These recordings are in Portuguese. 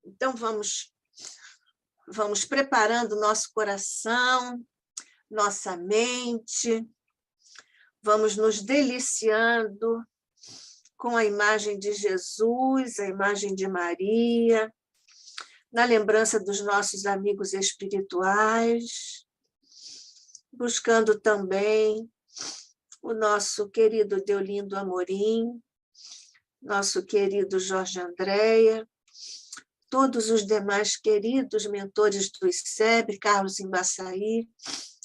Então, vamos preparando nosso coração, nossa mente, vamos nos deliciando com a imagem de Jesus, a imagem de Maria, na lembrança dos nossos amigos espirituais, buscando também o nosso querido Deolindo Amorim, nosso querido Jorge Andréia, todos os demais queridos mentores do ICEB, Carlos Embaçaí,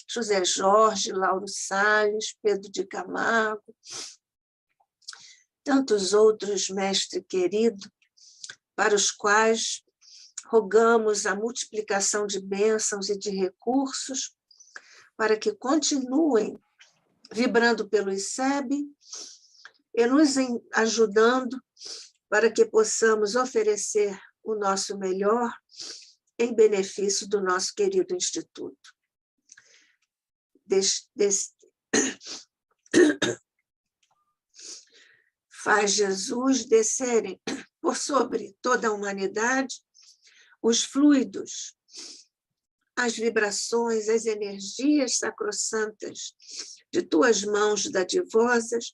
José Jorge, Lauro Salles, Pedro de Camargo, tantos outros, mestre querido, para os quais rogamos a multiplicação de bênçãos e de recursos para que continuem vibrando pelo ICEB e nos ajudando para que possamos oferecer o nosso melhor em benefício do nosso querido Instituto. Faz Jesus descerem por sobre toda a humanidade os fluidos, as vibrações, as energias sacrossantas de tuas mãos dadivosas,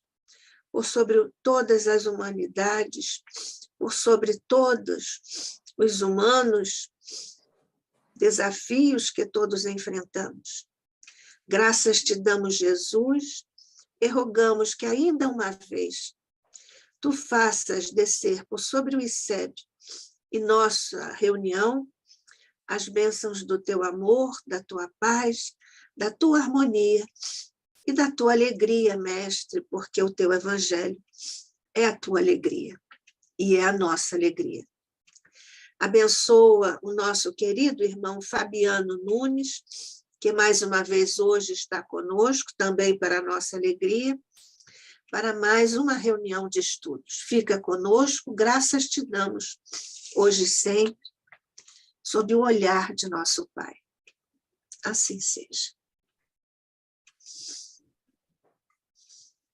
por sobre todas as humanidades, por sobre todos os humanos, desafios que todos enfrentamos. Graças te damos, Jesus, e rogamos que ainda uma vez tu faças descer por sobre o ICEB e nossa reunião as bênçãos do teu amor, da tua paz, da tua harmonia e da tua alegria, mestre, porque o teu evangelho é a tua alegria e é a nossa alegria. Abençoa o nosso querido irmão Fabiano Nunes, que mais uma vez hoje está conosco, também para a nossa alegria, para mais uma reunião de estudos. Fica conosco, graças te damos, hoje e sempre, sob o olhar de nosso Pai. Assim seja.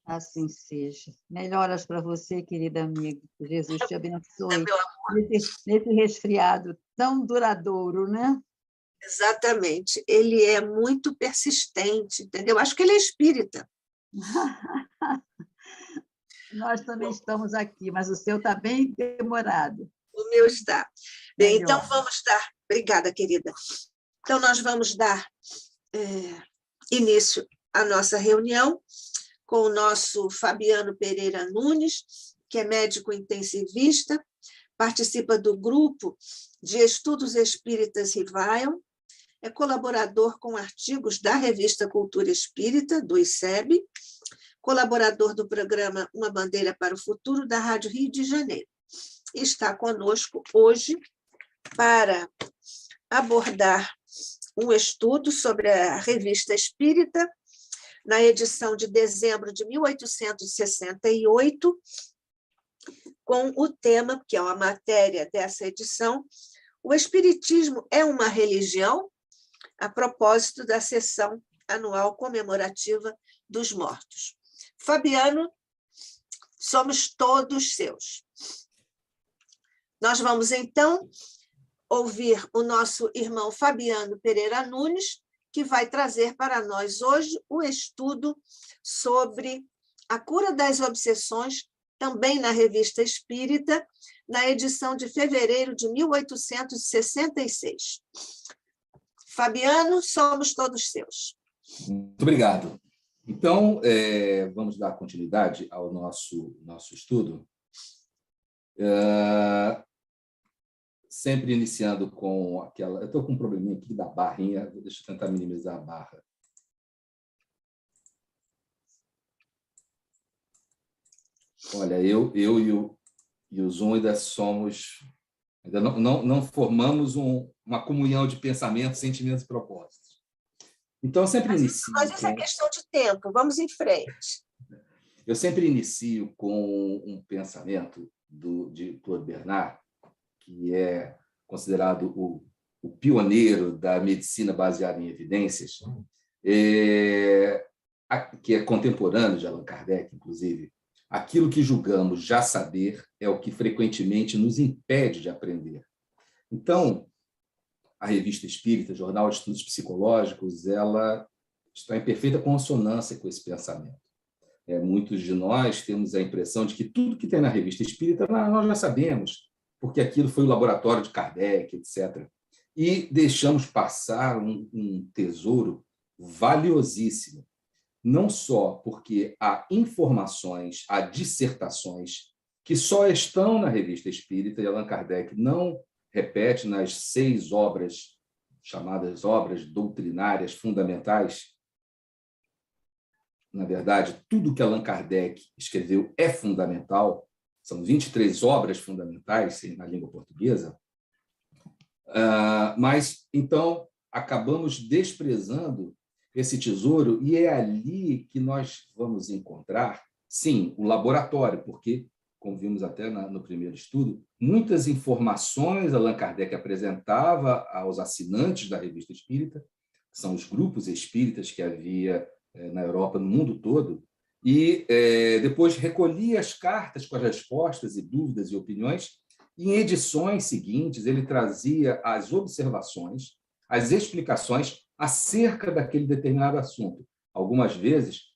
Assim seja. Melhoras para você, querida amiga. Que Jesus te abençoe. Meu amor. Nesse resfriado tão duradouro, né? Exatamente. Ele é muito persistente, entendeu? Acho que ele é espírita. Nós também estamos aqui, mas o seu está bem demorado. O meu está. Bem, Melhor. então vamos dar... Obrigada, querida. Então, nós vamos dar início à nossa reunião com o nosso Fabiano Pereira Nunes, que é médico intensivista, participa do grupo de Estudos Espíritas Revival, é colaborador com artigos da revista Cultura Espírita, do ICEB, colaborador do programa Uma Bandeira para o Futuro, da Rádio Rio de Janeiro. Está conosco hoje para abordar um estudo sobre a revista Espírita, na edição de dezembro de 1868, com o tema, que é uma matéria dessa edição, o Espiritismo é uma religião, a propósito da sessão anual comemorativa dos mortos. Fabiano, somos todos seus. Nós vamos, então, ouvir o nosso irmão Fabiano Pereira Nunes, que vai trazer para nós hoje o estudo sobre a cura das obsessões, também na Revista Espírita, na edição de fevereiro de 1866. Fabiano, somos todos seus. Muito obrigado. Então, vamos dar continuidade ao nosso estudo. Sempre iniciando com aquela... Eu estou com um probleminha aqui da barrinha, deixa eu tentar minimizar a barra. Olha, eu e o Zoom ainda somos... Ainda não formamos uma comunhão de pensamentos, sentimentos e propósitos. Então, eu sempre inicio... Mas isso é questão de tempo, vamos em frente. Eu sempre inicio com um pensamento de Claude Bernard, que é considerado o pioneiro da medicina baseada em evidências, que é contemporâneo de Allan Kardec, inclusive. Aquilo que julgamos já saber é o que frequentemente nos impede de aprender. Então, a Revista Espírita, Jornal de Estudos Psicológicos, ela está em perfeita consonância com esse pensamento. Muitos de nós temos a impressão de que tudo que tem na Revista Espírita nós já sabemos, porque aquilo foi o laboratório de Kardec, etc. E deixamos passar um tesouro valiosíssimo, não só porque há informações, há dissertações que só estão na Revista Espírita, e Allan Kardec não repete nas 6 obras, chamadas obras doutrinárias fundamentais. Na verdade, tudo que Allan Kardec escreveu é fundamental, são 23 obras fundamentais na língua portuguesa, mas, então, acabamos desprezando esse tesouro, e é ali que nós vamos encontrar, sim, o laboratório, porque, como vimos até no primeiro estudo, muitas informações Allan Kardec apresentava aos assinantes da Revista Espírita, que são os grupos espíritas que havia na Europa, no mundo todo, e depois recolhia as cartas com as respostas e dúvidas e opiniões, e em edições seguintes ele trazia as observações, as explicações acerca daquele determinado assunto, algumas vezes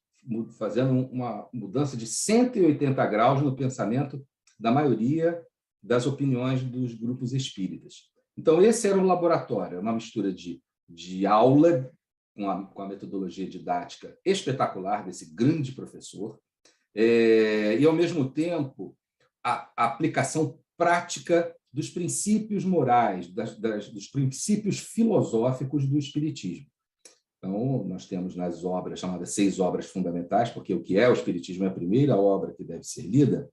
fazendo uma mudança de 180 graus no pensamento da maioria das opiniões dos grupos espíritas. Então, esse era um laboratório, uma mistura de aula, com a metodologia didática espetacular desse grande professor, e, ao mesmo tempo, a aplicação prática dos princípios morais, dos princípios filosóficos do Espiritismo. Então, nós temos nas obras, chamadas 6 obras fundamentais, porque o que é o Espiritismo é a primeira obra que deve ser lida,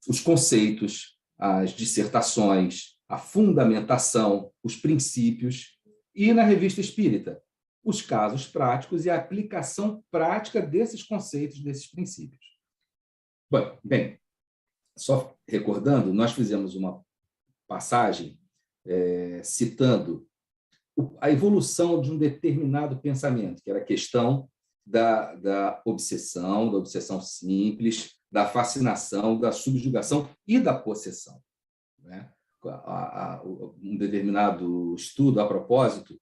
os conceitos, as dissertações, a fundamentação, os princípios, e na Revista Espírita, os casos práticos e a aplicação prática desses conceitos, desses princípios. Bem, só recordando, nós fizemos uma passagem citando a evolução de um determinado pensamento, que era a questão da obsessão simples, da fascinação, da subjugação e da possessão. Né? Um determinado estudo, a propósito,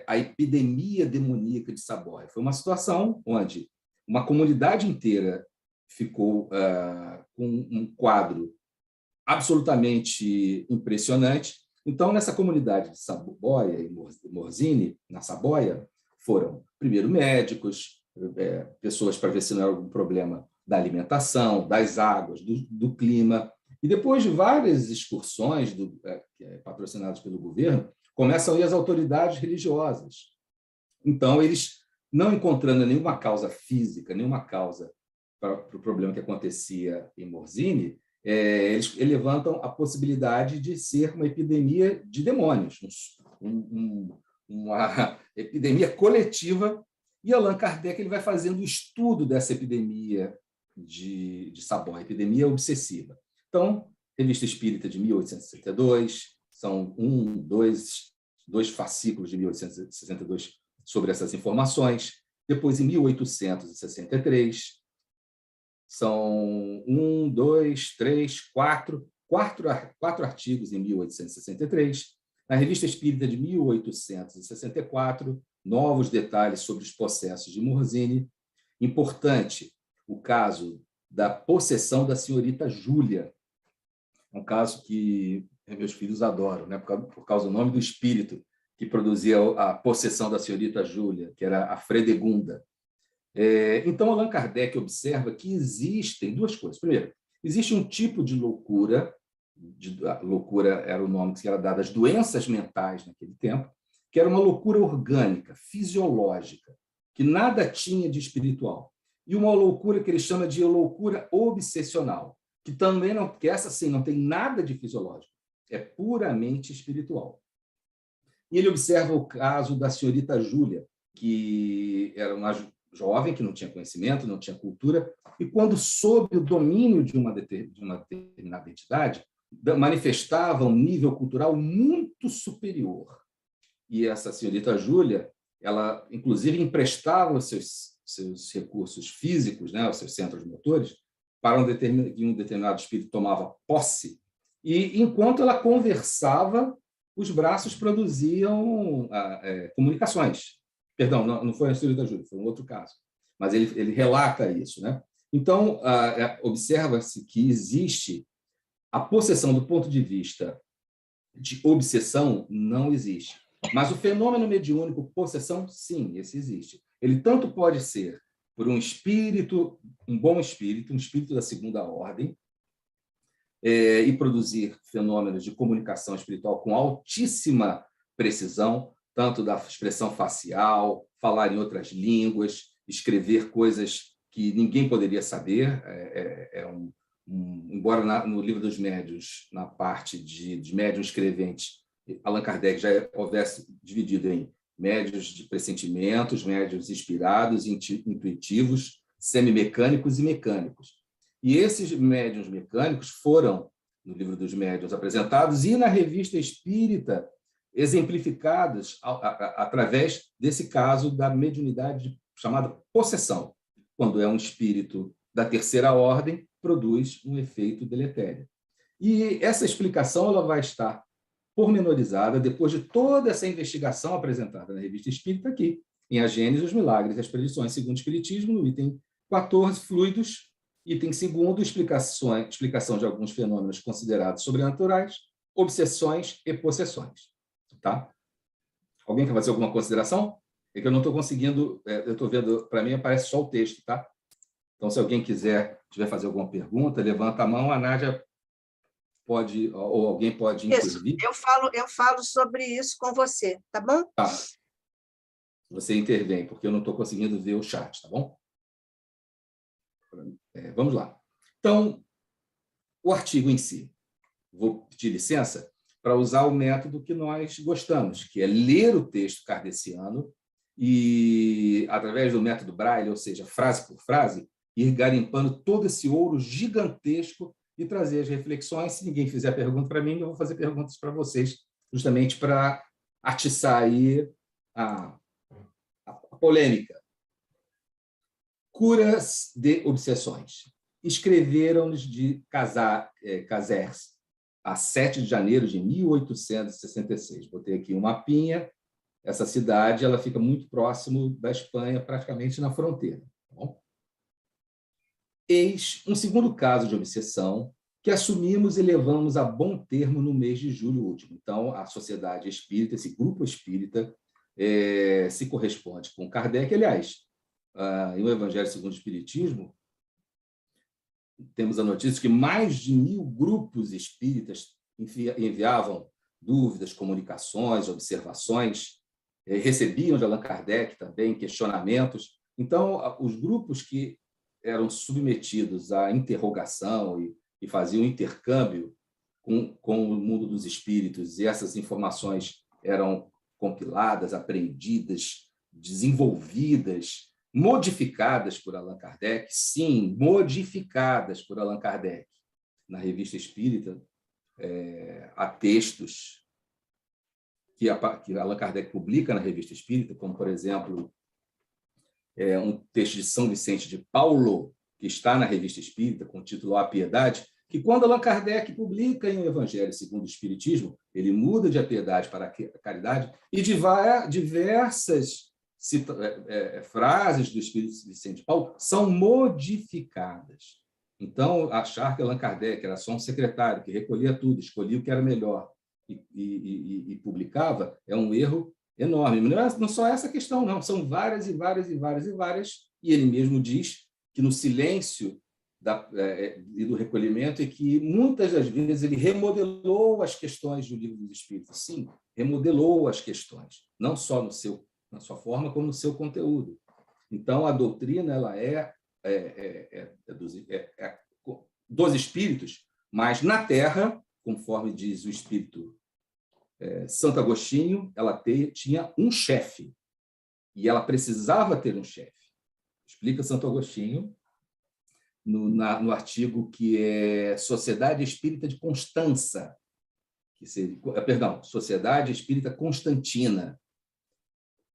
a epidemia demoníaca de Saboia. Foi uma situação onde uma comunidade inteira ficou com um quadro absolutamente impressionante. Então, nessa comunidade de Saboia e Morzine, na Saboia, foram, primeiro, médicos, pessoas para ver se não era algum problema da alimentação, das águas, do clima, e depois de várias excursões patrocinadas pelo governo, começam a ir as autoridades religiosas. Então, eles, não encontrando nenhuma causa física, nenhuma causa para o problema que acontecia em Morzine, eles levantam a possibilidade de ser uma epidemia de demônios, uma epidemia coletiva, e Allan Kardec ele vai fazendo o estudo dessa epidemia de Saboia, epidemia obsessiva. Então, Revista Espírita de 1862, são dois fascículos de 1862 sobre essas informações. Depois, em 1863, são 4 artigos em 1863. Na Revista Espírita de 1864, novos detalhes sobre os processos de Morzine. Importante, o caso da possessão da senhorita Júlia. É um caso que meus filhos adoram, né? por causa do nome do espírito que produzia a possessão da senhorita Júlia, que era a Fredegunda. Então, Allan Kardec observa que existem 2 coisas. Primeiro, existe um tipo de loucura, a loucura era o nome que era dado às doenças mentais naquele tempo, que era uma loucura orgânica, fisiológica, que nada tinha de espiritual. E uma loucura que ele chama de loucura obsessional, que também não, que essa sim não tem nada de fisiológico, é puramente espiritual. E ele observa o caso da senhorita Júlia, que era uma jovem que não tinha conhecimento, não tinha cultura, e quando sob o domínio de uma determinada entidade, manifestava um nível cultural muito superior. E essa senhorita Júlia, ela, inclusive, emprestava os seus recursos físicos, né, os seus centros motores, para um determinado espírito tomava posse, E, enquanto ela conversava, os braços produziam comunicações. Perdão, não foi a história da Júlia, foi um outro caso. Mas ele relata isso, né? Então, observa-se que existe a possessão do ponto de vista de obsessão, não existe. Mas o fenômeno mediúnico possessão, sim, esse existe. Ele tanto pode ser por um espírito, um bom espírito, um espírito da segunda ordem, e produzir fenômenos de comunicação espiritual com altíssima precisão, tanto da expressão facial, falar em outras línguas, escrever coisas que ninguém poderia saber. Embora no livro dos médiuns, na parte de médium escrevente, Allan Kardec já houvesse dividido em médiuns de pressentimentos, médiuns inspirados, intuitivos, semimecânicos e mecânicos. E esses médiuns mecânicos foram, no livro dos médiuns, apresentados e na revista espírita, exemplificados através desse caso da mediunidade chamada possessão, quando é um espírito da terceira ordem, produz um efeito deletério. E essa explicação ela vai estar pormenorizada depois de toda essa investigação apresentada na revista espírita aqui, em A Gênese, os Milagres e as Predições segundo o Espiritismo, no item 14, Fluidos, item 2º, explicação de alguns fenômenos considerados sobrenaturais, obsessões e possessões. Tá? Alguém quer fazer alguma consideração? É que eu não estou conseguindo, eu estou vendo, para mim aparece só o texto, tá? Então, se alguém tiver fazer alguma pergunta, levanta a mão, a Nádia pode, ou alguém pode intervir. Isso, eu falo sobre isso com você, tá bom? Tá. Você intervém, porque eu não estou conseguindo ver o chat, tá bom? Vamos lá. Então, o artigo em si. Vou pedir licença para usar o método que nós gostamos, que é ler o texto kardeciano e, através do método Braille, ou seja, frase por frase, ir garimpando todo esse ouro gigantesco e trazer as reflexões. Se ninguém fizer pergunta para mim, eu vou fazer perguntas para vocês, justamente para atiçar aí a polêmica. Curas de obsessões. Escreveram-nos de Casers, a 7 de janeiro de 1866. Botei aqui um mapinha. Essa cidade ela fica muito próximo da Espanha, praticamente na fronteira. Tá bom? Eis um segundo caso de obsessão que assumimos e levamos a bom termo no mês de julho último. Então, a Sociedade Espírita, esse grupo espírita, se corresponde com Kardec. Aliás, em O Evangelho segundo o Espiritismo, temos a notícia que mais de 1000 grupos espíritas enviavam dúvidas, comunicações, observações, recebiam de Allan Kardec também questionamentos. Então, os grupos que eram submetidos à interrogação e faziam intercâmbio com o mundo dos espíritos, e essas informações eram compiladas, apreendidas, desenvolvidas, modificadas por Allan Kardec, sim, modificadas por Allan Kardec. Na Revista Espírita, há textos que Allan Kardec publica na Revista Espírita, como, por exemplo, um texto de São Vicente de Paulo, que está na Revista Espírita, com o título A Piedade, que quando Allan Kardec publica em O Evangelho segundo o Espiritismo, ele muda de a piedade para a caridade, e diversas frases do Espírito Vicente de Paulo são modificadas. Então, achar que Allan Kardec era só um secretário que recolhia tudo, escolhia o que era melhor e publicava, é um erro enorme. Não só essa questão, não. São várias e várias e várias e várias. E ele mesmo diz que no silêncio e do recolhimento é que muitas das vezes ele remodelou as questões do Livro dos Espíritos. Sim, remodelou as questões, não só na sua forma, como no seu conteúdo. Então, a doutrina ela dos espíritos, mas na Terra, conforme diz o Espírito Santo Agostinho, ela tinha um chefe, e ela precisava ter um chefe. Explica Santo Agostinho no artigo que é Sociedade Espírita de Constança, Sociedade Espírita Constantina.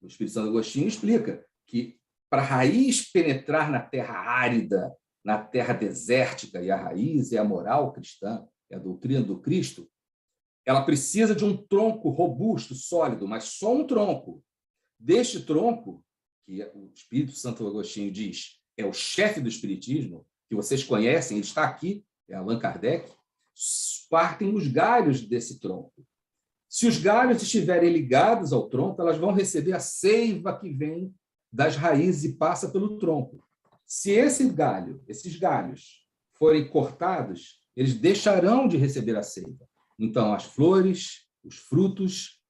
O Espírito Santo Agostinho explica que para a raiz penetrar na terra árida, na terra desértica, e a raiz é a moral cristã, é a doutrina do Cristo, ela precisa de um tronco robusto, sólido, mas só um tronco. Deste tronco, que o Espírito Santo Agostinho diz, é o chefe do espiritismo, que vocês conhecem, ele está aqui, é Allan Kardec, partem os galhos desse tronco. Se os galhos estiverem ligados ao tronco, elas vão receber a seiva que vem das raízes e passa pelo tronco. Se esses galhos forem cortados, eles deixarão de receber a seiva. Então, as flores, os frutos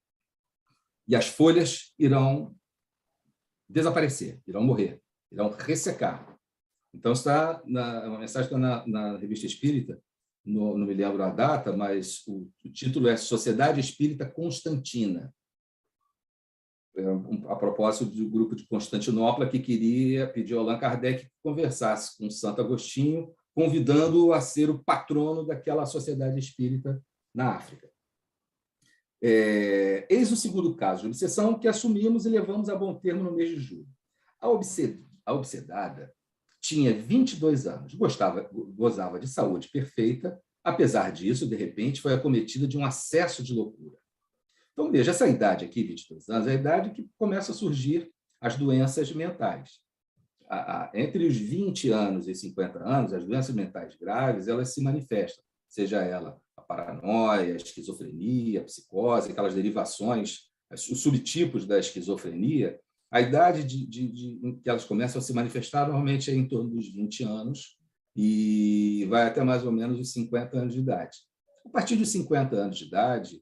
e as folhas irão desaparecer, irão morrer, irão ressecar. Então, a mensagem está na Revista Espírita, não me lembro a data, mas o título é Sociedade Espírita Constantina, a propósito do grupo de Constantinopla, que queria pedir ao Allan Kardec que conversasse com Santo Agostinho, convidando-o a ser o patrono daquela sociedade espírita na África. Eis o segundo caso de obsessão que assumimos e levamos a bom termo no mês de julho. A obsedada tinha 22 anos, gozava de saúde perfeita, apesar disso, de repente, foi acometida de um acesso de loucura. Então, veja, essa idade aqui, 22 anos, é a idade que começa a surgir as doenças mentais. Entre os 20 anos e 50 anos, as doenças mentais graves, elas se manifestam, seja ela a paranoia, a esquizofrenia, a psicose, aquelas derivações, os subtipos da esquizofrenia. A idade em que elas começam a se manifestar normalmente é em torno dos 20 anos e vai até mais ou menos os 50 anos de idade. A partir dos 50 anos de idade,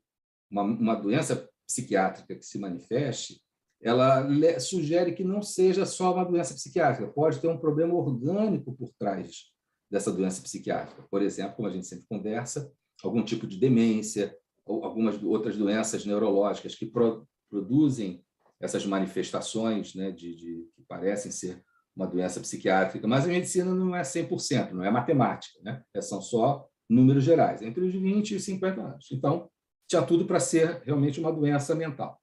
uma doença psiquiátrica que se manifeste, ela sugere que não seja só uma doença psiquiátrica, pode ter um problema orgânico por trás dessa doença psiquiátrica. Por exemplo, como a gente sempre conversa, algum tipo de demência, ou algumas outras doenças neurológicas que produzem essas manifestações, né, que parecem ser uma doença psiquiátrica, mas a medicina não é 100%, não é matemática, né? São só números gerais, entre os 20 e os 50 anos. Então, tinha tudo para ser realmente uma doença mental.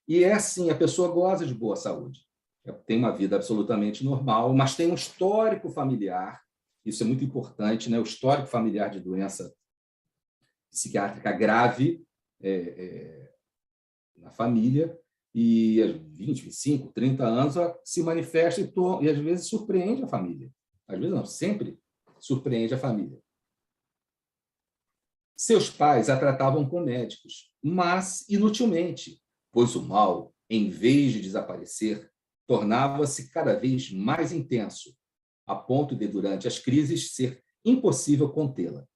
E é assim, a pessoa goza de boa saúde, tem uma vida absolutamente normal, mas tem um histórico familiar, isso é muito importante, né? O histórico familiar de doença psiquiátrica grave na família, e aos 20, 25, 30 anos ela se manifesta e às vezes surpreende a família. Às vezes não, sempre surpreende a família. Seus pais a tratavam com médicos, mas inutilmente, pois o mal, em vez de desaparecer, tornava-se cada vez mais intenso, a ponto de, durante as crises, ser impossível contê-la.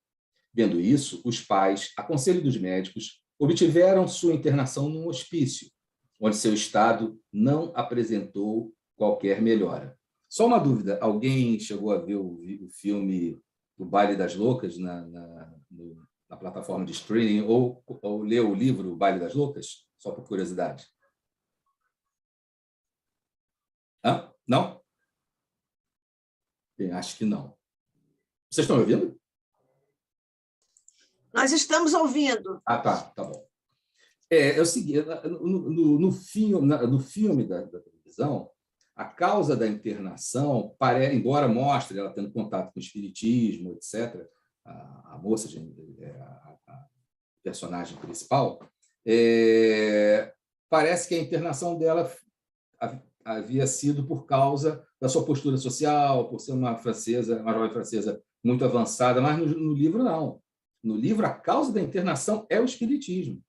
Vendo isso, os pais, a conselho dos médicos, obtiveram sua internação num hospício, onde seu estado não apresentou qualquer melhora. Só uma dúvida, alguém chegou a ver o filme O Baile das Loucas na plataforma de streaming ou leu o livro O Baile das Loucas? Só por curiosidade. Hã? Não? Bem, acho que não. Vocês estão me ouvindo? Nós estamos ouvindo. Ah, tá bom. É o seguinte, no filme da televisão, a causa da internação, embora mostre ela tendo contato com o espiritismo, etc., a moça, a personagem principal, parece que a internação dela havia sido por causa da sua postura social, por ser uma jovem francesa muito avançada, mas no livro não. No livro, a causa da internação é o espiritismo,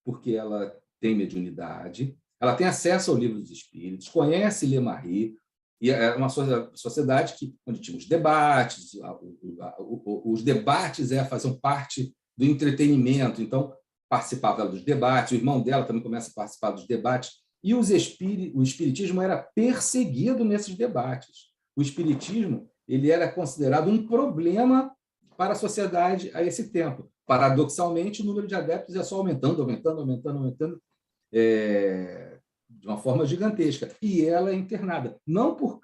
porque ela tem mediunidade, ela tem acesso ao livro dos espíritos, conhece Le Marie, e é uma sociedade onde tinha os debates, os debates faziam parte do entretenimento, então participava dos debates, o irmão dela também começa a participar dos debates, e o espiritismo era perseguido nesses debates. O espiritismo ele era considerado um problema para a sociedade a esse tempo. Paradoxalmente, o número de adeptos é só aumentando, de uma forma gigantesca. E ela é internada, não por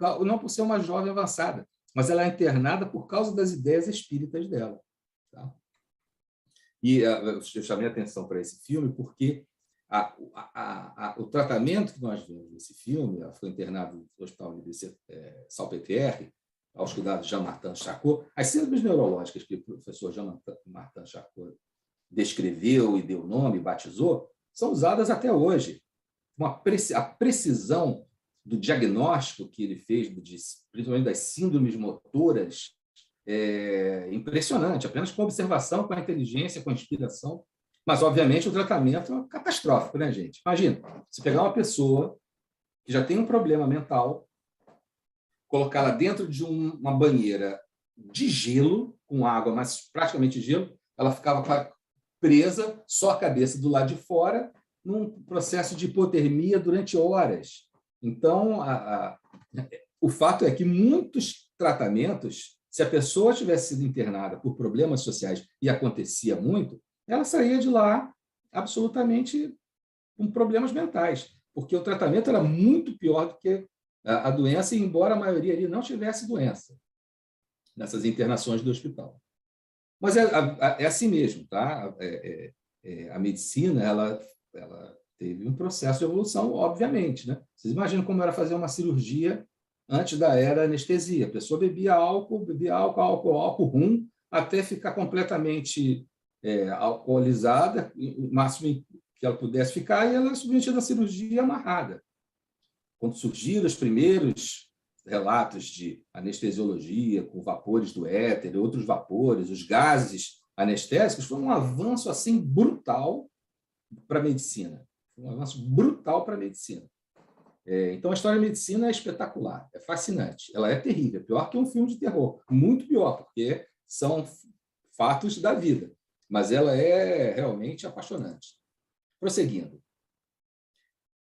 ser uma jovem avançada, mas ela é internada por causa das ideias espíritas dela. Tá? E eu chamei a atenção para esse filme porque o tratamento que nós vemos nesse filme, ela foi internada no Hospital Salpêtrière, aos cuidados de Jean-Martin Charcot. As síndromes neurológicas que o professor Jean-Martin Charcot descreveu e deu nome, batizou, são usadas até hoje. A precisão do diagnóstico que ele fez, principalmente das síndromes motoras, é impressionante, apenas com observação, com a inteligência, com a inspiração. Mas, obviamente, o tratamento é catastrófico, né, gente? Imagina, se pegar uma pessoa que já tem um problema mental, colocá-la dentro de uma banheira de gelo, com água, mas praticamente gelo, ela ficava presa, só a cabeça do lado de fora, num processo de hipotermia durante horas. Então, o fato é que muitos tratamentos, se a pessoa tivesse sido internada por problemas sociais, e acontecia muito, ela saía de lá absolutamente com problemas mentais, porque o tratamento era muito pior do que a doença, embora a maioria ali não tivesse doença, nessas internações do hospital. Mas é assim mesmo, tá? A medicina, ela teve um processo de evolução, obviamente, né? Vocês imaginam como era fazer uma cirurgia antes da era anestesia. A pessoa bebia álcool rum, até ficar completamente alcoolizada, o máximo que ela pudesse ficar, e ela era submetida à cirurgia amarrada. Quando surgiram os primeiros relatos de anestesiologia, com vapores do éter, outros vapores, os gases anestésicos, foi um avanço assim brutal para a medicina. Um avanço brutal para a medicina. Então, a história da medicina é espetacular, é fascinante. Ela é terrível, pior que um filme de terror. Muito pior, porque são fatos da vida. Mas ela é realmente apaixonante. Prosseguindo.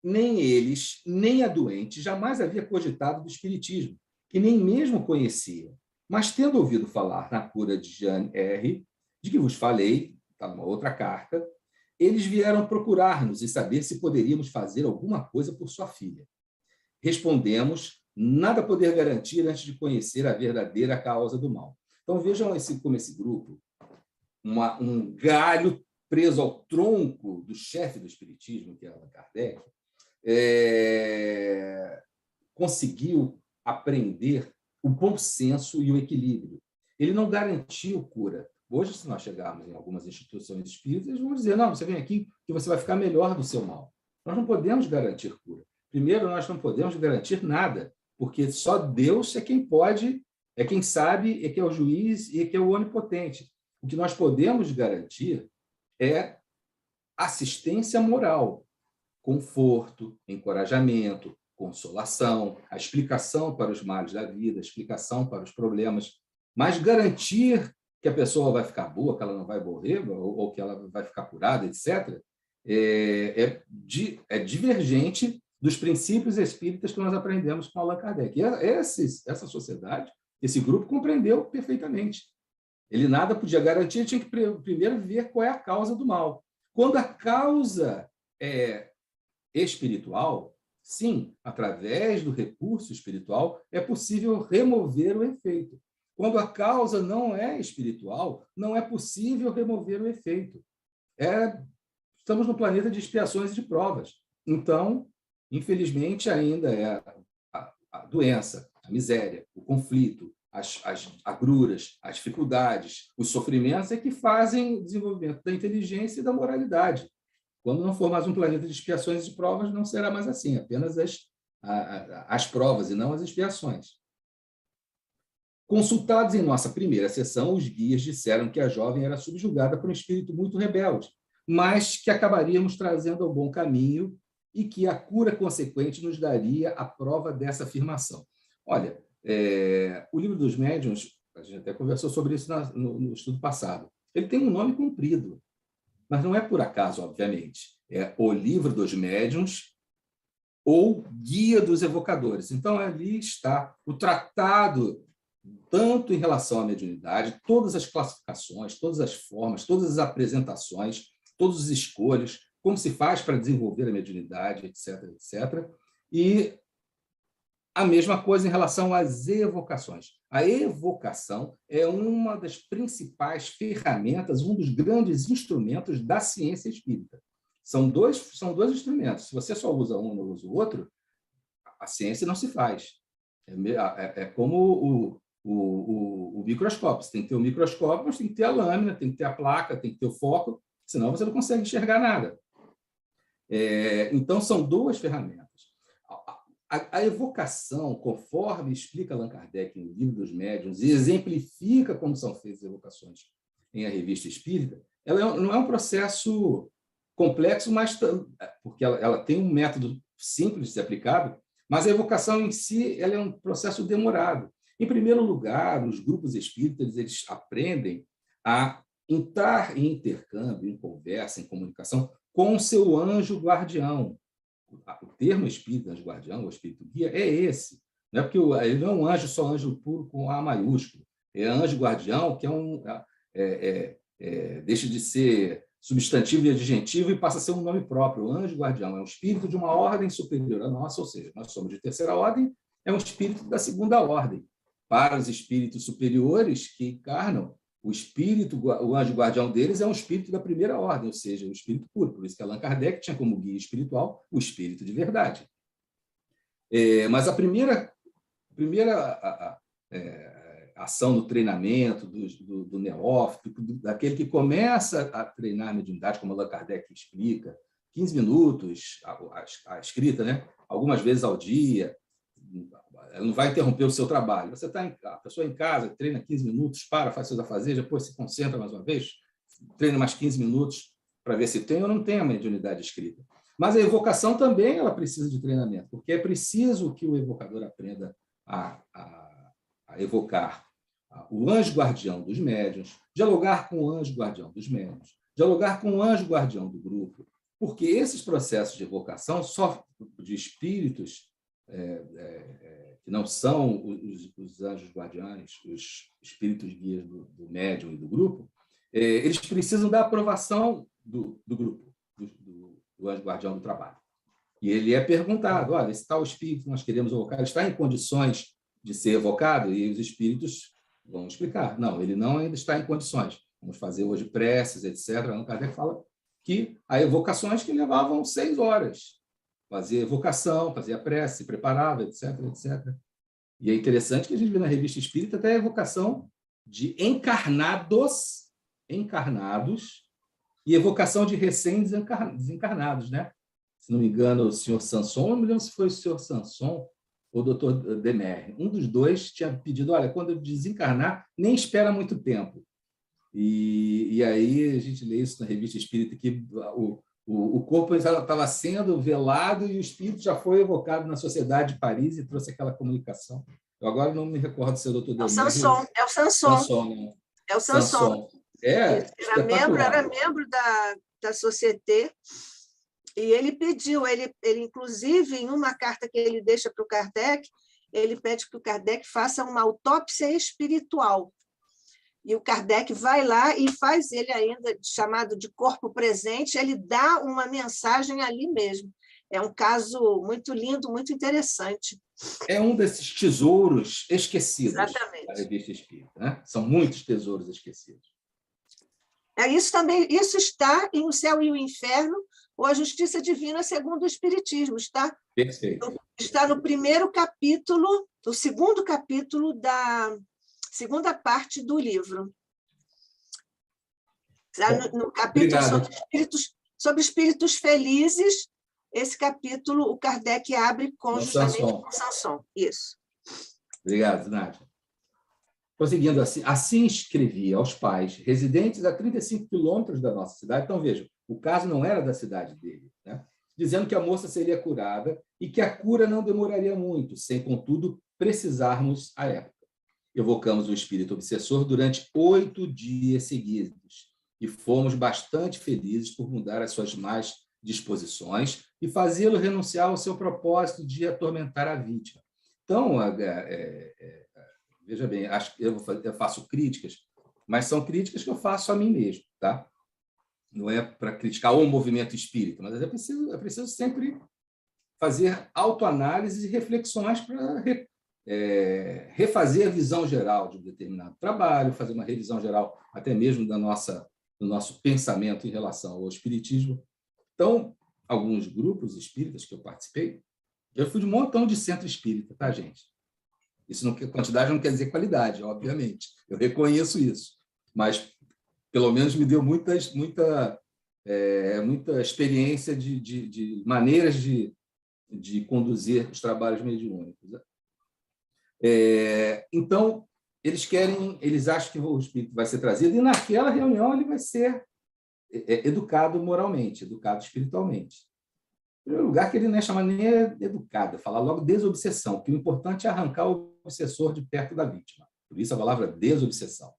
Nem eles, nem a doente, jamais havia cogitado do espiritismo, que nem mesmo conhecia. Mas, tendo ouvido falar na cura de Jeanne R., de que vos falei, está numa outra carta, eles vieram procurar-nos e saber se poderíamos fazer alguma coisa por sua filha. Respondemos, nada poder garantir antes de conhecer a verdadeira causa do mal. Então, vejam como esse grupo, um galho preso ao tronco do chefe do espiritismo, que é Allan Kardec, conseguiu aprender o bom senso e o equilíbrio. Ele não garantiu cura. Hoje, se nós chegarmos em algumas instituições espíritas, eles vão dizer, não, você vem aqui que você vai ficar melhor do seu mal. Nós não podemos garantir cura. Primeiro, nós não podemos garantir nada, porque só Deus é quem pode, é quem sabe, é que é o juiz e é que é o onipotente. O que nós podemos garantir é assistência moral, conforto, encorajamento, consolação, a explicação para os males da vida, a explicação para os problemas, mas garantir que a pessoa vai ficar boa, que ela não vai morrer, ou que ela vai ficar curada, etc., é divergente dos princípios espíritas que nós aprendemos com Allan Kardec. E essa sociedade, esse grupo, compreendeu perfeitamente. Ele nada podia garantir, ele tinha que primeiro ver qual é a causa do mal. Quando a causa é espiritual, sim, através do recurso espiritual, é possível remover o efeito. Quando a causa não é espiritual, não é possível remover o efeito. Estamos no planeta de expiações e de provas. Então, infelizmente, ainda é a doença, a miséria, o conflito, as agruras, as dificuldades, os sofrimentos é que fazem o desenvolvimento da inteligência e da moralidade. Quando não for mais um planeta de expiações e de provas, não será mais assim, apenas as provas e não as expiações. Consultados em nossa primeira sessão, os guias disseram que a jovem era subjugada por um espírito muito rebelde, mas que acabaríamos trazendo ao bom caminho e que a cura consequente nos daria a prova dessa afirmação. Olha, o Livro dos Médiuns, a gente até conversou sobre isso no estudo passado, ele tem um nome comprido, mas não é por acaso, obviamente. É o Livro dos Médiuns ou Guia dos Evocadores. Então, ali está o tratado, tanto em relação à mediunidade, todas as classificações, todas as formas, todas as apresentações, todas as escolhas, como se faz para desenvolver a mediunidade, etc., etc. E a mesma coisa em relação às evocações. A evocação é uma das principais ferramentas, um dos grandes instrumentos da ciência espírita. São dois instrumentos. Se você só usa um e não usa o outro, a ciência não se faz. É como o microscópio. Você tem que ter o microscópio, mas tem que ter a lâmina, tem que ter a placa, tem que ter o foco, senão você não consegue enxergar nada. Então, são duas ferramentas. A evocação, conforme explica Allan Kardec no Livro dos Médiuns, e exemplifica como são feitas as evocações em A Revista Espírita, ela não é um processo complexo, mas porque ela tem um método simples de ser aplicado, mas a evocação em si ela é um processo demorado. Em primeiro lugar, os grupos espíritas eles aprendem a entrar em intercâmbio, em conversa, em comunicação com o seu anjo guardião. O termo espírito, anjo guardião, ou espírito guia, é esse. Não é porque ele não é um anjo, só anjo puro com A maiúsculo. É anjo guardião, que deixa de ser substantivo e adjetivo e passa a ser um nome próprio. O anjo guardião é um espírito de uma ordem superior à nossa, ou seja, nós somos de terceira ordem, é um espírito da segunda ordem. Para os espíritos superiores que encarnam, o anjo guardião deles é um espírito da primeira ordem, ou seja, o espírito puro. Por isso que Allan Kardec tinha como guia espiritual o espírito de verdade. Mas a primeira ação do treinamento do neófito, daquele que começa a treinar a mediunidade, como Allan Kardec explica, 15 minutos, a escrita, né? Algumas vezes ao dia, ela não vai interromper o seu trabalho. Você está a pessoa em casa, treina 15 minutos, faz seus afazeres, depois se concentra mais uma vez, treina mais 15 minutos para ver se tem ou não tem a mediunidade escrita. Mas a evocação também ela precisa de treinamento, porque é preciso que o evocador aprenda a evocar o anjo guardião dos médiuns, dialogar com o anjo guardião dos médiuns, dialogar com o anjo guardião do grupo, porque esses processos de evocação só de espíritos que não são os anjos guardiães, os espíritos guias do médium e do grupo, eles precisam da aprovação do grupo, do anjo guardião do trabalho. E ele é perguntado, olha, esse tal espírito que nós queremos evocar, ele está em condições de ser evocado? E os espíritos vão explicar. Não, ele não ainda está em condições. Vamos fazer hoje preces, etc. Allan Kardec fala que há evocações que levavam 6 horas. Fazia evocação, fazia prece, se preparava, etc., etc. E é interessante que a gente vê na Revista Espírita até a evocação de encarnados e evocação de recém-desencarnados, né? Se não me engano, o senhor Sanson, não me lembro se foi o senhor Sanson ou o doutor Demer. Um dos dois tinha pedido, olha, quando eu desencarnar, nem espera muito tempo. E aí a gente lê isso na Revista Espírita, que o corpo estava sendo velado e o espírito já foi evocado na Sociedade de Paris e trouxe aquela comunicação. Eu agora não me recordo se é o doutor Demer. É o Sanson. Né? É o Sanson. Era membro da Société. E ele pediu, ele inclusive, em uma carta que ele deixa para o Kardec, ele pede que o Kardec faça uma autópsia espiritual. E o Kardec vai lá e faz ele ainda, chamado de corpo presente, ele dá uma mensagem ali mesmo. É um caso muito lindo, muito interessante. É um desses tesouros esquecidos. Exatamente. Da Revista Espírita, né? São muitos tesouros esquecidos. Isso está em O Céu e o Inferno, ou A Justiça Divina segundo o Espiritismo. Está no primeiro capítulo, o segundo capítulo da segunda parte do livro. No capítulo sobre espíritos felizes, esse capítulo o Kardec abre justamente com Sanson. Isso. Obrigado, Nádia. Prosseguindo assim escrevia aos pais residentes a 35 quilômetros da nossa cidade. Então, vejam, o caso não era da cidade dele, né? Dizendo que a moça seria curada e que a cura não demoraria muito, sem, contudo, precisarmos à época. Evocamos o espírito obsessor durante 8 dias seguidos e fomos bastante felizes por mudar as suas más disposições e fazê-lo renunciar ao seu propósito de atormentar a vítima. Então, veja bem, eu faço críticas, mas são críticas que eu faço a mim mesmo, tá? Não é para criticar o movimento espírita, mas é preciso sempre fazer autoanálise e reflexões para refazer a visão geral de um determinado trabalho, fazer uma revisão geral até mesmo do nosso pensamento em relação ao espiritismo. Então, alguns grupos espíritas que eu participei, eu fui de um montão de centro espírita, tá, gente? Isso não, quantidade não quer dizer qualidade, obviamente. Eu reconheço isso. Mas, pelo menos, me deu muita experiência de maneiras de conduzir os trabalhos mediúnicos. Então, eles acham que o espírito vai ser trazido, e naquela reunião ele vai ser educado moralmente, educado espiritualmente. Em primeiro lugar, que ele não é chamado nem educado, é falar logo desobsessão, que o importante é arrancar o obsessor de perto da vítima. Por isso a palavra desobsessão.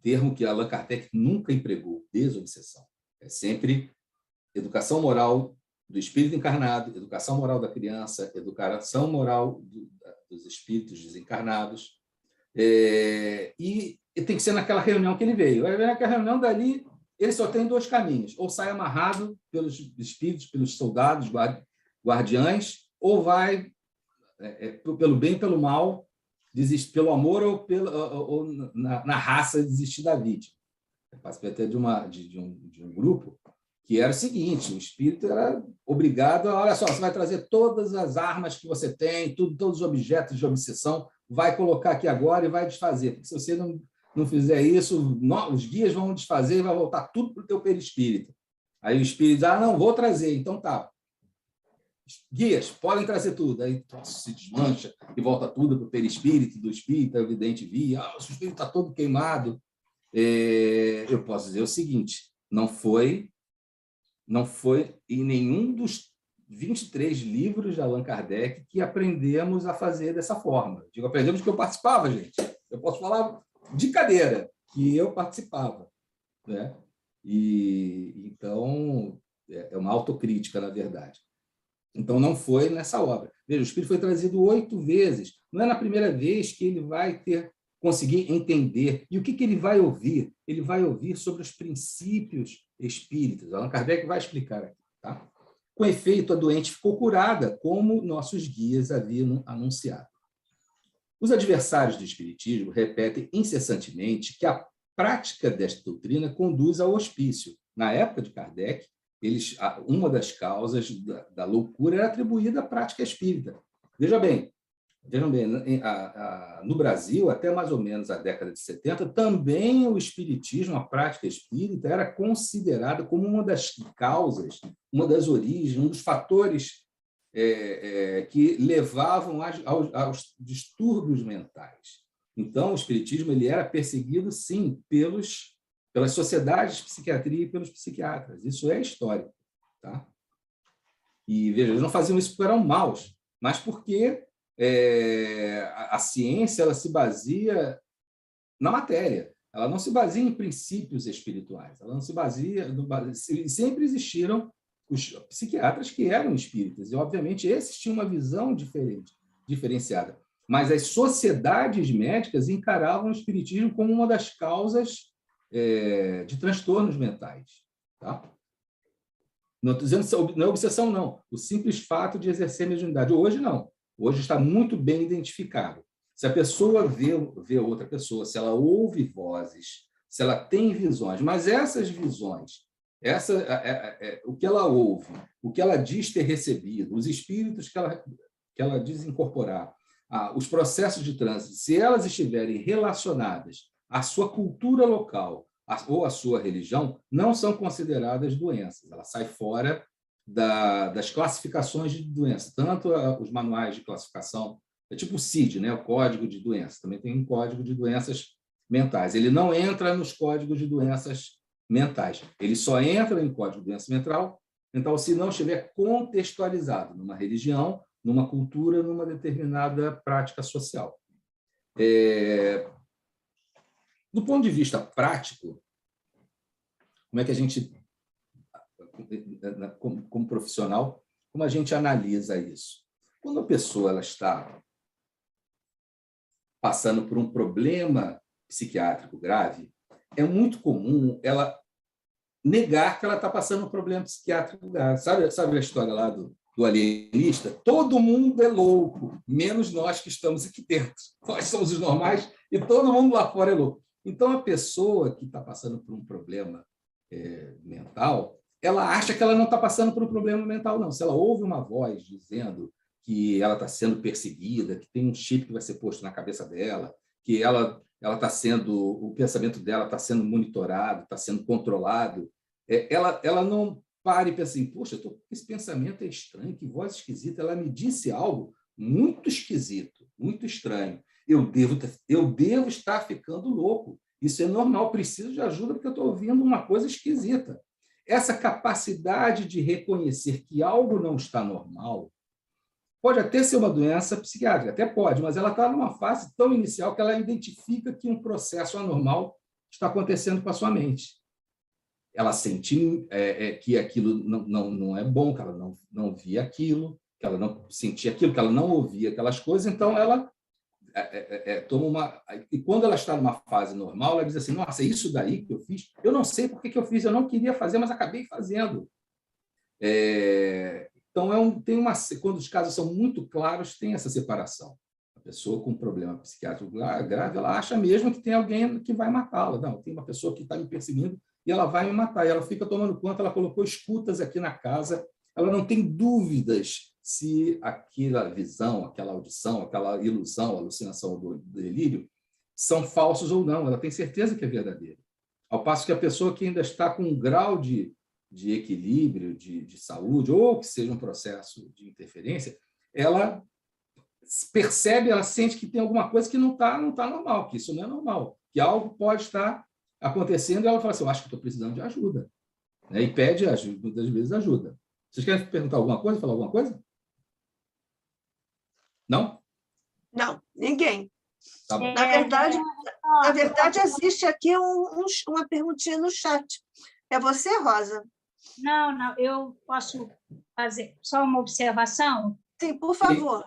Termo que Allan Kardec nunca empregou, desobsessão. É sempre educação moral do espírito encarnado, educação moral da criança, educação moral dos espíritos desencarnados. E tem que ser naquela reunião que ele veio. Naquela reunião dali, ele só tem 2 caminhos. Ou sai amarrado pelos espíritos, pelos soldados, guardiães, ou vai pelo bem e pelo mal, desistir pelo amor ou na raça desistir da vítima. Eu participei até de um grupo que era o seguinte: o espírito era obrigado a, olha só, você vai trazer todas as armas que você tem, todos os objetos de obsessão, vai colocar aqui agora e vai desfazer, porque se você não fizer isso, os guias vão desfazer e vai voltar tudo para o teu perispírito. Aí o espírito diz, não, vou trazer, então tá. Guias, podem trazer tudo. Aí se desmancha e volta tudo para o perispírito do espírito, a evidente via, o seu espírito está todo queimado. Eu posso dizer o seguinte, não foi em nenhum dos 23 livros de Allan Kardec que aprendemos a fazer dessa forma. Digo, aprendemos que eu participava, gente. Eu posso falar de cadeira, que eu participava. Né? Então, é uma autocrítica, na verdade. Então, não foi nessa obra. Veja, o Espírito foi trazido 8 vezes. Não é na primeira vez que ele vai conseguir entender. E o que ele vai ouvir? Ele vai ouvir sobre os princípios espíritas. Allan Kardec vai explicar aqui. Tá? Com efeito, a doente ficou curada, como nossos guias haviam anunciado. Os adversários do espiritismo repetem incessantemente que a prática desta doutrina conduz ao hospício. Na época de Kardec, uma das causas da loucura era atribuída à prática espírita. Vejam bem, no Brasil, até mais ou menos a década de 70, também o espiritismo, a prática espírita, era considerada como uma das causas, uma das origens, um dos fatores que levavam aos distúrbios mentais. Então, o espiritismo ele era perseguido, sim, pelas sociedades de psiquiatria e pelos psiquiatras. Isso é histórico. Tá? E, veja, eles não faziam isso porque eram maus, mas porque a ciência ela se baseia na matéria. Ela não se baseia em princípios espirituais. Ela não se baseia... Sempre existiram os psiquiatras que eram espíritas, e, obviamente, esses tinham uma visão diferenciada. Mas as sociedades médicas encaravam o espiritismo como uma das causas de transtornos mentais. Tá? Não estou dizendo não é obsessão, não. O simples fato de exercer mediunidade. Hoje, não. Hoje está muito bem identificado. Se a pessoa vê outra pessoa, se ela ouve vozes, se ela tem visões, mas essas visões, o que ela ouve, o que ela diz ter recebido, os espíritos que ela diz incorporar, os processos de trânsito, se elas estiverem relacionadas à sua cultura local ou à sua religião, não são consideradas doenças. Ela sai fora das classificações de doença, tanto os manuais de classificação, é tipo o CID, né? O Código de Doenças, também tem um Código de Doenças Mentais. Ele não entra nos códigos de doenças mentais, ele só entra em Código de Doença Mental, então, se não estiver contextualizado numa religião, numa cultura, numa determinada prática social. Do ponto de vista prático, como é que a gente, como profissional, como a gente analisa isso? Quando a pessoa ela está passando por um problema psiquiátrico grave, é muito comum ela negar que ela está passando um problema psiquiátrico grave. Sabe a história lá do alienista? Todo mundo é louco, menos nós que estamos aqui dentro. Nós somos os normais e todo mundo lá fora é louco. Então, a pessoa que está passando por um problema mental, ela acha que ela não está passando por um problema mental, não. Se ela ouve uma voz dizendo que ela está sendo perseguida, que tem um chip que vai ser posto na cabeça dela, que ela está sendo, o pensamento dela está sendo monitorado, está sendo controlado, ela não para e pensa assim, poxa, esse pensamento é estranho, que voz esquisita, ela me disse algo muito esquisito, muito estranho. Eu devo estar ficando louco. Isso é normal, preciso de ajuda porque eu estou ouvindo uma coisa esquisita. Essa capacidade de reconhecer que algo não está normal pode até ser uma doença psiquiátrica, até pode, mas ela está numa fase tão inicial que ela identifica que um processo anormal está acontecendo com a sua mente. Ela sente que aquilo não é bom, que ela não via aquilo, que ela não sentia aquilo, que ela não ouvia aquelas coisas, então ela toma uma... E quando ela está numa fase normal, ela diz assim, nossa, é isso daí que eu fiz? Eu não sei por que eu fiz, eu não queria fazer, mas acabei fazendo. Então, quando os casos são muito claros, tem essa separação. A pessoa com um problema psiquiátrico grave, ela acha mesmo que tem alguém que vai matá-la. Não, tem uma pessoa que está me perseguindo e ela vai me matar. E ela fica tomando conta, ela colocou escutas aqui na casa, ela não tem dúvidas se aquela visão, aquela audição, aquela ilusão, alucinação do delírio, são falsos ou não. Ela tem certeza que é verdadeiro. Ao passo que a pessoa que ainda está com um grau de equilíbrio, de saúde, ou que seja um processo de interferência, ela percebe, ela sente que tem alguma coisa que não está normal, que isso não é normal, que algo pode estar acontecendo, e ela fala assim, eu acho que estou precisando de ajuda. E pede, muitas vezes, ajuda. Vocês querem perguntar alguma coisa, falar alguma coisa? Não? Não, ninguém. Tá bom. Na verdade, existe aqui uma perguntinha no chat. É você, Rosa? Não, eu posso fazer só uma observação? Sim, por favor.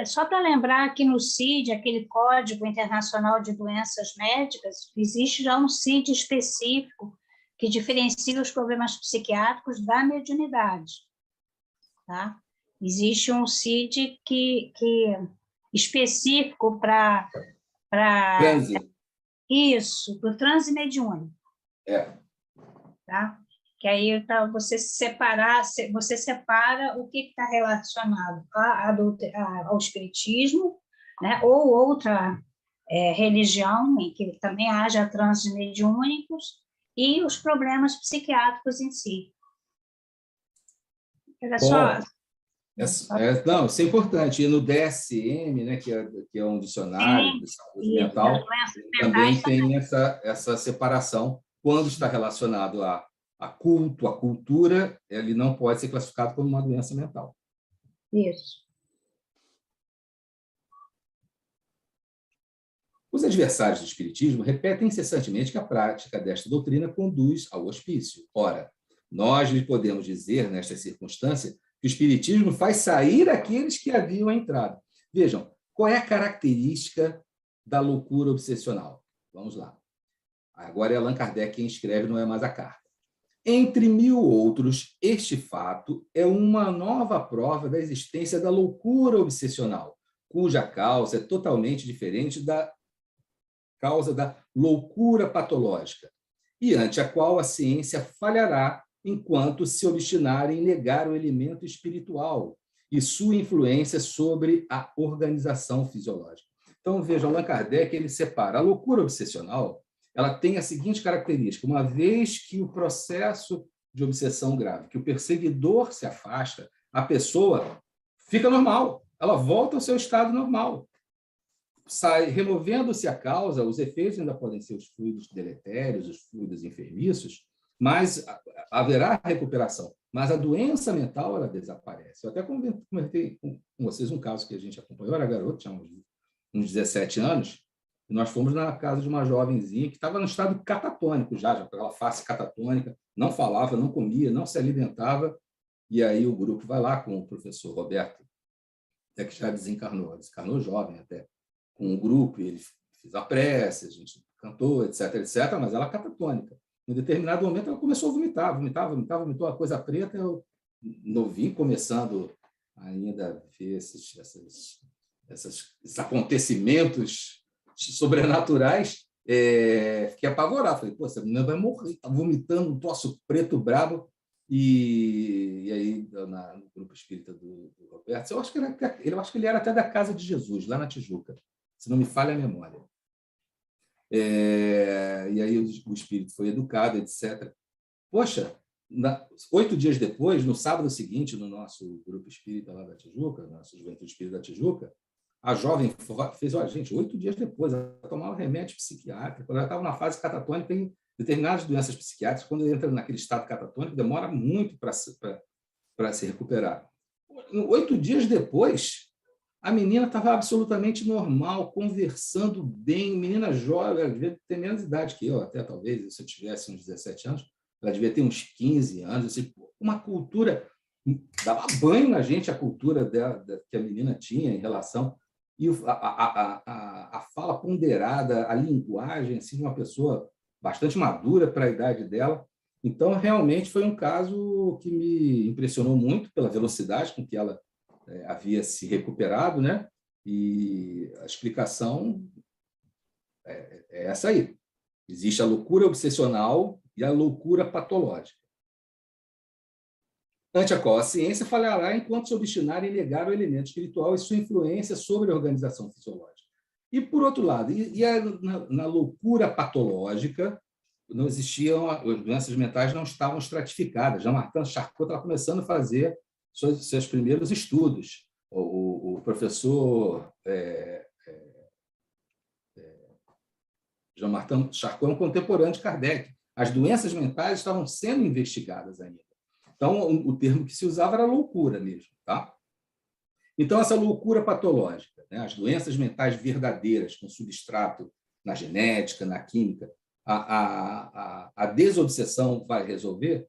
Só para lembrar que no CID, aquele Código Internacional de Doenças Médicas, existe já um CID específico que diferencia os problemas psiquiátricos da mediunidade. Tá? Existe um CID que específico para isso, para o transe mediúnico. Tá? Que aí você separa o que está relacionado ao espiritismo, né? Ou outra religião em que também haja transes mediúnicos e os problemas psiquiátricos em si. Era só... Não, isso é importante. E no DSM, né, que é um dicionário de saúde mental, também tem essa separação. Quando está relacionado a culto, a cultura, ele não pode ser classificado como uma doença mental. Isso. Os adversários do espiritismo repetem incessantemente que a prática desta doutrina conduz ao hospício. Ora, nós lhe podemos dizer, nesta circunstância, que o espiritismo faz sair aqueles que haviam entrado. Vejam, qual é a característica da loucura obsessional? Vamos lá. Agora é Allan Kardec quem escreve, não é mais a carta. Entre mil outros, este fato é uma nova prova da existência da loucura obsessional, cuja causa é totalmente diferente da causa da loucura patológica, e ante a qual a ciência falhará enquanto se obstinar em negar o elemento espiritual e sua influência sobre a organização fisiológica. Então, veja, Allan Kardec ele separa a loucura obsessional. Ela tem a seguinte característica: uma vez que o processo de obsessão grave, que o perseguidor se afasta, a pessoa fica normal, ela volta ao seu estado normal. Removendo-se a causa, os efeitos ainda podem ser os fluidos deletérios, os fluidos enfermiços, mas haverá recuperação. Mas a doença mental, ela desaparece. Eu até comentei com vocês um caso que a gente acompanhou, era garoto, tinha uns 17 anos, e nós fomos na casa de uma jovenzinha que estava no estado catatônico já com aquela face catatônica, não falava, não comia, não se alimentava, e aí o grupo vai lá com o professor Roberto, até que já desencarnou jovem até, com o grupo, ele fez a prece, a gente cantou, etc., mas ela catatônica. Em determinado momento, ela começou a vomitou uma coisa preta, eu novinho, começando ainda a ver esses acontecimentos sobrenaturais, fiquei apavorado. Falei, pô, essa menina vai morrer, está vomitando um troço preto brabo. E aí, no grupo espírita do Roberto, eu acho que ele era até da Casa de Jesus, lá na Tijuca, se não me falha a memória. E aí o espírito foi educado, etc. Poxa, 8 dias depois, no sábado seguinte, no nosso grupo espírita lá da Tijuca, nosso Juventude Espírita da Tijuca, a jovem fez, olha, gente, 8 dias depois, ela tomava remédio psiquiátrico, ela estava na fase catatônica, em determinadas doenças psiquiátricas, quando entra naquele estado catatônico, demora muito para se recuperar. 8 dias depois, a menina estava absolutamente normal, conversando bem, menina jovem, ela devia ter menos idade que eu, até talvez, se eu tivesse uns 17 anos, ela devia ter uns 15 anos, assim, uma cultura, dava banho na gente a cultura que a menina tinha em relação, e a fala ponderada, a linguagem assim, de uma pessoa bastante madura para a idade dela. Então, realmente, foi um caso que me impressionou muito pela velocidade com que ela havia se recuperado, né? E a explicação é essa aí. Existe a loucura obsessional e a loucura patológica, ante a qual a ciência falhará enquanto se obstinar em negar o elemento espiritual e sua influência sobre a organização fisiológica. E, por outro lado, na loucura patológica, não existiam, as doenças mentais não estavam estratificadas. Jean-Martin Charcot estava começando a fazer seus primeiros estudos. O professor Jean-Martin Charcot é um contemporâneo de Kardec. As doenças mentais estavam sendo investigadas ainda. Então, o termo que se usava era loucura mesmo. Tá? Então, essa loucura patológica, né? As doenças mentais verdadeiras, com substrato na genética, na química, a desobsessão vai resolver?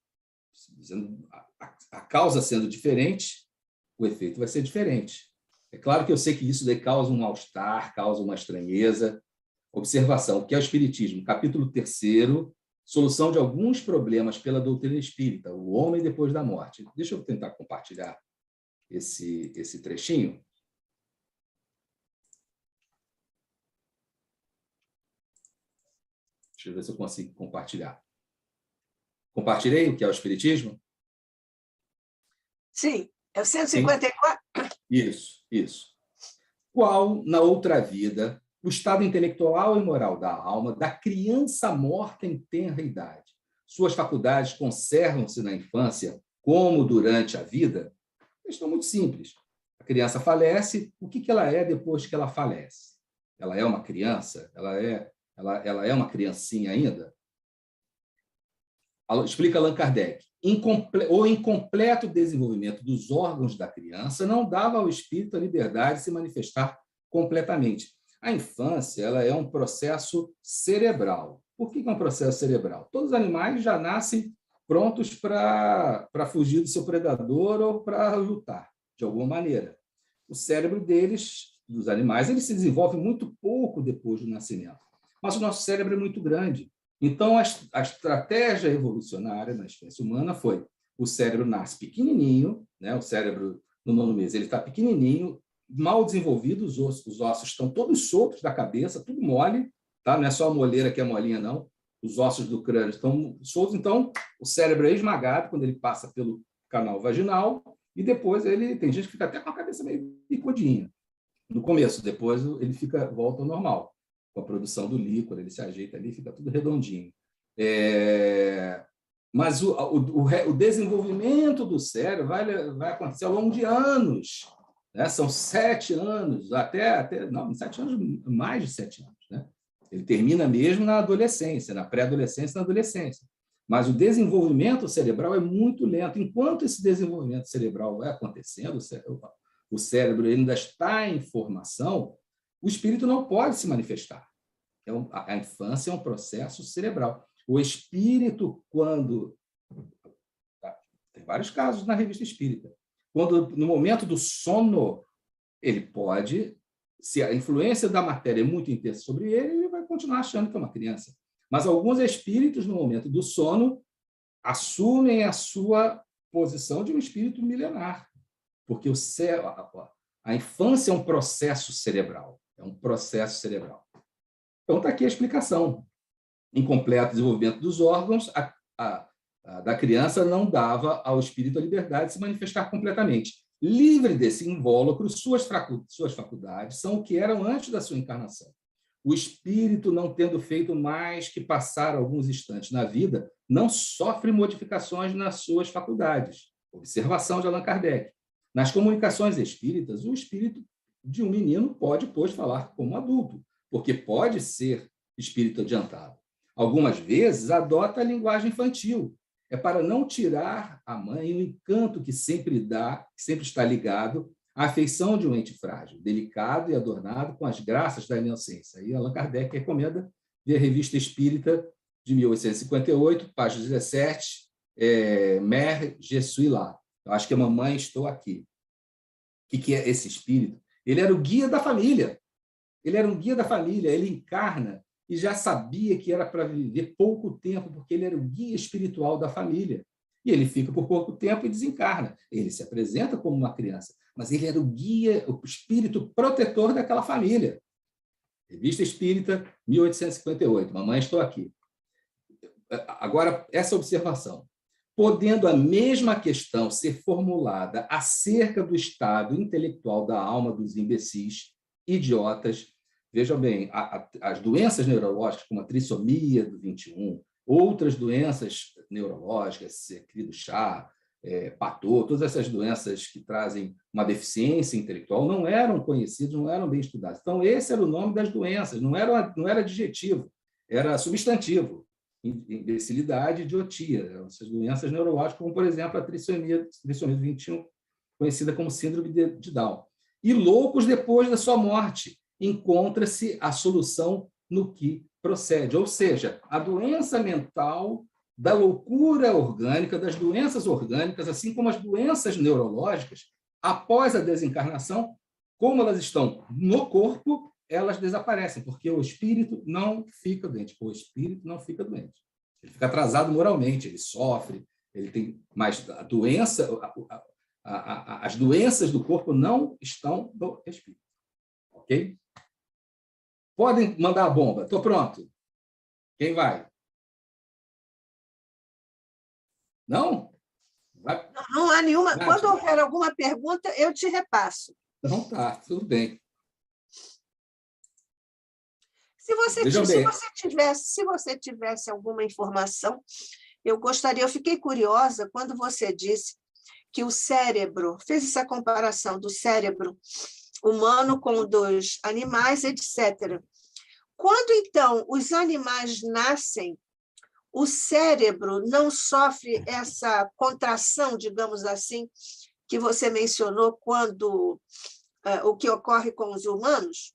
A causa sendo diferente, o efeito vai ser diferente. É claro que eu sei que isso daí causa um mal-estar, causa uma estranheza. Observação, o que é o Espiritismo? Capítulo 3º, solução de alguns problemas pela doutrina espírita, o homem depois da morte. Deixa eu tentar compartilhar esse trechinho. Deixa eu ver se eu consigo compartilhar. Compartilhei o que é o Espiritismo? Sim, é o 154. Isso. Qual, na outra vida, o estado intelectual e moral da alma da criança morta em tenra idade? Suas faculdades conservam-se na infância como durante a vida? Questão muito simples. A criança falece, o que ela é depois que ela falece? Ela é uma criança? Ela é uma criancinha ainda? Explica Allan Kardec. O incompleto desenvolvimento dos órgãos da criança não dava ao espírito a liberdade de se manifestar completamente. A infância ela é um processo cerebral. Por que é um processo cerebral? Todos os animais já nascem prontos para fugir do seu predador ou para lutar, de alguma maneira. O cérebro dos animais, ele se desenvolve muito pouco depois do nascimento. Mas o nosso cérebro é muito grande. Então, a estratégia evolucionária na espécie humana foi: o cérebro nasce pequenininho, né? O cérebro, no nono mês, ele está pequenininho, mal desenvolvido, os ossos estão todos soltos da cabeça, tudo mole, tá? Não é só a moleira que é molinha, não. Os ossos do crânio estão soltos, então o cérebro é esmagado quando ele passa pelo canal vaginal e depois tem gente que fica até com a cabeça meio picudinha no começo, depois ele volta ao normal. Com a produção do líquor, ele se ajeita ali, fica tudo redondinho. Mas o desenvolvimento do cérebro vai acontecer ao longo de anos, né? São 7 anos, não, 7 anos, mais de 7 anos. Né? Ele termina mesmo na adolescência, na pré-adolescência, na adolescência. Mas o desenvolvimento cerebral é muito lento. Enquanto esse desenvolvimento cerebral vai acontecendo, o cérebro ainda está em formação, o espírito não pode se manifestar. A infância é um processo cerebral. O espírito, tem vários casos na revista espírita, no momento do sono, ele pode, se a influência da matéria é muito intensa sobre ele vai continuar achando que é uma criança. Mas alguns espíritos, no momento do sono, assumem a sua posição de um espírito milenar, porque a infância é um processo cerebral. Então, está aqui a explicação. Incompleto desenvolvimento dos órgãos, da criança não dava ao espírito a liberdade de se manifestar completamente. Livre desse invólucro, suas faculdades são o que eram antes da sua encarnação. O espírito, não tendo feito mais que passar alguns instantes na vida, não sofre modificações nas suas faculdades. Observação de Allan Kardec. Nas comunicações espíritas, o espírito de um menino pode, pois, falar como adulto, porque pode ser espírito adiantado. Algumas vezes adota a linguagem infantil. É para não tirar à mãe o encanto que sempre dá, que sempre está ligado à afeição de um ente frágil, delicado e adornado com as graças da inocência. E Allan Kardec recomenda ver a Revista Espírita de 1858, página 17, Mère, je suis là. Eu acho que é Mamãe, Estou Aqui. O que é esse espírito? Ele era o guia da família. Ele era um guia da família, ele encarna e já sabia que era para viver pouco tempo, porque ele era o guia espiritual da família. E ele fica por pouco tempo e desencarna. Ele se apresenta como uma criança, mas ele era o guia, o espírito protetor daquela família. Revista Espírita, 1858. Mamãe, Estou Aqui. Agora, essa observação. Podendo a mesma questão ser formulada acerca do estado intelectual da alma dos imbecis, idiotas, vejam bem, as doenças neurológicas, como a trissomia do 21, outras doenças neurológicas, cri do chá, Patô, todas essas doenças que trazem uma deficiência intelectual não eram conhecidas, não eram bem estudadas. Então, esse era o nome das doenças, não era adjetivo, era substantivo. Imbecilidade e idiotia, essas doenças neurológicas, como, por exemplo, a trissomia do 21, conhecida como síndrome de Down. E loucos depois da sua morte. Encontra-se a solução no que procede, ou seja, a doença mental da loucura orgânica, das doenças orgânicas, assim como as doenças neurológicas, após a desencarnação, como elas estão no corpo, elas desaparecem, porque o espírito não fica doente. O espírito não fica doente. Ele fica atrasado moralmente, ele sofre, ele tem mais a doença, as doenças do corpo não estão no espírito. Ok? Podem mandar a bomba. Estou pronto. Quem vai? Não? Vai. Não há nenhuma. Quando houver alguma pergunta, eu te repasso. Então tá, tudo bem. Se você tivesse alguma informação, eu fiquei curiosa quando você disse que o cérebro, fez essa comparação do cérebro humano com o dos animais, etc. Quando, então, os animais nascem, o cérebro não sofre essa contração, digamos assim, que você mencionou quando o que ocorre com os humanos?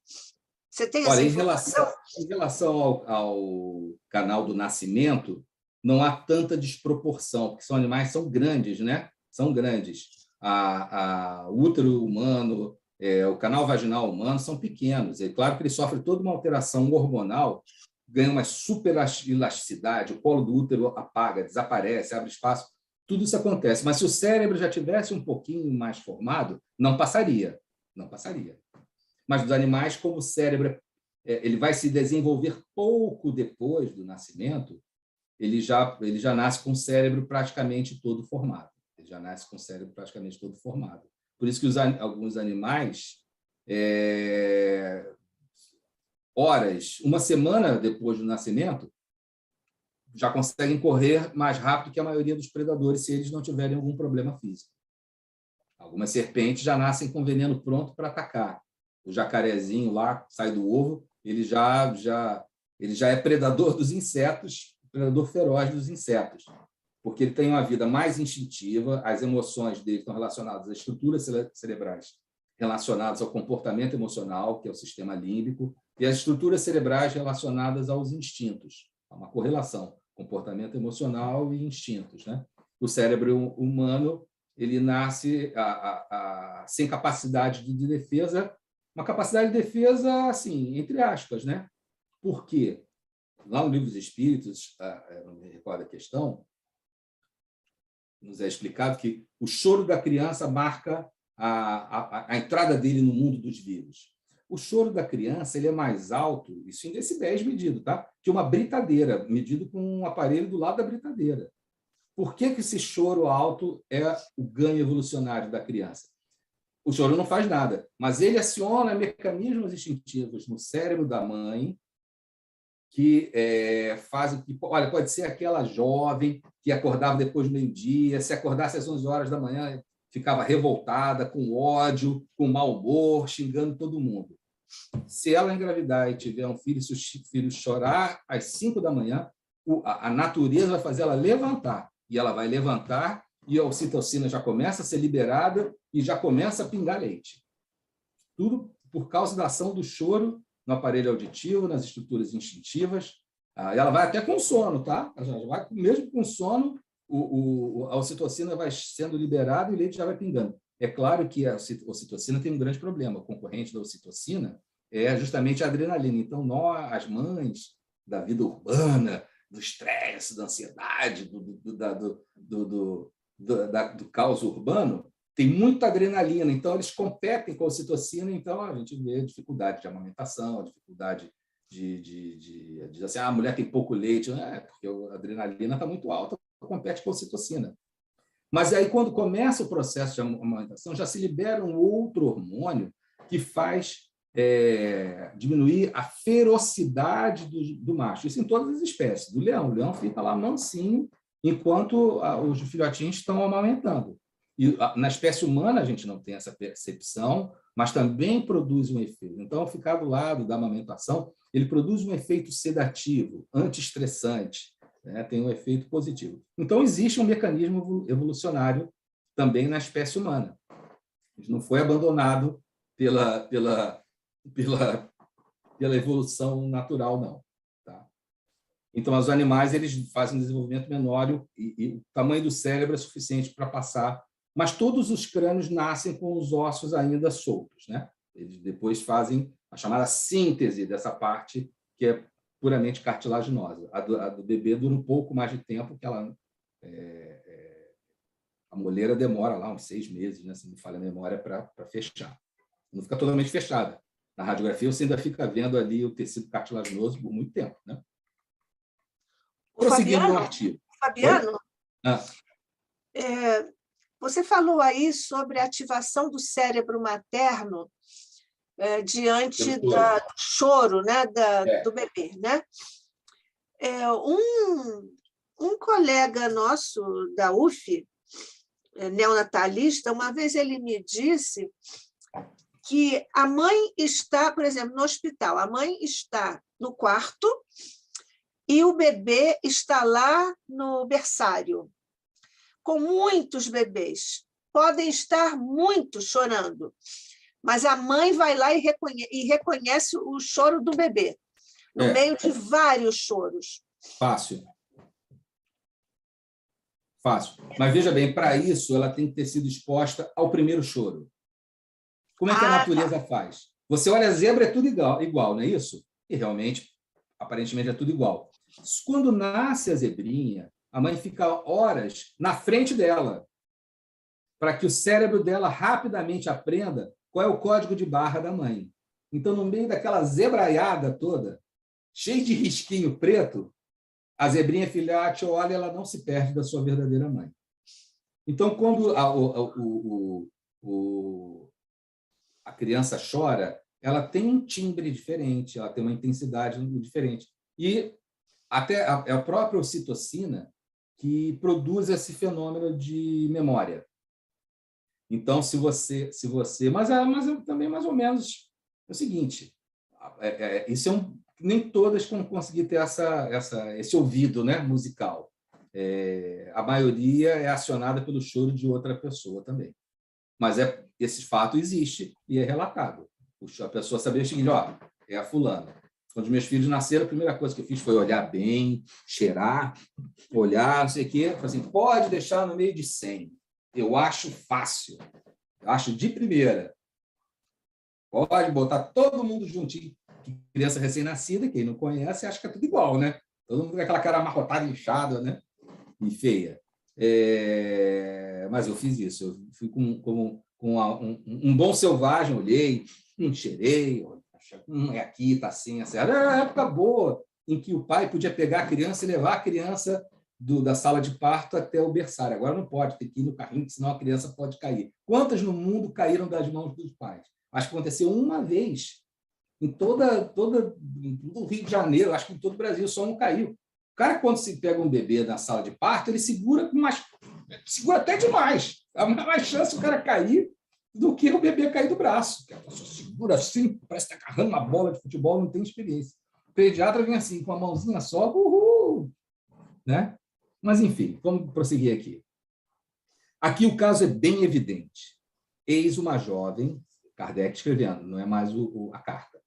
Você tem essa informação? Em relação ao canal do nascimento, não há tanta desproporção, porque são animais são grandes, né? São grandes. O útero humano, o canal vaginal humano são pequenos. É claro que ele sofre toda uma alteração hormonal, ganha uma super elasticidade, o colo do útero apaga, desaparece, abre espaço, tudo isso acontece. Mas se o cérebro já tivesse um pouquinho mais formado, não passaria. Não passaria. Mas dos animais, como o cérebro ele vai se desenvolver pouco depois do nascimento, ele já nasce com o cérebro praticamente todo formado. Ele já nasce com o cérebro praticamente todo formado. Por isso que alguns animais, horas, uma semana depois do nascimento, já conseguem correr mais rápido que a maioria dos predadores, se eles não tiverem algum problema físico. Algumas serpentes já nascem com veneno pronto para atacar. O jacarezinho lá, sai do ovo, ele já é predador dos insetos, predador feroz dos insetos, porque ele tem uma vida mais instintiva, as emoções dele estão relacionadas às estruturas cerebrais, relacionadas ao comportamento emocional, que é o sistema límbico, e as estruturas cerebrais relacionadas aos instintos. Há uma correlação, comportamento emocional e instintos, né? O cérebro humano, ele nasce sem capacidade de defesa, uma capacidade de defesa, assim, entre aspas, né? Por quê? Lá no Livro dos Espíritos, não me recordo a questão, nos é explicado que o choro da criança marca a entrada dele no mundo dos vivos. O choro da criança ele é mais alto, isso em decibéis medido, tá? Que uma britadeira, medido com um aparelho do lado da britadeira. Por que esse choro alto é o ganho evolucionário da criança? O choro não faz nada, mas ele aciona mecanismos instintivos no cérebro da mãe que fazem que, olha, pode ser aquela jovem que acordava depois do meio-dia, se acordasse às 11 horas da manhã, ficava revoltada, com ódio, com mau humor, xingando todo mundo. Se ela engravidar e tiver um filho, se o filho chorar às 5 da manhã, a natureza vai fazer ela levantar, e ela vai levantar e a ocitocina já começa a ser liberada e já começa a pingar leite. Tudo por causa da ação do choro no aparelho auditivo, nas estruturas instintivas. Ela vai até com sono, tá? Ela vai, mesmo com sono, a ocitocina vai sendo liberada e o leite já vai pingando. É claro que a ocitocina tem um grande problema. O concorrente da ocitocina é justamente a adrenalina. Então, nós, as mães da vida urbana, do estresse, da ansiedade, do caos urbano, tem muita adrenalina, então eles competem com a ocitocina, então a gente vê dificuldade de amamentação, dificuldade de assim, a mulher tem pouco leite, porque a adrenalina está muito alta, compete com a ocitocina. Mas aí, quando começa o processo de amamentação, já se libera um outro hormônio que faz diminuir a ferocidade do macho. Isso em todas as espécies. Do leão. O leão fica lá mansinho enquanto os filhotinhos estão amamentando. E na espécie humana a gente não tem essa percepção, mas também produz um efeito. Então, ficar do lado da amamentação, ele produz um efeito sedativo, antiestressante, né? Tem um efeito positivo. Então, existe um mecanismo evolucionário também na espécie humana. A gente não foi abandonado pela evolução natural, não. Tá? Então, os animais eles fazem um desenvolvimento menor e o tamanho do cérebro é suficiente para passar, mas todos os crânios nascem com os ossos ainda soltos, né? Eles depois fazem a chamada síntese dessa parte que é puramente cartilaginosa. A do bebê dura um pouco mais de tempo, que ela a moleira demora lá uns 6 meses, né? Se não falha a memória, para fechar. Não fica totalmente fechada. Na radiografia, você ainda fica vendo ali o tecido cartilaginoso por muito tempo, né? Prosseguindo no artigo. Fabiano, você falou aí sobre a ativação do cérebro materno diante do choro, né, do bebê, né? Um colega nosso da UF, neonatalista, uma vez ele me disse que a mãe está, por exemplo, no hospital, a mãe está no quarto e o bebê está lá no berçário, com muitos bebês. Podem estar muitos chorando, mas a mãe vai lá e reconhece o choro do bebê, no meio de vários choros. Fácil. Mas, veja bem, para isso, ela tem que ter sido exposta ao primeiro choro. Como é que a natureza faz? Você olha a zebra, é tudo igual, não é isso? E, realmente, aparentemente, é tudo igual. Quando nasce a zebrinha, a mãe fica horas na frente dela, para que o cérebro dela rapidamente aprenda qual é o código de barra da mãe. Então, no meio daquela zebraiada toda, cheio de risquinho preto, a zebrinha filhote olha, ela não se perde da sua verdadeira mãe. Então, quando a criança chora, ela tem um timbre diferente, ela tem uma intensidade diferente. E até a própria ocitocina que produz esse fenômeno de memória. Então, mas também mais ou menos é o seguinte, isso nem todas vão conseguir ter esse ouvido, né, musical. A maioria é acionada pelo choro de outra pessoa também. Mas esse fato existe e é relatado. A pessoa saber o seguinte, é a fulana. Quando os meus filhos nasceram, a primeira coisa que eu fiz foi olhar bem, cheirar, olhar, não sei o quê. Falei assim, pode deixar no meio de 100. Eu acho fácil. Eu acho de primeira. Pode botar todo mundo juntinho. Criança recém-nascida, quem não conhece, acha que é tudo igual, né? Todo mundo com aquela cara amarrotada, inchada, né? E feia. Mas eu fiz isso. Eu fui com um bom selvagem, olhei, cheirei, é aqui, está assim, assim. Era uma época boa em que o pai podia pegar a criança e levar a criança da sala de parto até o berçário. Agora não pode, tem que ir no carrinho, senão a criança pode cair. Quantas no mundo caíram das mãos dos pais? Acho que aconteceu uma vez. Em todo o Rio de Janeiro, acho que em todo o Brasil, só um caiu. O cara, quando se pega um bebê na sala de parto, ele segura até demais. Há mais chance o cara cair do que o bebê cair do braço. A pessoa segura assim, parece que está agarrando uma bola de futebol, não tem experiência. O pediatra vem assim, com a mãozinha só, uhul! Né? Mas, enfim, vamos prosseguir aqui. Aqui o caso é bem evidente. Eis uma jovem, Kardec escrevendo, não é mais a carta,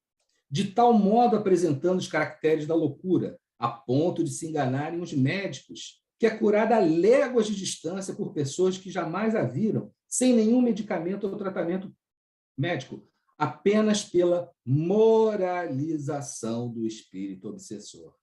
de tal modo apresentando os caracteres da loucura, a ponto de se enganarem os médicos, que é curada a léguas de distância por pessoas que jamais a viram, sem nenhum medicamento ou tratamento médico, apenas pela moralização do espírito obsessor.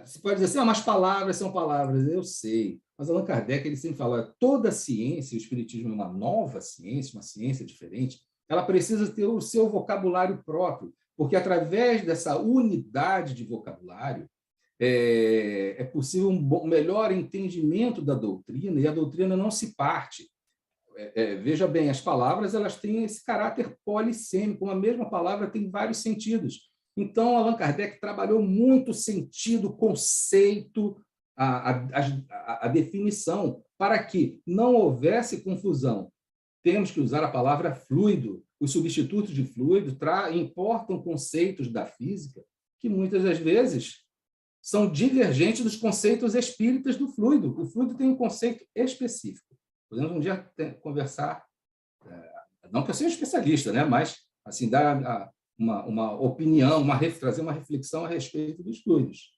Você pode dizer assim, mas palavras são palavras, eu sei. Mas Allan Kardec ele sempre fala, toda ciência, o espiritismo é uma nova ciência, uma ciência diferente, ela precisa ter o seu vocabulário próprio, porque através dessa unidade de vocabulário é possível um melhor entendimento da doutrina, e a doutrina não se parte. Veja bem, as palavras elas têm esse caráter polissêmico, uma mesma palavra tem vários sentidos. Então, Allan Kardec trabalhou muito o sentido, conceito, a definição, para que não houvesse confusão. Temos que usar a palavra fluido. Os substitutos de fluido importam conceitos da física que, muitas das vezes, são divergentes dos conceitos espíritas do fluido. O fluido tem um conceito específico. Podemos um dia conversar, não que eu seja especialista, né? Mas assim, dar uma opinião, trazer uma reflexão a respeito dos fluidos.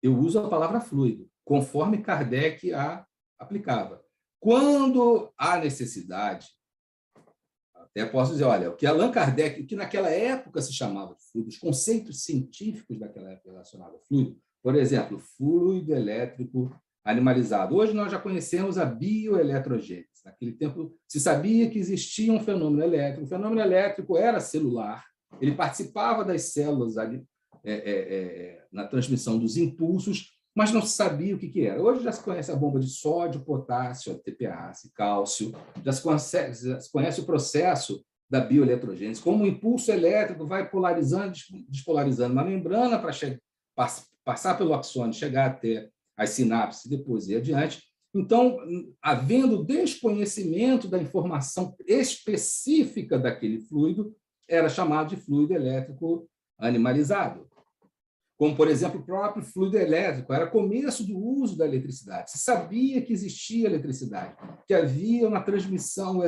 Eu uso a palavra fluido, conforme Kardec a aplicava. Quando há necessidade, até posso dizer, olha, o que Allan Kardec, o que naquela época se chamava de fluido, os conceitos científicos daquela época relacionados ao fluido, por exemplo, fluido elétrico animalizado. Hoje nós já conhecemos a bioeletrogênese. Naquele tempo se sabia que existia um fenômeno elétrico. O fenômeno elétrico era celular, ele participava das células na transmissão dos impulsos, mas não se sabia o que era. Hoje já se conhece a bomba de sódio, potássio, ATPase, cálcio, já se conhece o processo da bioeletrogênese, como o impulso elétrico vai polarizando, despolarizando uma membrana para passar pelo axônio, chegar até as sinapses e depois ir adiante. Então, havendo desconhecimento da informação específica daquele fluido, era chamado de fluido elétrico animalizado. Como, por exemplo, o próprio fluido elétrico, era começo do uso da eletricidade. Se sabia que existia eletricidade, que havia uma transmissão,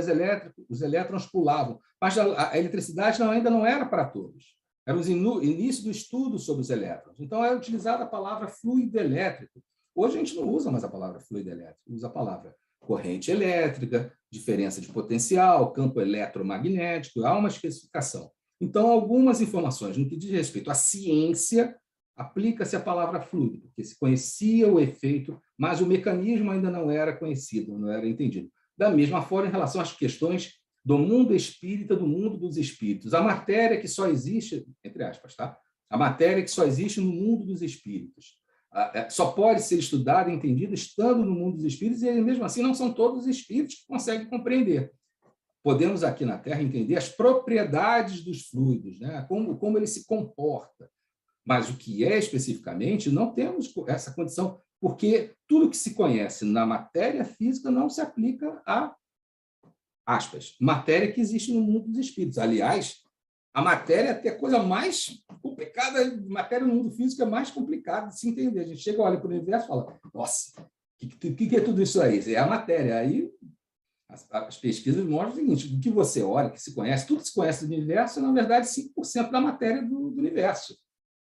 os elétrons pulavam, mas a eletricidade ainda não era para todos. Era o início do estudo sobre os elétrons. Então, era utilizada a palavra fluido elétrico. Hoje a gente não usa mais a palavra fluido elétrico, usa a palavra corrente elétrica, diferença de potencial, campo eletromagnético, há uma especificação. Então, algumas informações no que diz respeito à ciência, aplica-se a palavra fluido, porque se conhecia o efeito, mas o mecanismo ainda não era conhecido, não era entendido. Da mesma forma, em relação às questões do mundo espírita, do mundo dos espíritos, a matéria que só existe, entre aspas, tá? A matéria que só existe no mundo dos espíritos. Só pode ser estudada e entendida estando no mundo dos espíritos, e mesmo assim não são todos os espíritos que conseguem compreender. Podemos aqui na Terra entender as propriedades dos fluidos, né? Como ele se comporta, mas o que é especificamente, não temos essa condição, porque tudo que se conhece na matéria física não se aplica a, aspas, matéria que existe no mundo dos espíritos. Aliás, a matéria é até a coisa mais complicada, matéria no mundo físico é mais complicada de se entender. A gente chega, olha para o universo e fala, nossa, o que é tudo isso aí? É a matéria. Aí as pesquisas mostram o seguinte, o que você olha, que se conhece, tudo que se conhece do universo é, na verdade, 5% da matéria do universo.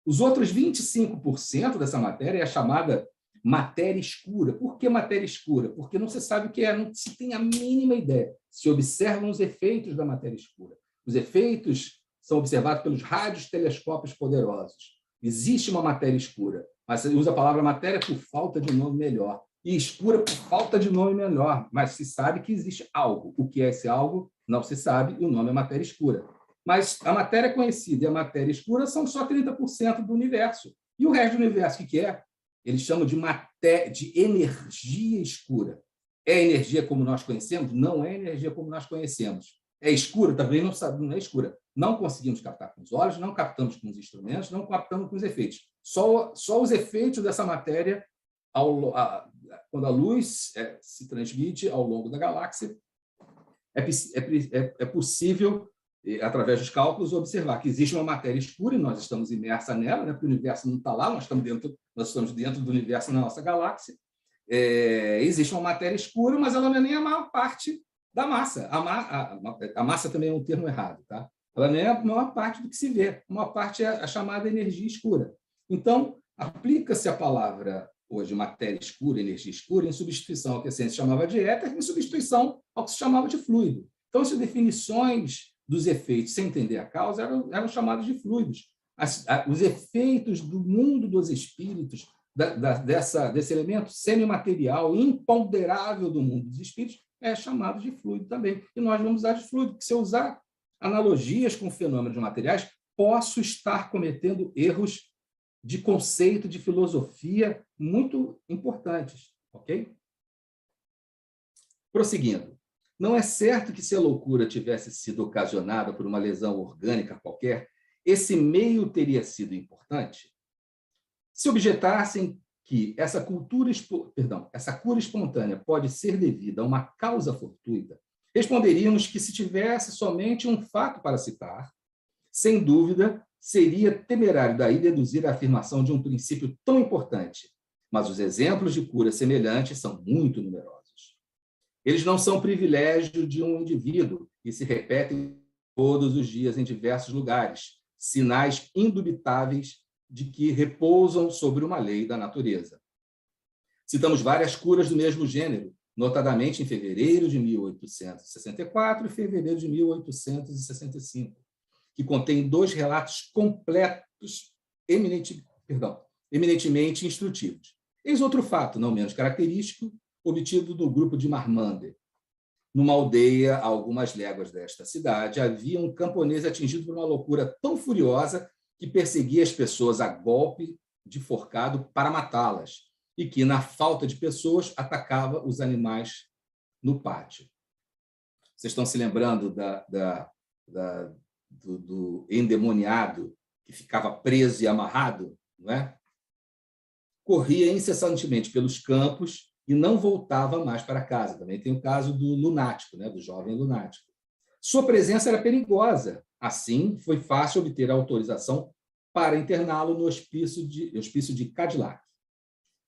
Os outros 25% dessa matéria é a chamada matéria escura. Por que matéria escura? Porque não se sabe o que é, não se tem a mínima ideia. Se observam os efeitos da matéria escura. Os efeitos são observados pelos radiotelescópios poderosos. Existe uma matéria escura, mas se usa a palavra matéria por falta de nome melhor, e escura por falta de nome melhor, mas se sabe que existe algo. O que é esse algo? Não se sabe, e o nome é matéria escura. Mas a matéria conhecida e a matéria escura são só 30% do universo. E o resto do universo, o que é? eles chamam de energia escura. É energia como nós conhecemos? Não é energia como nós conhecemos. É escura? Também não é escura. Não conseguimos captar com os olhos, não captamos com os instrumentos, não captamos com os efeitos. Só os efeitos dessa matéria, quando a luz se transmite ao longo da galáxia, é possível, através dos cálculos, observar que existe uma matéria escura e nós estamos imersos nela, né? Porque o universo não está lá, nós estamos dentro do universo na nossa galáxia. Existe uma matéria escura, mas ela não é nem a maior parte da massa. A massa também é um termo errado, tá? Ela não é a maior parte do que se vê. A maior parte é a chamada energia escura. Então, aplica-se a palavra hoje matéria escura, energia escura, em substituição ao que a ciência chamava de éter, em substituição ao que se chamava de fluido. Então, essas definições dos efeitos, sem entender a causa, eram chamados de fluidos. Os efeitos do mundo dos espíritos, desse elemento semimaterial, imponderável do mundo dos espíritos, é chamado de fluido também. E nós vamos usar de fluido, porque se eu usar analogias com fenômenos materiais, posso estar cometendo erros de conceito, de filosofia muito importantes, ok? Prosseguindo. Não é certo que se a loucura tivesse sido ocasionada por uma lesão orgânica qualquer, esse meio teria sido importante? Se objetassem que essa cura espontânea pode ser devida a uma causa fortuita, responderíamos que se tivesse somente um fato para citar, sem dúvida, seria temerário daí deduzir a afirmação de um princípio tão importante, mas os exemplos de cura semelhantes são muito numerosos. Eles não são privilégio de um indivíduo e se repetem todos os dias em diversos lugares, sinais indubitáveis de que repousam sobre uma lei da natureza. Citamos várias curas do mesmo gênero, notadamente em fevereiro de 1864 e fevereiro de 1865, que contém 2 relatos completos, eminentemente instrutivos. Eis outro fato, não menos característico, obtido do grupo de Marmande. Numa aldeia a algumas léguas desta cidade, havia um camponês atingido por uma loucura tão furiosa que perseguia as pessoas a golpe de forcado para matá-las e que, na falta de pessoas, atacava os animais no pátio. Vocês estão se lembrando do endemoniado que ficava preso e amarrado, não é? Corria incessantemente pelos campos e não voltava mais para casa. Também tem o caso do lunático, né? Do jovem lunático. Sua presença era perigosa. Assim, foi fácil obter a autorização para interná-lo no hospício de Cadillac.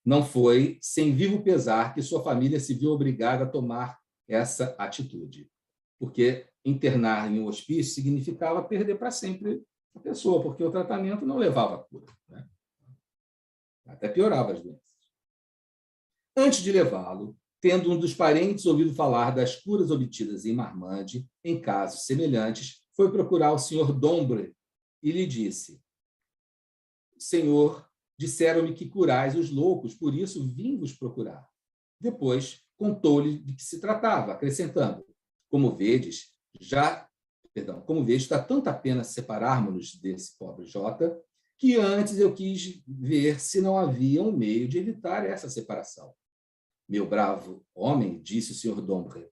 Não foi sem vivo pesar que sua família se viu obrigada a tomar essa atitude, porque internar em um hospício significava perder para sempre a pessoa, porque o tratamento não levava a cura, né? Até piorava as doenças. Antes de levá-lo, tendo um dos parentes ouvido falar das curas obtidas em Marmande, em casos semelhantes, foi procurar o senhor Dombre e lhe disse: Senhor, disseram-me que curais os loucos, por isso vim vos procurar. Depois contou-lhe de que se tratava, acrescentando: Como vedes, está tanta pena separarmos-nos desse pobre Jota, que antes eu quis ver se não havia um meio de evitar essa separação. Meu bravo homem, disse o senhor Dombre,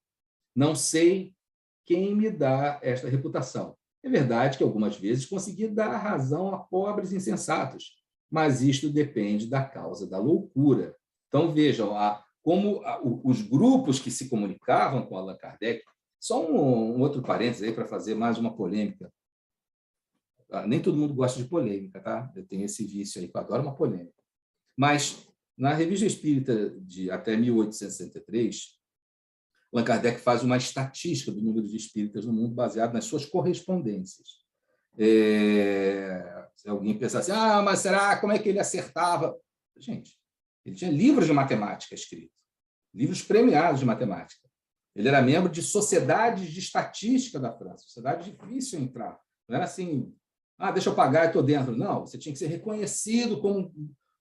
não sei quem me dá esta reputação. É verdade que algumas vezes consegui dar razão a pobres insensatos, mas isto depende da causa da loucura. Então, vejam como os grupos que se comunicavam com Allan Kardec, só um outro parênteses aí para fazer mais uma polêmica. Nem todo mundo gosta de polêmica, tá? Eu tenho esse vício aí, que eu adoro uma polêmica. Mas, na Revista Espírita de até 1863, Allan Kardec faz uma estatística do número de espíritas no mundo baseado nas suas correspondências. Se alguém pensar assim, mas será, como é que ele acertava? Gente, ele tinha livros de matemática escritos, livros premiados de matemática. Ele era membro de sociedades de estatística da França, sociedade difícil entrar. Não era assim, deixa eu pagar, eu estou dentro. Não, você tinha que ser reconhecido como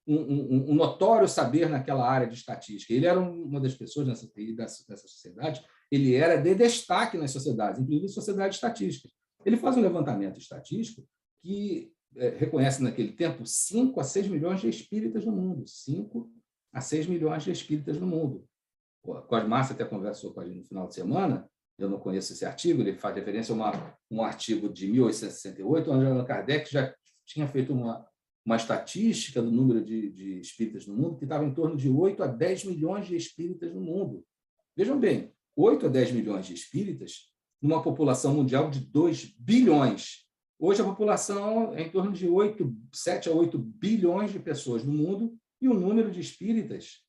um notório saber naquela área de estatística. Ele era uma das pessoas dessa sociedade, ele era de destaque nas sociedades, inclusive sociedades estatísticas. Ele faz um levantamento estatístico que reconhece naquele tempo 5 a 6 milhões de espíritas no mundo. 5 a 6 milhões de espíritas no mundo. O Cosmar até conversou com a gente no final de semana, eu não conheço esse artigo, ele faz referência a um artigo de 1868, onde Allan Kardec já tinha feito uma estatística do número de espíritas no mundo, que estava em torno de 8 a 10 milhões de espíritas no mundo. Vejam bem, 8 a 10 milhões de espíritas numa população mundial de 2 bilhões. Hoje a população é em torno de 7 a 8 bilhões de pessoas no mundo e o número de espíritas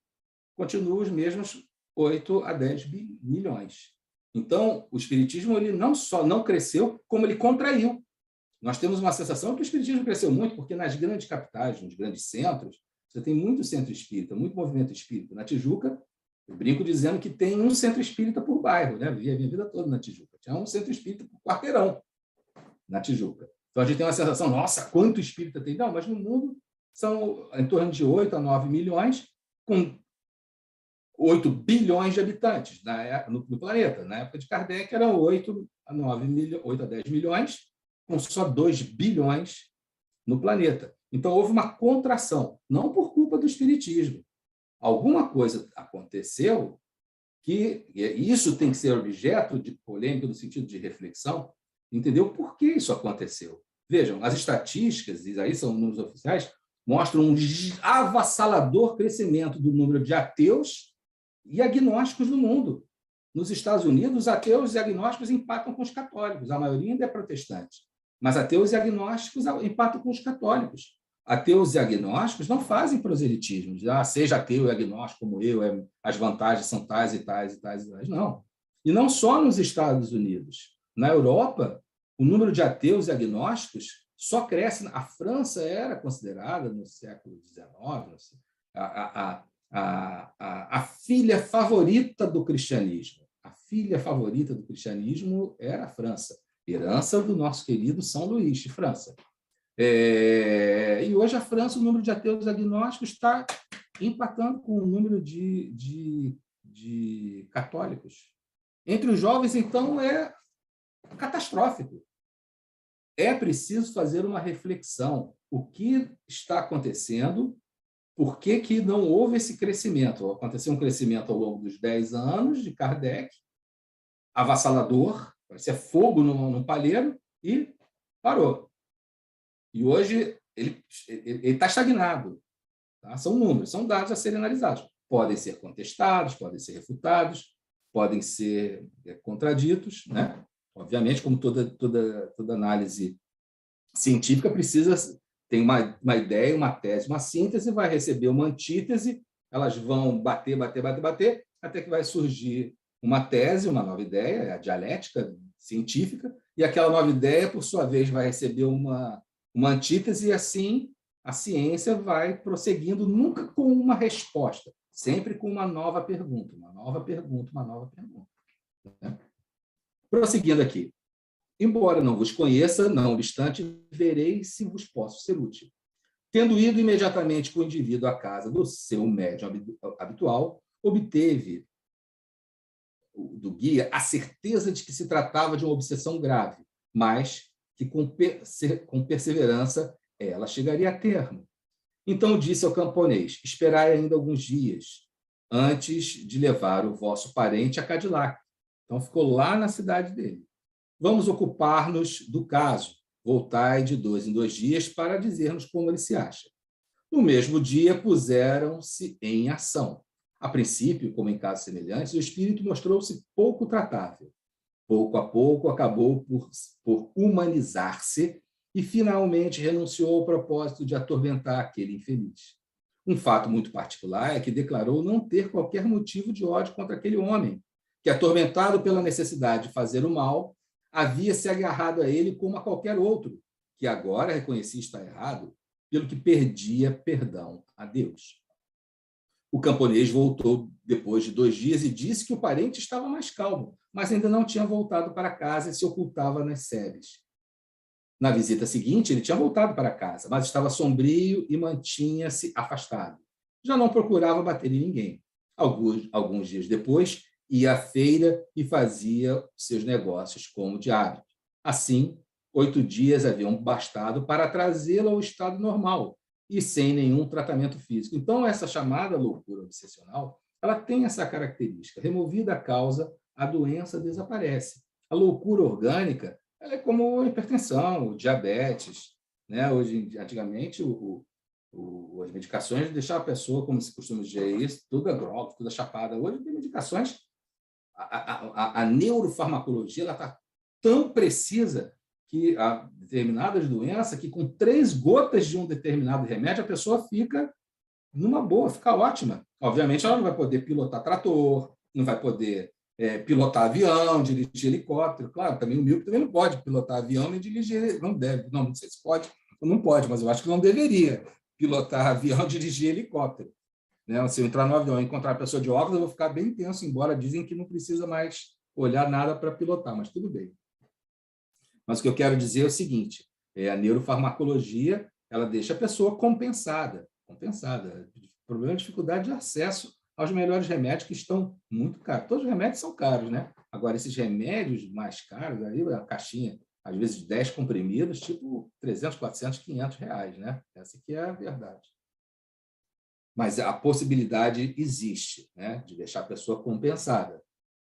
continua os mesmos 8 a 10 milhões. Então, o espiritismo ele não só não cresceu, como ele contraiu. Nós temos uma sensação que o espiritismo cresceu muito, porque nas grandes capitais, nos grandes centros, você tem muito centro espírita, muito movimento espírita. Na Tijuca, eu brinco dizendo que tem um centro espírita por bairro, né? Eu vivi a minha vida toda na Tijuca. Tinha um centro espírita por quarteirão na Tijuca. Então, a gente tem uma sensação, nossa, quanto espírita tem? Não, mas no mundo são em torno de 8 a 9 milhões, com 8 bilhões de habitantes no planeta. Na época de Kardec, eram 8 a 10 milhões, com só 2 bilhões no planeta. Então, houve uma contração, não por culpa do espiritismo. Alguma coisa aconteceu que isso tem que ser objeto de polêmica no sentido de reflexão, entendeu por que isso aconteceu. Vejam, as estatísticas, e aí são números oficiais, mostram um avassalador crescimento do número de ateus e agnósticos no mundo. Nos Estados Unidos, os ateus e agnósticos empatam com os católicos. A maioria ainda é protestante. Mas ateus e agnósticos empatam com os católicos. Ateus e agnósticos não fazem proselitismo. Seja ateu e agnóstico como eu, as vantagens são tais e tais e tais e tais. Não. E não só nos Estados Unidos. Na Europa, o número de ateus e agnósticos só cresce. A França era considerada, no século XIX, a filha favorita do cristianismo. A filha favorita do cristianismo era a França, herança do nosso querido São Luís de França. E hoje a França, o número de ateus agnósticos está empatando com o número de católicos. Entre os jovens, então, é catastrófico. É preciso fazer uma reflexão. O que está acontecendo? Por que não houve esse crescimento? Aconteceu um crescimento ao longo dos 10 anos de Kardec, avassalador, parecia fogo num palheiro, e parou. E hoje ele está estagnado. Tá? São números, são dados a serem analisados. Podem ser contestados, podem ser refutados, podem ser contraditos, né? Obviamente, como toda análise científica tem uma ideia, uma tese, uma síntese, vai receber uma antítese, elas vão bater, até que vai surgir uma tese, uma nova ideia, a dialética científica, e aquela nova ideia, por sua vez, vai receber uma antítese, e assim a ciência vai prosseguindo, nunca com uma resposta, sempre com uma nova pergunta, uma nova pergunta. Né? Prosseguindo aqui. Embora não vos conheça, não obstante, verei se vos posso ser útil. Tendo ido imediatamente com o indivíduo à casa do seu médium habitual, obteve do guia a certeza de que se tratava de uma obsessão grave, mas que com perseverança ela chegaria a termo. Então disse ao camponês: esperai ainda alguns dias antes de levar o vosso parente a Cadillac. Então ficou lá na cidade dele. Vamos ocupar-nos do caso. Voltai de 2 em 2 dias para dizer-nos como ele se acha. No mesmo dia, puseram-se em ação. A princípio, como em casos semelhantes, o espírito mostrou-se pouco tratável. Pouco a pouco, acabou por humanizar-se e, finalmente, renunciou ao propósito de atormentar aquele infeliz. Um fato muito particular é que declarou não ter qualquer motivo de ódio contra aquele homem, que, atormentado pela necessidade de fazer o mal, havia se agarrado a ele como a qualquer outro, que agora reconhecia estar errado, pelo que perdia perdão a Deus. O camponês voltou depois de 2 dias e disse que o parente estava mais calmo, mas ainda não tinha voltado para casa e se ocultava nas sebes. Na visita seguinte, ele tinha voltado para casa, mas estava sombrio e mantinha-se afastado. Já não procurava bater em ninguém. Alguns dias depois, ia à feira e fazia seus negócios como de hábito. Assim, 8 dias haviam bastado para trazê-lo ao estado normal e sem nenhum tratamento físico. Então, essa chamada loucura obsessional, ela tem essa característica. Removida a causa, a doença desaparece. A loucura orgânica, ela é como a hipertensão, o diabetes, né? Antigamente, as medicações deixavam a pessoa, como se costuma dizer isso, toda grogue, toda chapada. Hoje tem medicações. A neurofarmacologia está tão precisa que há determinadas doenças que com 3 gotas de um determinado remédio a pessoa fica numa boa, fica ótima. Obviamente, ela não vai poder pilotar trator, não vai poder pilotar avião, dirigir helicóptero. Claro, também o míope também não pode pilotar avião nem dirigir, não deve, não sei se pode ou não pode, mas eu acho que não deveria pilotar avião, dirigir helicóptero. Né? Se eu entrar no avião e encontrar a pessoa de óculos, eu vou ficar bem tenso, embora dizem que não precisa mais olhar nada para pilotar, mas tudo bem. Mas o que eu quero dizer é o seguinte, a neurofarmacologia, ela deixa a pessoa compensada. Problema de dificuldade de acesso aos melhores remédios que estão muito caros. Todos os remédios são caros, né? Agora, esses remédios mais caros, aí a caixinha, às vezes 10 comprimidos, tipo 300, 400, 500 reais, né? Essa aqui é a verdade. Mas a possibilidade existe, né? De deixar a pessoa compensada.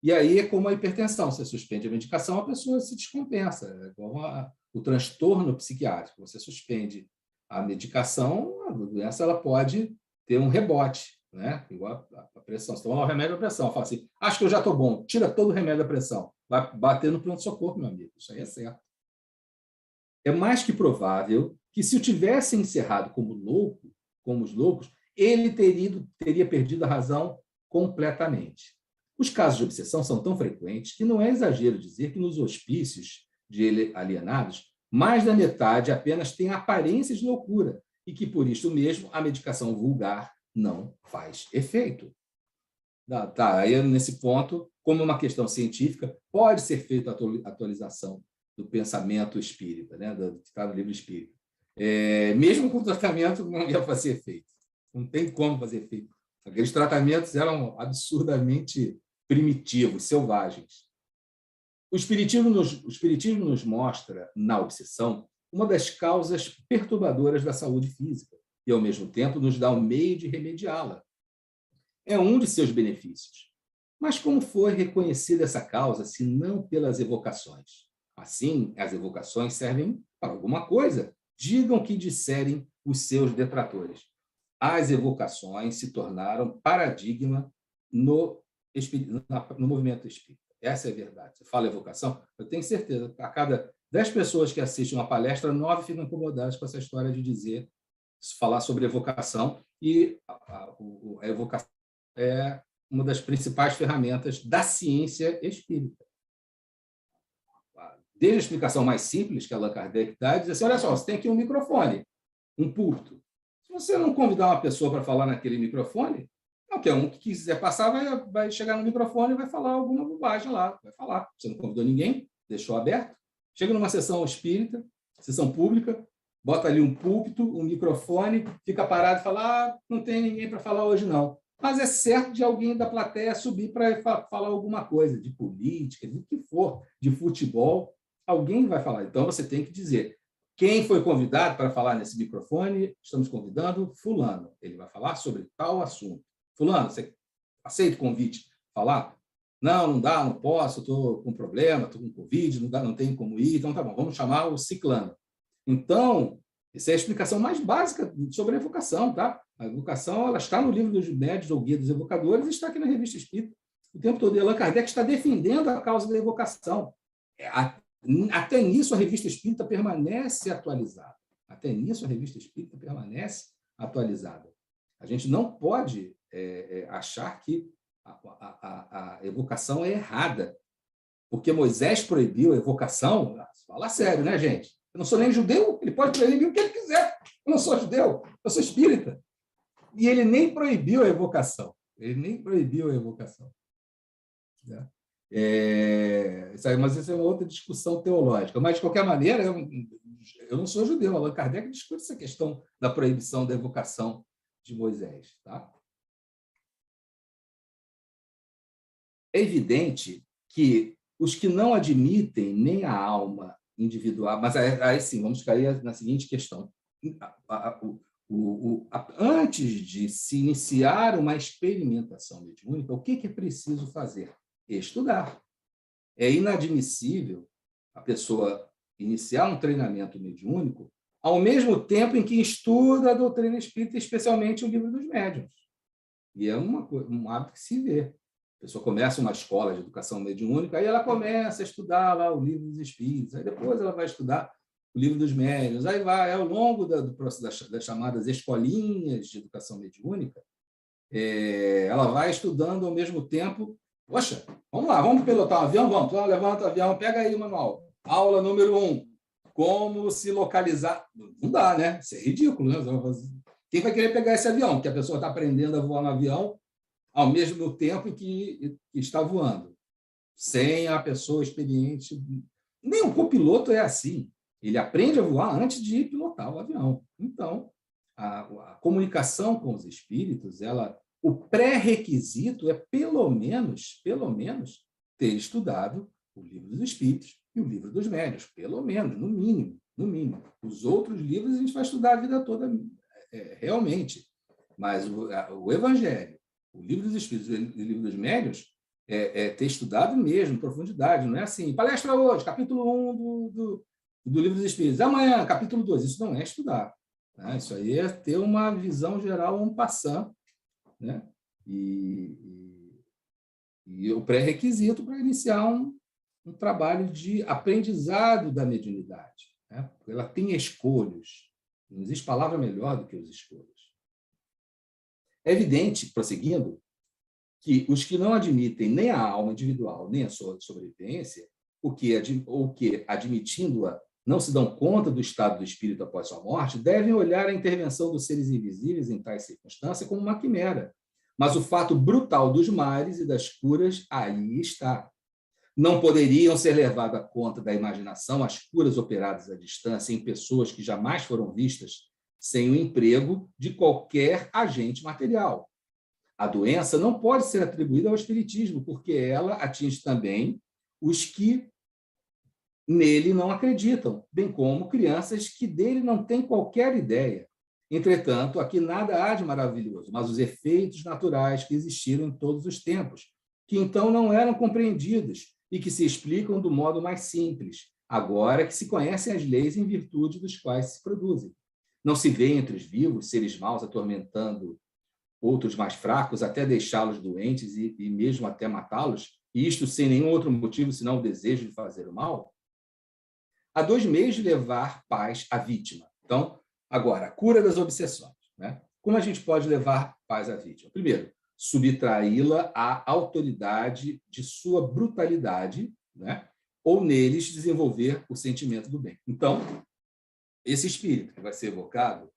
E aí é como a hipertensão, você suspende a medicação, a pessoa se descompensa. É igual o transtorno psiquiátrico, você suspende a medicação, a doença ela pode ter um rebote, né? Igual a pressão. Você toma lá o remédio da pressão, fala assim, acho que eu já estou bom, tira todo o remédio da pressão. Vai bater no pronto-socorro, meu amigo. Isso aí é certo. É mais que provável que, se o tivesse encerrado como os loucos, ele teria perdido a razão completamente. Os casos de obsessão são tão frequentes que não é exagero dizer que nos hospícios de alienados, mais da metade apenas tem aparência de loucura e que, por isso mesmo, a medicação vulgar não faz efeito. Aí, nesse ponto, como uma questão científica, pode ser feita a atualização do pensamento espírita, né? Que está no livro espírita. Mesmo com o tratamento, não ia fazer efeito. Não tem como fazer efeito. Aqueles tratamentos eram absurdamente primitivos, selvagens. O espiritismo nos mostra, na obsessão, uma das causas perturbadoras da saúde física e, ao mesmo tempo, nos dá o meio de remediá-la. É um de seus benefícios. Mas como foi reconhecida essa causa, se não pelas evocações? Assim, as evocações servem para alguma coisa. Digam o que disserem os seus detratores. As evocações se tornaram paradigma no movimento espírita. Essa é a verdade. Você fala evocação, eu tenho certeza, a cada 10 pessoas que assistem uma palestra, 9 ficam incomodadas com essa história de falar sobre evocação, e a evocação é uma das principais ferramentas da ciência espírita. Desde a explicação mais simples que Allan Kardec dá, diz assim, olha só, você tem aqui um microfone, um púlpito. Se você não convidar uma pessoa para falar naquele microfone, qualquer um que quiser passar vai chegar no microfone e vai falar alguma bobagem lá, vai falar. Você não convidou ninguém, deixou aberto. Chega numa sessão espírita, sessão pública, bota ali um púlpito, um microfone, fica parado e fala, não tem ninguém para falar hoje não. Mas é certo de alguém da plateia subir para falar alguma coisa, de política, de que for, de futebol, alguém vai falar. Então, você tem que dizer, quem foi convidado para falar nesse microfone, estamos convidando fulano. Ele vai falar sobre tal assunto. Fulano, você aceita o convite? Falar? Não dá, não posso, estou com problema, estou com Covid, não tenho como ir, então tá bom, vamos chamar o ciclano. Então, essa é a explicação mais básica sobre a evocação, tá? A evocação, ela está no livro dos médios ou guia dos evocadores e está aqui na Revista Espírita. O tempo todo, Allan Kardec está defendendo a causa da evocação. Até nisso, a Revista Espírita permanece atualizada. Até nisso, a Revista Espírita permanece atualizada. A gente não pode achar que a evocação é errada, porque Moisés proibiu a evocação. Fala sério, né, gente? Eu não sou nem judeu, ele pode proibir o que ele quiser. Eu não sou judeu, eu sou espírita. E ele nem proibiu a evocação. Ele nem proibiu a evocação. Né? Mas isso é uma outra discussão teológica. Mas, de qualquer maneira, eu não sou judeu. Allan Kardec discute essa questão da proibição da evocação de Moisés. Tá? É evidente que os que não admitem nem a alma individual. Mas aí sim, vamos cair na seguinte questão. Antes de se iniciar uma experimentação mediúnica, o que é preciso fazer? Estudar. É inadmissível a pessoa iniciar um treinamento mediúnico ao mesmo tempo em que estuda a doutrina espírita, especialmente o Livro dos Médiuns. E é um hábito que se vê. A pessoa começa uma escola de educação mediúnica, aí ela começa a estudar lá o Livro dos Espíritos, aí depois ela vai estudar o Livro dos Médiuns, aí vai, ao longo do processo das chamadas escolinhas de educação mediúnica, ela vai estudando ao mesmo tempo. Poxa, vamos lá, vamos pilotar um avião? Vamos, levanta o avião, pega aí o manual. Aula número 1, como se localizar. Não dá, né? Isso é ridículo, né? Quem vai querer pegar esse avião? Que a pessoa está aprendendo a voar no avião ao mesmo tempo em que está voando, sem a pessoa experiente. Nem um copiloto é assim. Ele aprende a voar antes de pilotar o avião. Então, a comunicação com os espíritos, o pré-requisito é, pelo menos, ter estudado o Livro dos Espíritos e o Livro dos Médiuns, pelo menos, no mínimo. Os outros livros a gente vai estudar a vida toda realmente. Mas o Evangelho, o Livro dos Espíritos e o Livro dos Médiuns é ter estudado mesmo, em profundidade. Não é assim, palestra hoje, capítulo 1 do Livro dos Espíritos, amanhã, capítulo 2. Isso não é estudar. Né? Isso aí é ter uma visão geral, en passant, né? E o pré-requisito para iniciar um trabalho de aprendizado da mediunidade. Né? Ela tem escolhos. Não existe palavra melhor do que os escolhos. É evidente, prosseguindo, que os que não admitem nem a alma individual, nem a sua sobrevivência, ou que, admitindo-a, não se dão conta do estado do espírito após sua morte, devem olhar a intervenção dos seres invisíveis em tais circunstâncias como uma quimera. Mas o fato brutal dos males e das curas aí está. Não poderiam ser levadas à conta da imaginação as curas operadas à distância em pessoas que jamais foram vistas sem o emprego de qualquer agente material. A doença não pode ser atribuída ao espiritismo, porque ela atinge também os que nele não acreditam, bem como crianças que dele não têm qualquer ideia. Entretanto, aqui nada há de maravilhoso, mas os efeitos naturais que existiram em todos os tempos, que então não eram compreendidos e que se explicam do modo mais simples, agora que se conhecem as leis em virtude dos quais se produzem. Não se vê entre os vivos seres maus atormentando outros mais fracos, até deixá-los doentes e mesmo até matá-los, e isto sem nenhum outro motivo senão o desejo de fazer o mal? Há 2 meios de levar paz à vítima. Então, agora, a cura das obsessões. Né? Como a gente pode levar paz à vítima? Primeiro, subtraí-la à autoridade de sua brutalidade, né? Ou neles desenvolver o sentimento do bem. Então, esse espírito que vai ser evocado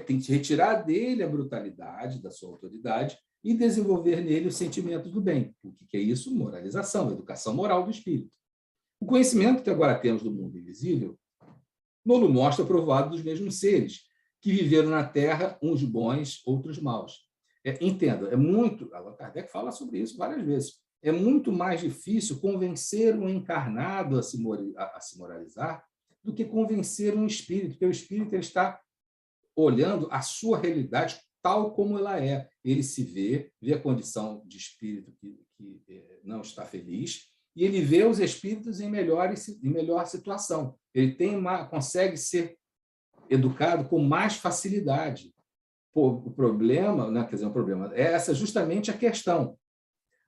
tem que retirar dele a brutalidade da sua autoridade e desenvolver nele o sentimento do bem. O que é isso? Moralização, educação moral do espírito. O conhecimento que agora temos do mundo invisível nos mostra provado dos mesmos seres que viveram na Terra, uns bons, outros maus. Entenda, Allan Kardec fala sobre isso várias vezes, é muito mais difícil convencer um encarnado a se moralizar do que convencer um espírito, porque o espírito ele está olhando a sua realidade tal como ela é. Ele se vê a condição de espírito que não está feliz, e ele vê os espíritos em melhor situação. Ele consegue ser educado com mais facilidade. O problema, né, é essa justamente a questão.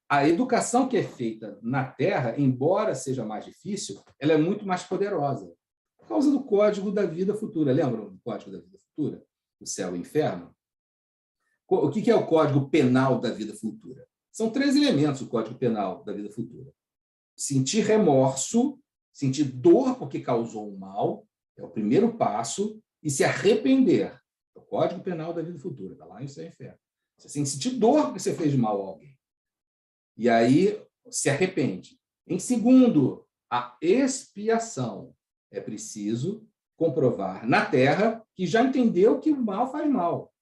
A educação que é feita na Terra, embora seja mais difícil, ela é muito mais poderosa, por causa do Código da Vida Futura. Lembram do Código da Vida Futura? O céu e o inferno? O que é o Código Penal da Vida Futura? São 3 elementos o Código Penal da Vida Futura. Sentir remorso, sentir dor porque causou um mal, é o primeiro passo, e se arrepender. É o Código Penal da Vida Futura, está lá em Céu e Inferno. Você tem que sentir dor porque você fez mal a alguém. E aí se arrepende. Em segundo, a expiação. É preciso comprovar na Terra que já entendeu que o mal faz mal.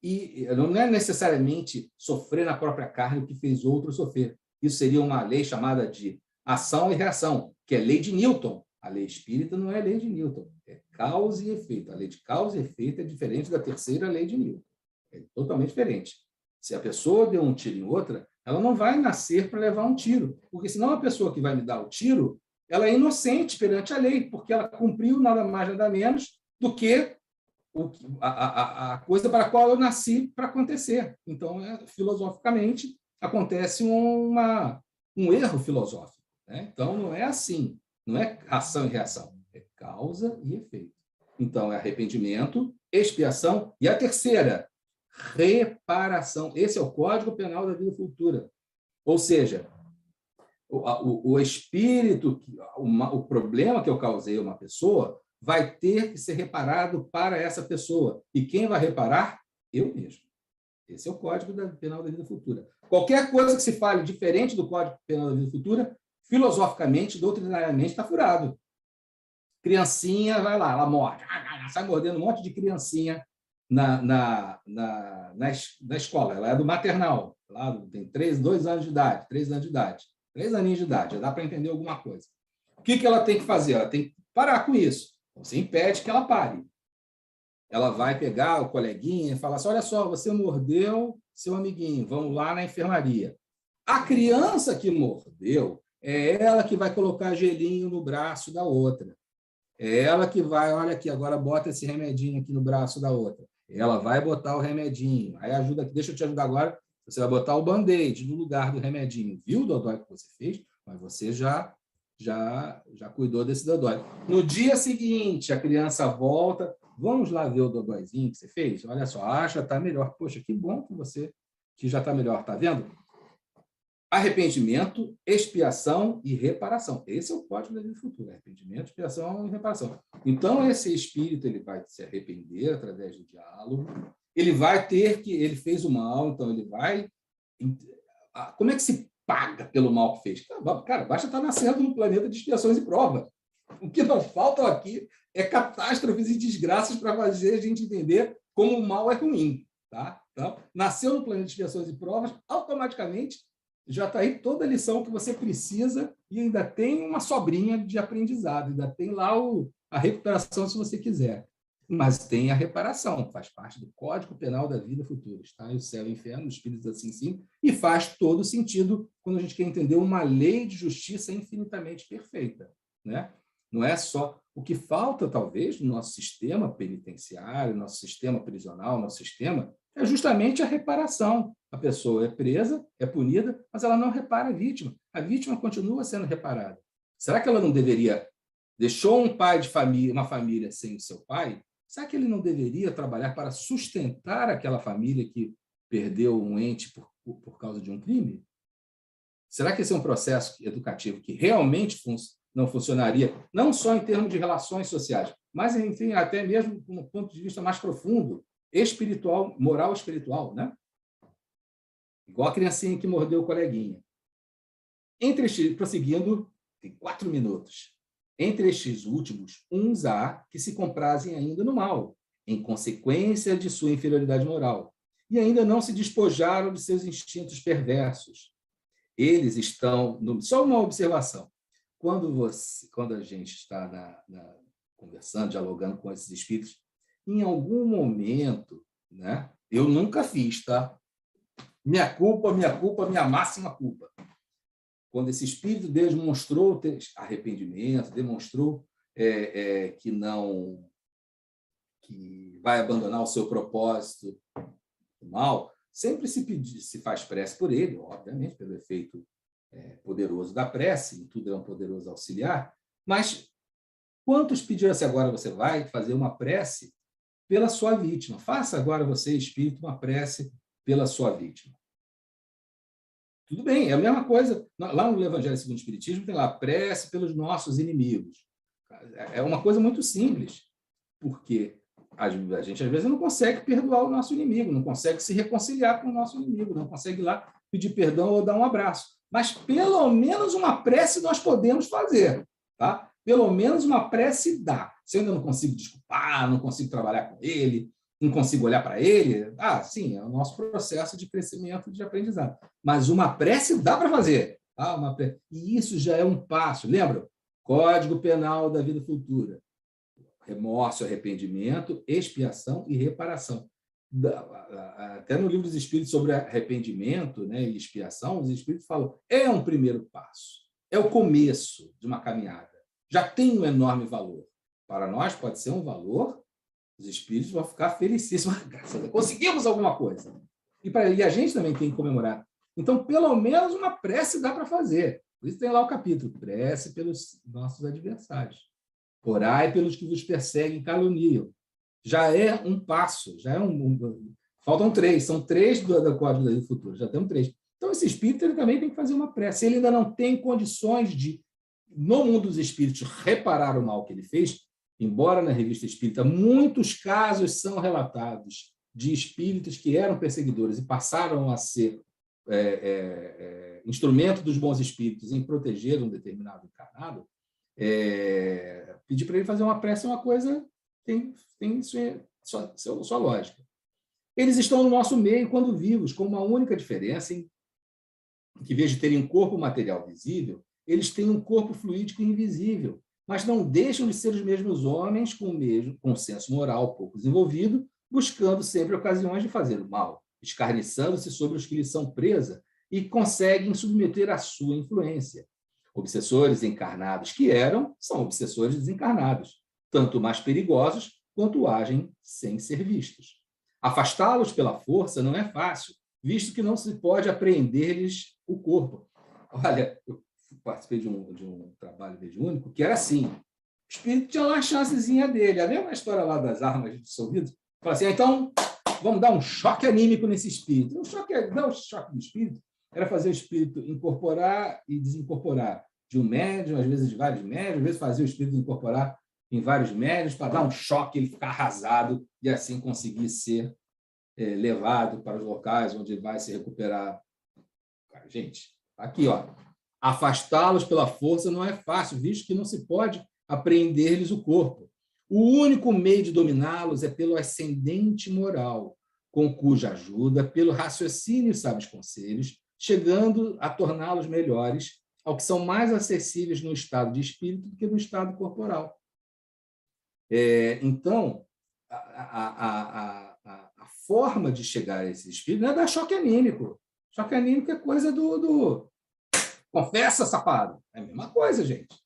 E não é necessariamente sofrer na própria carne o que fez outro sofrer. Isso seria uma lei chamada de ação e reação, que é lei de Newton. A lei espírita não é lei de Newton, é causa e efeito. A lei de causa e efeito é diferente da terceira lei de Newton. É totalmente diferente. Se a pessoa deu um tiro em outra, ela não vai nascer para levar um tiro, porque senão a pessoa que vai me dar o tiro, ela é inocente perante a lei, porque ela cumpriu nada mais, nada menos do que a coisa para a qual eu nasci para acontecer. Então, filosoficamente, acontece um erro filosófico, né? Então, não é assim, não é ação e reação, é causa e efeito. Então, é arrependimento, expiação, e a terceira, reparação. Esse é o Código Penal da Vida Futura. Ou seja, o espírito, o problema que eu causei a uma pessoa, vai ter que ser reparado para essa pessoa. E quem vai reparar? Eu mesmo. Esse é o Código Penal da Vida Futura. Qualquer coisa que se fale diferente do Código Penal da Vida Futura, filosoficamente, doutrinariamente, está furado. Criancinha, vai lá, ela morde. Sai mordendo um monte de criancinha na escola. Ela é do maternal. Lá tem 2 anos de idade, 3 anos de idade. 3 aninhos de idade, já dá para entender alguma coisa. O que ela tem que fazer? Ela tem que parar com isso. Você impede que ela pare. Ela vai pegar o coleguinha e falar assim, olha só, você mordeu seu amiguinho, vamos lá na enfermaria. A criança que mordeu é ela que vai colocar gelinho no braço da outra. É ela que vai, olha aqui, agora bota esse remedinho aqui no braço da outra. Ela vai botar o remedinho. Aí ajuda aqui, deixa eu te ajudar agora. Você vai botar o band-aid no lugar do remedinho. Viu, Dodói, que você fez? Mas você já cuidou desse Dodói. No dia seguinte, a criança volta. Vamos lá ver o Dodóizinho que você fez? Olha só, já está melhor. Poxa, que bom que você que já está melhor, está vendo? Arrependimento, expiação e reparação. Esse é o Código da Vida Futura. Arrependimento, expiação e reparação. Então, esse espírito ele vai se arrepender através do diálogo. Ele vai ter que... Ele fez o mal, então ele vai... Como é que se paga pelo mal que fez? Cara, basta estar nascendo num planeta de expiações e provas. O que não falta aqui é catástrofes e desgraças para fazer a gente entender como o mal é ruim. Tá? Então, nasceu no planeta de expiações e provas, automaticamente já está aí toda a lição que você precisa e ainda tem uma sobrinha de aprendizado, ainda tem lá a recuperação se você quiser. Mas tem a reparação, faz parte do Código Penal da Vida Futura. Está aí o céu e o inferno, os espíritos assim sim, e faz todo sentido quando a gente quer entender uma lei de justiça infinitamente perfeita. Né? Não é só... O que falta, talvez, no nosso sistema penitenciário, nosso sistema prisional, nosso sistema, é justamente a reparação. A pessoa é presa, é punida, mas ela não repara a vítima. A vítima continua sendo reparada. Será que ela não deveria... Deixou um pai de família, uma família sem o seu pai? Será que ele não deveria trabalhar para sustentar aquela família que perdeu um ente por causa de um crime? Será que esse é um processo educativo que realmente não funcionaria, não só em termos de relações sociais, mas, enfim, até mesmo de um ponto de vista mais profundo, espiritual, moral espiritual, né? Igual a criancinha que mordeu o coleguinha. Prosseguindo, tem 4 minutos. Entre estes últimos, uns há que se comprazem ainda no mal, em consequência de sua inferioridade moral, e ainda não se despojaram de seus instintos perversos. Eles estão... Só uma observação. Quando a gente está conversando, dialogando com esses espíritos, em algum momento, né, eu nunca fiz, tá? Minha culpa, minha máxima culpa. Quando esse espírito demonstrou arrependimento, demonstrou que vai abandonar o seu propósito mal, sempre se faz prece por ele, obviamente, pelo efeito poderoso da prece, em tudo é um poderoso auxiliar, mas quantos pediram assim, agora você vai fazer uma prece pela sua vítima? Faça agora você, espírito, uma prece pela sua vítima. Tudo bem, é a mesma coisa. Lá no Evangelho segundo o Espiritismo tem lá, prece pelos nossos inimigos. É uma coisa muito simples, porque a gente, às vezes, não consegue perdoar o nosso inimigo, não consegue se reconciliar com o nosso inimigo, não consegue ir lá pedir perdão ou dar um abraço. Mas, pelo menos, uma prece nós podemos fazer. Tá? Pelo menos uma prece dá. Se eu ainda não consigo desculpar, não consigo trabalhar com ele, não consigo olhar para ele, sim, é o nosso processo de crescimento, de aprendizado. Mas uma prece dá para fazer. E isso já é um passo. Lembra? Código Penal da Vida Futura. Remorso, arrependimento, expiação e reparação. Até no livro dos Espíritos sobre arrependimento, né, e expiação, os Espíritos falam, é um primeiro passo, é o começo de uma caminhada. Já tem um enorme valor. Para nós pode ser um valor, os Espíritos vão ficar felicíssimos. Graças a Deus, conseguimos alguma coisa. E a gente também tem que comemorar. Então, pelo menos uma prece dá para fazer. Por isso tem lá o capítulo, prece pelos nossos adversários. Orai pelos que vos perseguem e caluniam. Já é um passo, já é faltam 3, são 3 do Código da Vida Futura, já temos 3. Então, esse espírito ele também tem que fazer uma prece. Ele ainda não tem condições de, no mundo dos espíritos, reparar o mal que ele fez, embora na Revista Espírita muitos casos são relatados de espíritos que eram perseguidores e passaram a ser instrumento dos bons espíritos em proteger um determinado encarnado, pedir para ele fazer uma prece é uma coisa tem sua lógica. Eles estão no nosso meio quando vivos, com uma única diferença, em que, em vez de terem um corpo material visível, eles têm um corpo fluídico invisível, mas não deixam de ser os mesmos homens com senso moral pouco desenvolvido, buscando sempre ocasiões de fazer o mal, escarniçando-se sobre os que lhes são presa e conseguem submeter à sua influência. Obsessores encarnados que são obsessores desencarnados, tanto mais perigosos quanto agem sem ser vistos. Afastá-los pela força não é fácil, visto que não se pode apreender-lhes o corpo. Olha, eu participei de um trabalho mediúnico que era assim, o espírito tinha lá a chancezinha dele, a mesma história lá das armas dissolvidas, fala assim, então, vamos dar um choque anímico nesse espírito. Dar um choque no espírito era fazer o espírito incorporar e desincorporar de um médium, às vezes de vários médiums, às vezes fazer o espírito incorporar em vários médiums para dar um choque, ele ficar arrasado e assim conseguir ser levado para os locais onde ele vai se recuperar. Cara, gente, aqui, ó, afastá-los pela força não é fácil, visto que não se pode apreender-lhes o corpo. O único meio de dominá-los é pelo ascendente moral, com cuja ajuda, pelo raciocínio e sábios conselhos, chegando a torná-los melhores, ao que são mais acessíveis no estado de espírito do que no estado corporal. Então, a forma de chegar a esse espírito não é dar choque anímico. Choque anímico é coisa do confessa, safado. É a mesma coisa, gente.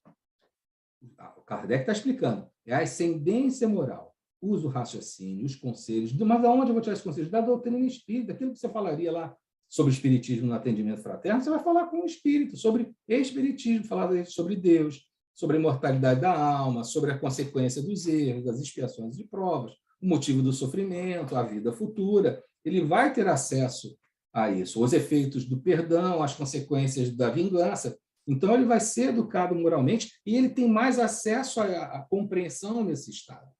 O Kardec está explicando. É a ascendência moral. Usa o raciocínio, os conselhos. Mas de onde eu vou tirar esses conselhos? Da doutrina espírita. Aquilo que você falaria lá sobre espiritismo no atendimento fraterno, você vai falar com o espírito, sobre espiritismo, falar sobre Deus, sobre a imortalidade da alma, sobre a consequência dos erros, das expiações e provas, o motivo do sofrimento, a vida futura. Ele vai ter acesso a isso, os efeitos do perdão, as consequências da vingança. Então, ele vai ser educado moralmente e ele tem mais acesso à compreensão nesse estado.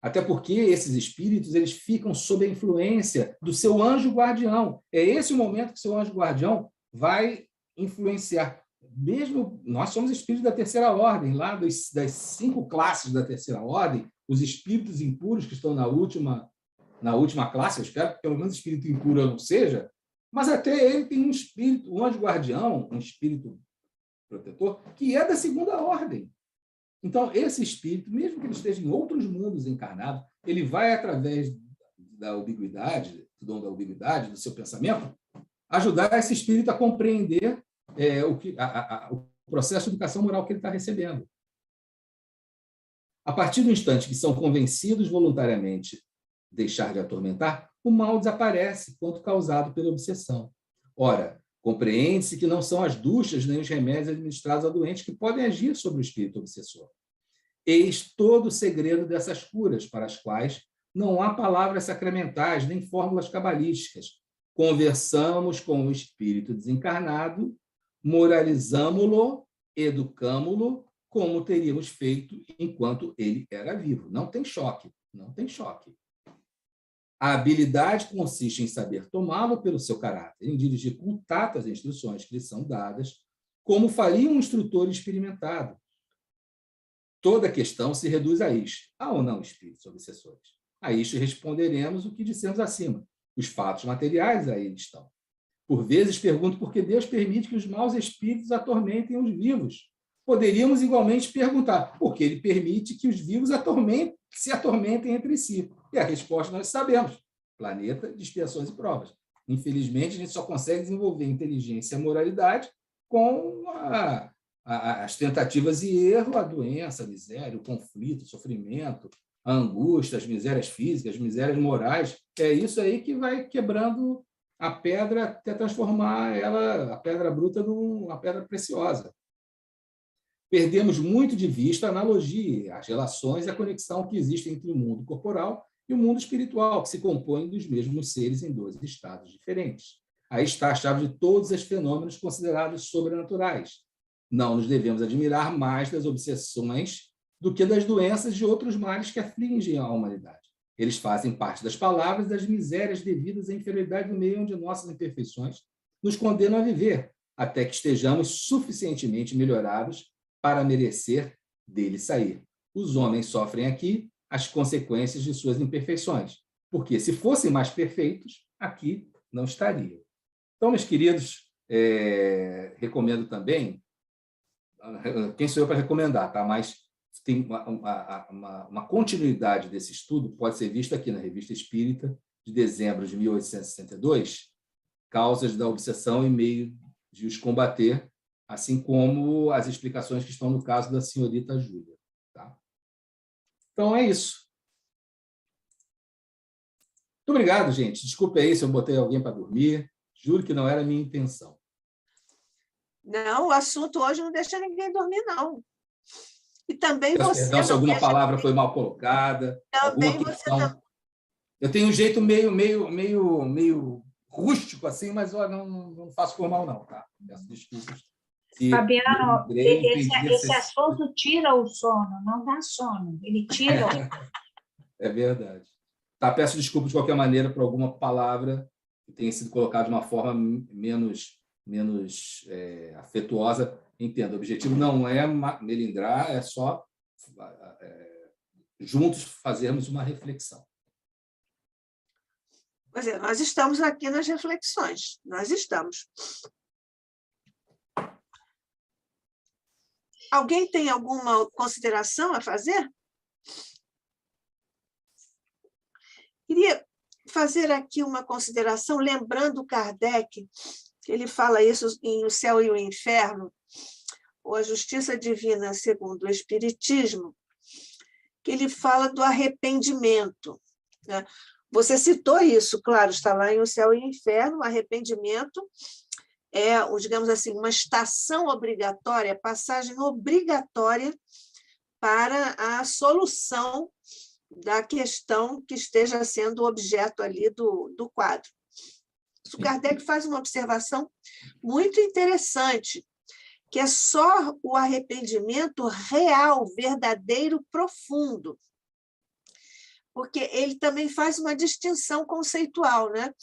Até porque esses espíritos eles ficam sob a influência do seu anjo guardião. É esse o momento que o seu anjo guardião vai influenciar. Mesmo nós somos espíritos da terceira ordem, lá das 5 classes da terceira ordem, os espíritos impuros que estão na última classe, eu espero que pelo menos espírito impuro eu não seja, mas até ele tem um espírito, um anjo guardião, um espírito protetor, que é da segunda ordem. Então, esse espírito, mesmo que ele esteja em outros mundos encarnado, ele vai, através da ubiquidade, do dom da ubiquidade, do seu pensamento, ajudar esse espírito a compreender o processo de educação moral que ele está recebendo. A partir do instante que são convencidos voluntariamente deixar de atormentar, o mal desaparece quanto causado pela obsessão. Ora, compreende-se que não são as duchas nem os remédios administrados ao doente que podem agir sobre o espírito obsessor. Eis todo o segredo dessas curas, para as quais não há palavras sacramentais nem fórmulas cabalísticas. Conversamos com o espírito desencarnado, moralizamo-lo, educamo-lo, como teríamos feito enquanto ele era vivo. Não tem choque, não tem choque. A habilidade consiste em saber tomá-lo pelo seu caráter, em dirigir com tato as instruções que lhe são dadas, como faria um instrutor experimentado. Toda questão se reduz a isto. Há ou não espíritos obsessores? A isto responderemos o que dissemos acima. Os fatos materiais aí estão. Por vezes pergunto por que Deus permite que os maus espíritos atormentem os vivos. Poderíamos igualmente perguntar por que ele permite que os vivos se atormentem entre si. E a resposta nós sabemos. Planeta de expiações e provas. Infelizmente, a gente só consegue desenvolver inteligência e moralidade com as tentativas e erro, a doença, a miséria, o conflito, o sofrimento, a angústia, as misérias físicas, as misérias morais. É isso aí que vai quebrando a pedra até transformar ela, a pedra bruta, numa pedra preciosa. Perdemos muito de vista a analogia, as relações e a conexão que existe entre o mundo corporal e o mundo espiritual, que se compõem dos mesmos seres em 2 estados diferentes. Aí está a chave de todos os fenômenos considerados sobrenaturais. Não nos devemos admirar mais das obsessões do que das doenças e outros males que afligem a humanidade. Eles fazem parte das palavras e das misérias devidas à inferioridade do meio onde nossas imperfeições nos condenam a viver, até que estejamos suficientemente melhorados para merecer dele sair. Os homens sofrem aqui as consequências de suas imperfeições, porque se fossem mais perfeitos, aqui não estariam. Então, meus queridos, recomendo também, quem sou eu para recomendar, tá? Mas tem uma continuidade desse estudo, pode ser vista aqui na Revista Espírita, de dezembro de 1862, Causas da Obsessão e Meio de os Combater, assim como as explicações que estão no caso da senhorita Júlia. Tá? Então, é isso. Muito obrigado, gente. Desculpe aí se eu botei alguém para dormir. Juro que não era a minha intenção. Não, o assunto hoje não deixa ninguém dormir, não. E também Peço você perdão se alguma palavra foi mal colocada, alguma também você questão. Eu tenho um jeito meio rústico, assim, mas olha, não faço por mal, não. Tá? Peço desculpas. Fabiano, esse assunto tira o sono, não dá sono, ele tira. É verdade. Tá, peço desculpas de qualquer maneira por alguma palavra que tenha sido colocada de uma forma menos afetuosa. Entendo, o objetivo não é melindrar, é só juntos fazermos uma reflexão. Pois é, nós estamos aqui nas reflexões, nós estamos. Alguém tem alguma consideração a fazer? Queria fazer aqui uma consideração, lembrando Kardec, que ele fala isso em O Céu e o Inferno, ou A Justiça Divina segundo o Espiritismo, que ele fala do arrependimento. Né? Você citou isso, claro, está lá em O Céu e o Inferno, o arrependimento é, digamos assim, uma estação obrigatória, passagem obrigatória para a solução da questão que esteja sendo objeto ali do quadro. O Kardec faz uma observação muito interessante, que é só o arrependimento real, verdadeiro, profundo. Porque ele também faz uma distinção conceitual, né?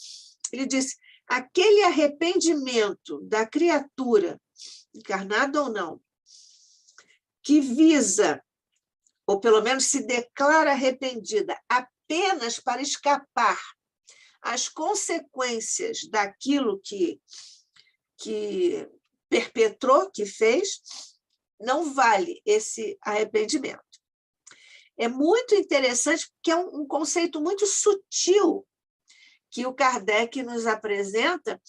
Ele diz, aquele arrependimento da criatura, encarnada ou não, que visa, ou pelo menos se declara arrependida, apenas para escapar às consequências daquilo que perpetrou, que fez, não vale esse arrependimento. É muito interessante, porque é um conceito muito sutil que o Kardec nos apresenta,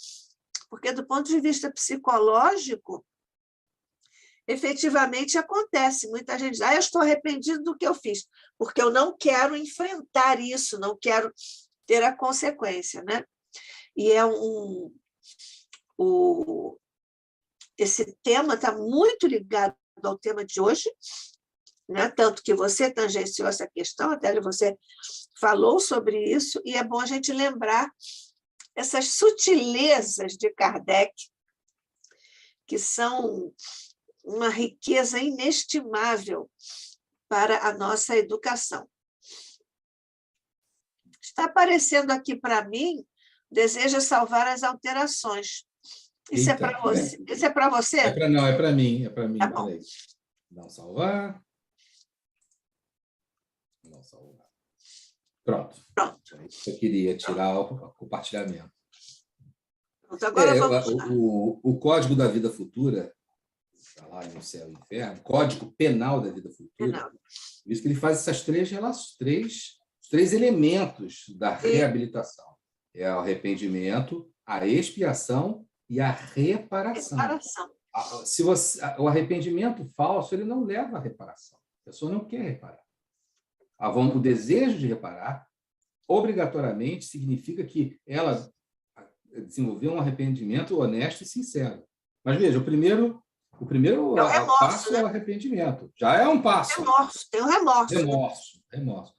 porque, do ponto de vista psicológico, efetivamente acontece. Muita gente diz, eu estou arrependido do que eu fiz, porque eu não quero enfrentar isso, não quero ter a consequência. Né? E esse tema está muito ligado ao tema de hoje, né? Tanto que você tangenciou essa questão, até você falou sobre isso, e é bom a gente lembrar essas sutilezas de Kardec, que são uma riqueza inestimável para a nossa educação. Está aparecendo aqui para mim, deseja salvar as alterações. Isso é para você? Isso é para você? É para mim. Tá bom. Não salvar. Não salvar. Pronto. Eu queria tirar o compartilhamento. Então, agora vamos lá. O Código da Vida Futura, está lá no Céu e Inferno, Código Penal da Vida Futura, por isso que ele faz essas três elementos da reabilitação. É o arrependimento, a expiação e a reparação. O arrependimento falso, ele não leva à reparação. A pessoa não quer reparar. O desejo de reparar, obrigatoriamente, significa que ela desenvolveu um arrependimento honesto e sincero. Mas, veja, o primeiro remorso, passo, né? É o arrependimento. Já é um passo. Tem o remorso. Remorso.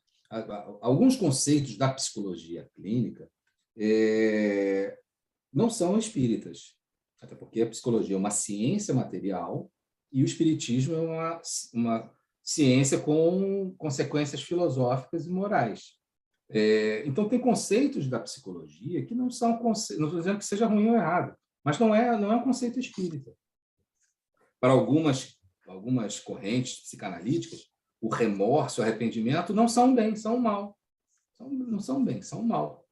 Alguns conceitos da psicologia clínica não são espíritas, até porque a psicologia é uma ciência material e o espiritismo é uma ciência com consequências filosóficas e morais. Então, tem conceitos da psicologia que não são conceitos, não estou dizendo que seja ruim ou errado, mas não é um conceito espírita. Para algumas correntes psicanalíticas, o remorso, o arrependimento não são bem, são mal. Não são bem, são mal.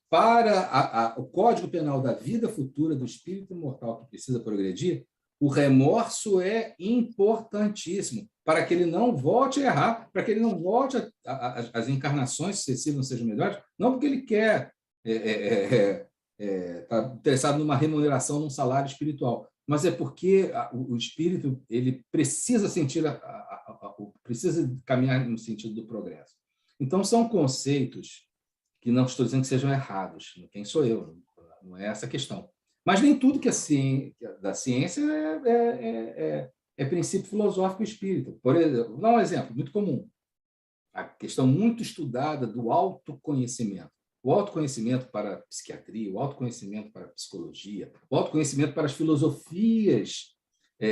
Para o Código Penal da Vida Futura do espírito imortal que precisa progredir, o remorso é importantíssimo para que ele não volte a errar, para que ele não volte às encarnações sucessivas não sejam melhores, não porque ele quer está interessado numa remuneração, num salário espiritual, mas é porque o espírito ele precisa sentir, precisa caminhar no sentido do progresso. Então, são conceitos que não estou dizendo que sejam errados. Quem sou eu? Não é essa a questão. Mas nem tudo que da ciência é princípio filosófico espírita. Por exemplo, vou dar um exemplo muito comum. A questão muito estudada do autoconhecimento. O autoconhecimento para a psiquiatria, o autoconhecimento para a psicologia, o autoconhecimento para as filosofias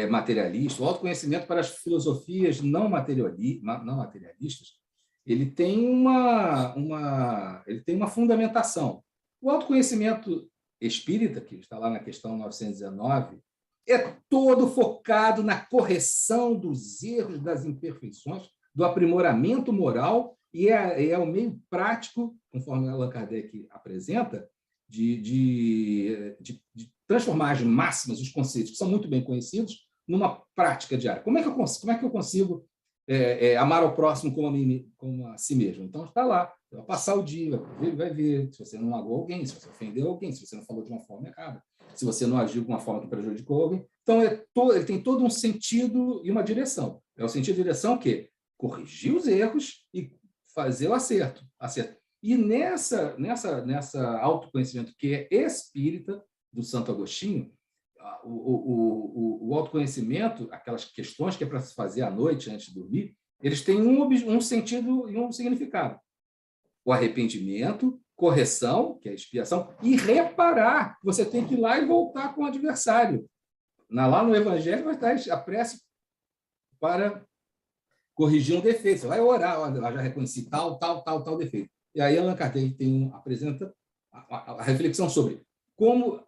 materialistas, o autoconhecimento para as filosofias não materialistas, ele tem uma fundamentação. O autoconhecimento espírita, que está lá na questão 919, é todo focado na correção dos erros, das imperfeições, do aprimoramento moral, e é o meio prático, conforme Allan Kardec apresenta, de transformar as máximas, os conceitos que são muito bem conhecidos, numa prática diária. Como é que eu consigo amar ao próximo como a si mesmo? Então, está lá, vai passar o dia, vai ver se você não magoou alguém, se você ofendeu alguém, se você não falou de uma forma errada, se você não agiu de uma forma que prejudicou alguém. Então, ele tem todo um sentido e uma direção. É o sentido e direção que corrigir os erros e fazer o acerto. E nessa autoconhecimento que é espírita, do Santo Agostinho, o autoconhecimento, aquelas questões que é para se fazer à noite, antes de dormir, eles têm um sentido e um significado. O arrependimento, correção, que é a expiação, e reparar. Você tem que ir lá e voltar com o adversário. Lá no Evangelho vai estar a prece para corrigir um defeito. Você vai orar, já reconheci tal defeito. E aí Allan Kardec apresenta a reflexão sobre como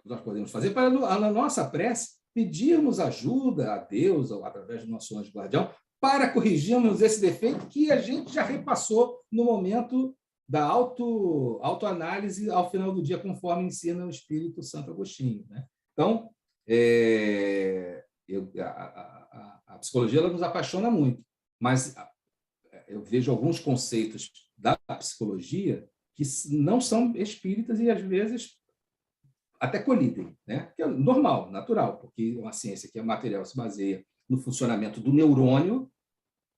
nós podemos fazer para, na nossa prece, pedirmos ajuda a Deus, ou através do nosso anjo guardião, para corrigirmos esse defeito que a gente já repassou no momento da autoanálise ao final do dia, conforme ensina o Espírito Santo Agostinho, né? Então, a psicologia ela nos apaixona muito, mas eu vejo alguns conceitos da psicologia que não são espíritas e, às vezes, até colidem, né? Que é normal, natural, porque uma ciência que é material se baseia no funcionamento do neurônio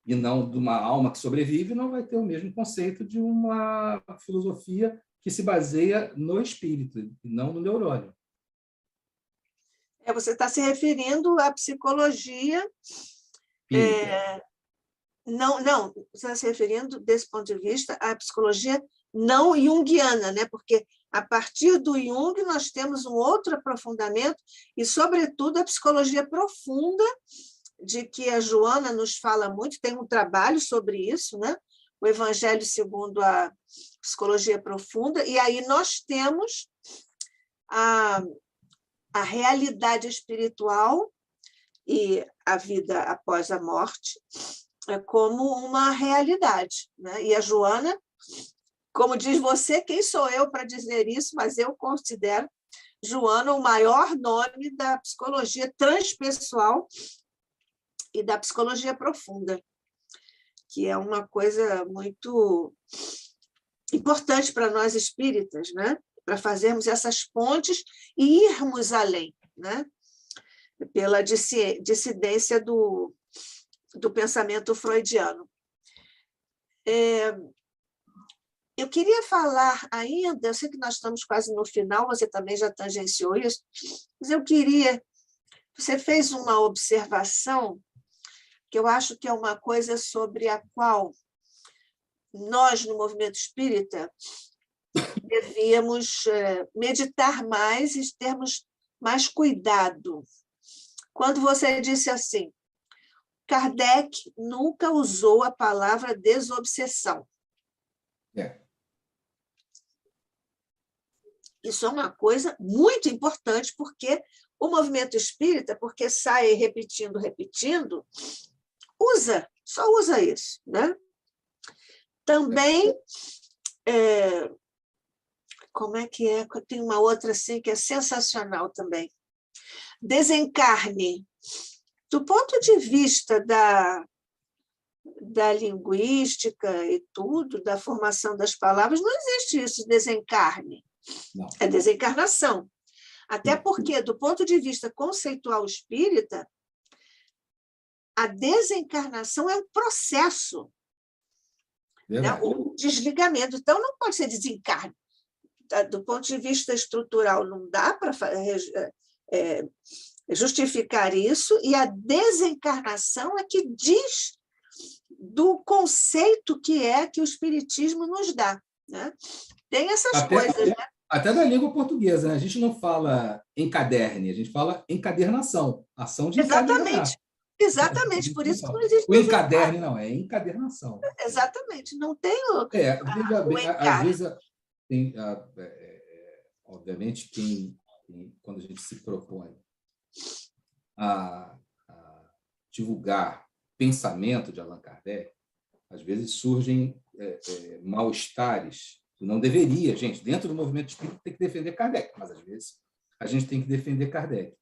e não de uma alma que sobrevive, não vai ter o mesmo conceito de uma filosofia que se baseia no espírito e não no neurônio. Você está se referindo à psicologia... Não, você está se referindo, desse ponto de vista, à psicologia não junguiana, né? Porque a partir do Jung nós temos um outro aprofundamento e, sobretudo, a psicologia profunda, de que a Joana nos fala muito, tem um trabalho sobre isso, né? O Evangelho segundo a psicologia profunda, e aí nós temos a realidade espiritual e a vida após a morte como uma realidade, né? E a Joana, como diz você, quem sou eu para dizer isso, mas eu considero Joana, o maior nome da psicologia transpessoal e da psicologia profunda, que é uma coisa muito importante para nós espíritas, né? Para fazermos essas pontes e irmos além, né? Pela dissidência do pensamento freudiano. Eu queria falar ainda, eu sei que nós estamos quase no final, você também já tangenciou isso, mas eu queria... Você fez uma observação que eu acho que é uma coisa sobre a qual nós, no movimento espírita, devíamos meditar mais e termos mais cuidado. Quando você disse assim, Kardec nunca usou a palavra desobsessão. Isso é uma coisa muito importante, porque o movimento espírita, porque sai repetindo, só usa isso, né? Também, como é que é? Tem uma outra assim que é sensacional também. Desencarne. Do ponto de vista da linguística e tudo, da formação das palavras, não existe isso, desencarne. Não. É desencarnação. Até porque, do ponto de vista conceitual espírita, a desencarnação é um processo, né? O desligamento. Então, não pode ser desencarne. Do ponto de vista estrutural, não dá para justificar isso, e a desencarnação é que diz do conceito que o Espiritismo nos dá, né? Tem essas coisas, né? Até da língua portuguesa, né? A gente não fala encaderne, a gente fala encadernação, ação de encadernar. Exatamente, por isso que não existe o encaderne não, é encadernação. Exatamente, não tem veja bem, às vezes, obviamente, quando a gente se propõe a divulgar pensamento de Allan Kardec, às vezes surgem mal-estares. Não deveria, gente, dentro do movimento espírita tem que defender Kardec, mas às vezes a gente tem que defender Kardec.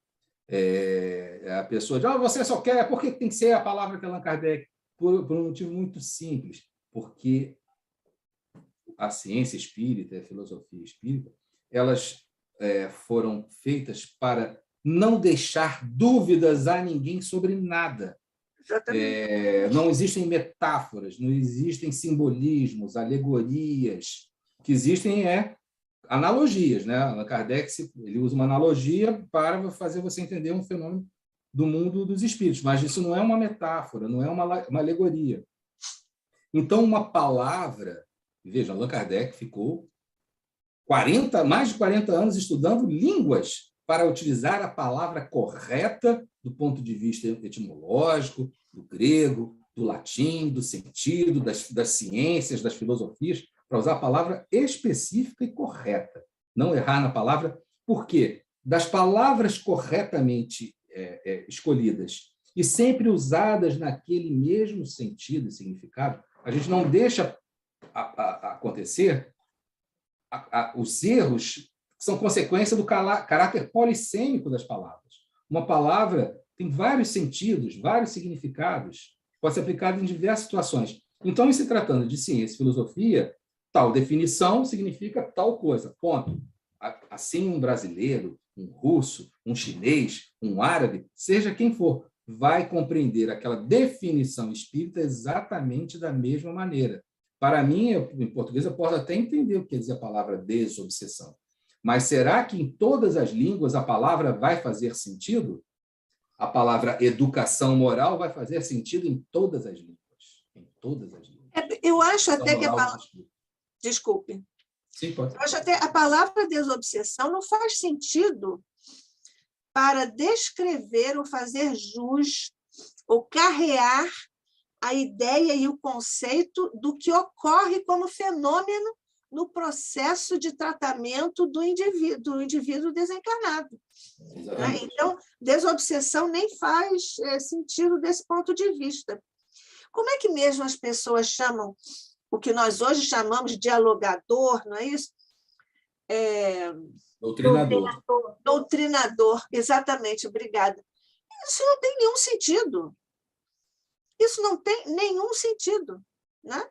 A pessoa diz, você só quer, por que tem que ser a palavra de Allan Kardec? Por um motivo muito simples, porque a ciência espírita, a filosofia espírita, elas foram feitas para não deixar dúvidas a ninguém sobre nada. Não existem metáforas, não existem simbolismos, alegorias. O que existem analogias, né? Allan Kardec ele usa uma analogia para fazer você entender um fenômeno do mundo dos espíritos, mas isso não é uma metáfora, não é uma alegoria. Então, uma palavra... Veja, Allan Kardec ficou mais de 40 anos estudando línguas para utilizar a palavra correta do ponto de vista etimológico, do grego, do latim, do sentido, das ciências, das filosofias, para usar a palavra específica e correta. Não errar na palavra. Por quê? Das palavras corretamente escolhidas e sempre usadas naquele mesmo sentido e significado, a gente não deixa acontecer os erros que são consequência do caráter polissêmico das palavras. Uma palavra tem vários sentidos, vários significados, pode ser aplicada em diversas situações. Então, em se tratando de ciência e filosofia, tal definição significa tal coisa, ponto. Assim, um brasileiro, um russo, um chinês, um árabe, seja quem for, vai compreender aquela definição espírita exatamente da mesma maneira. Para mim, em português, eu posso até entender o que quer dizer a palavra desobsessão. Mas será que em todas as línguas a palavra vai fazer sentido? A palavra educação moral vai fazer sentido em todas as línguas. Em todas as línguas. Eu acho até que a palavra... Desculpe. Sim, pode. Eu acho até a palavra desobsessão não faz sentido para descrever ou fazer jus ou carrear a ideia e o conceito do que ocorre como fenômeno no processo de tratamento do indivíduo desencarnado. Exatamente. Então, desobsessão nem faz sentido desse ponto de vista. Como é que mesmo as pessoas chamam o que nós hoje chamamos de dialogador, não é isso? Doutrinador. Doutrinador, exatamente, obrigada. Isso não tem nenhum sentido. Isso não tem nenhum sentido, né?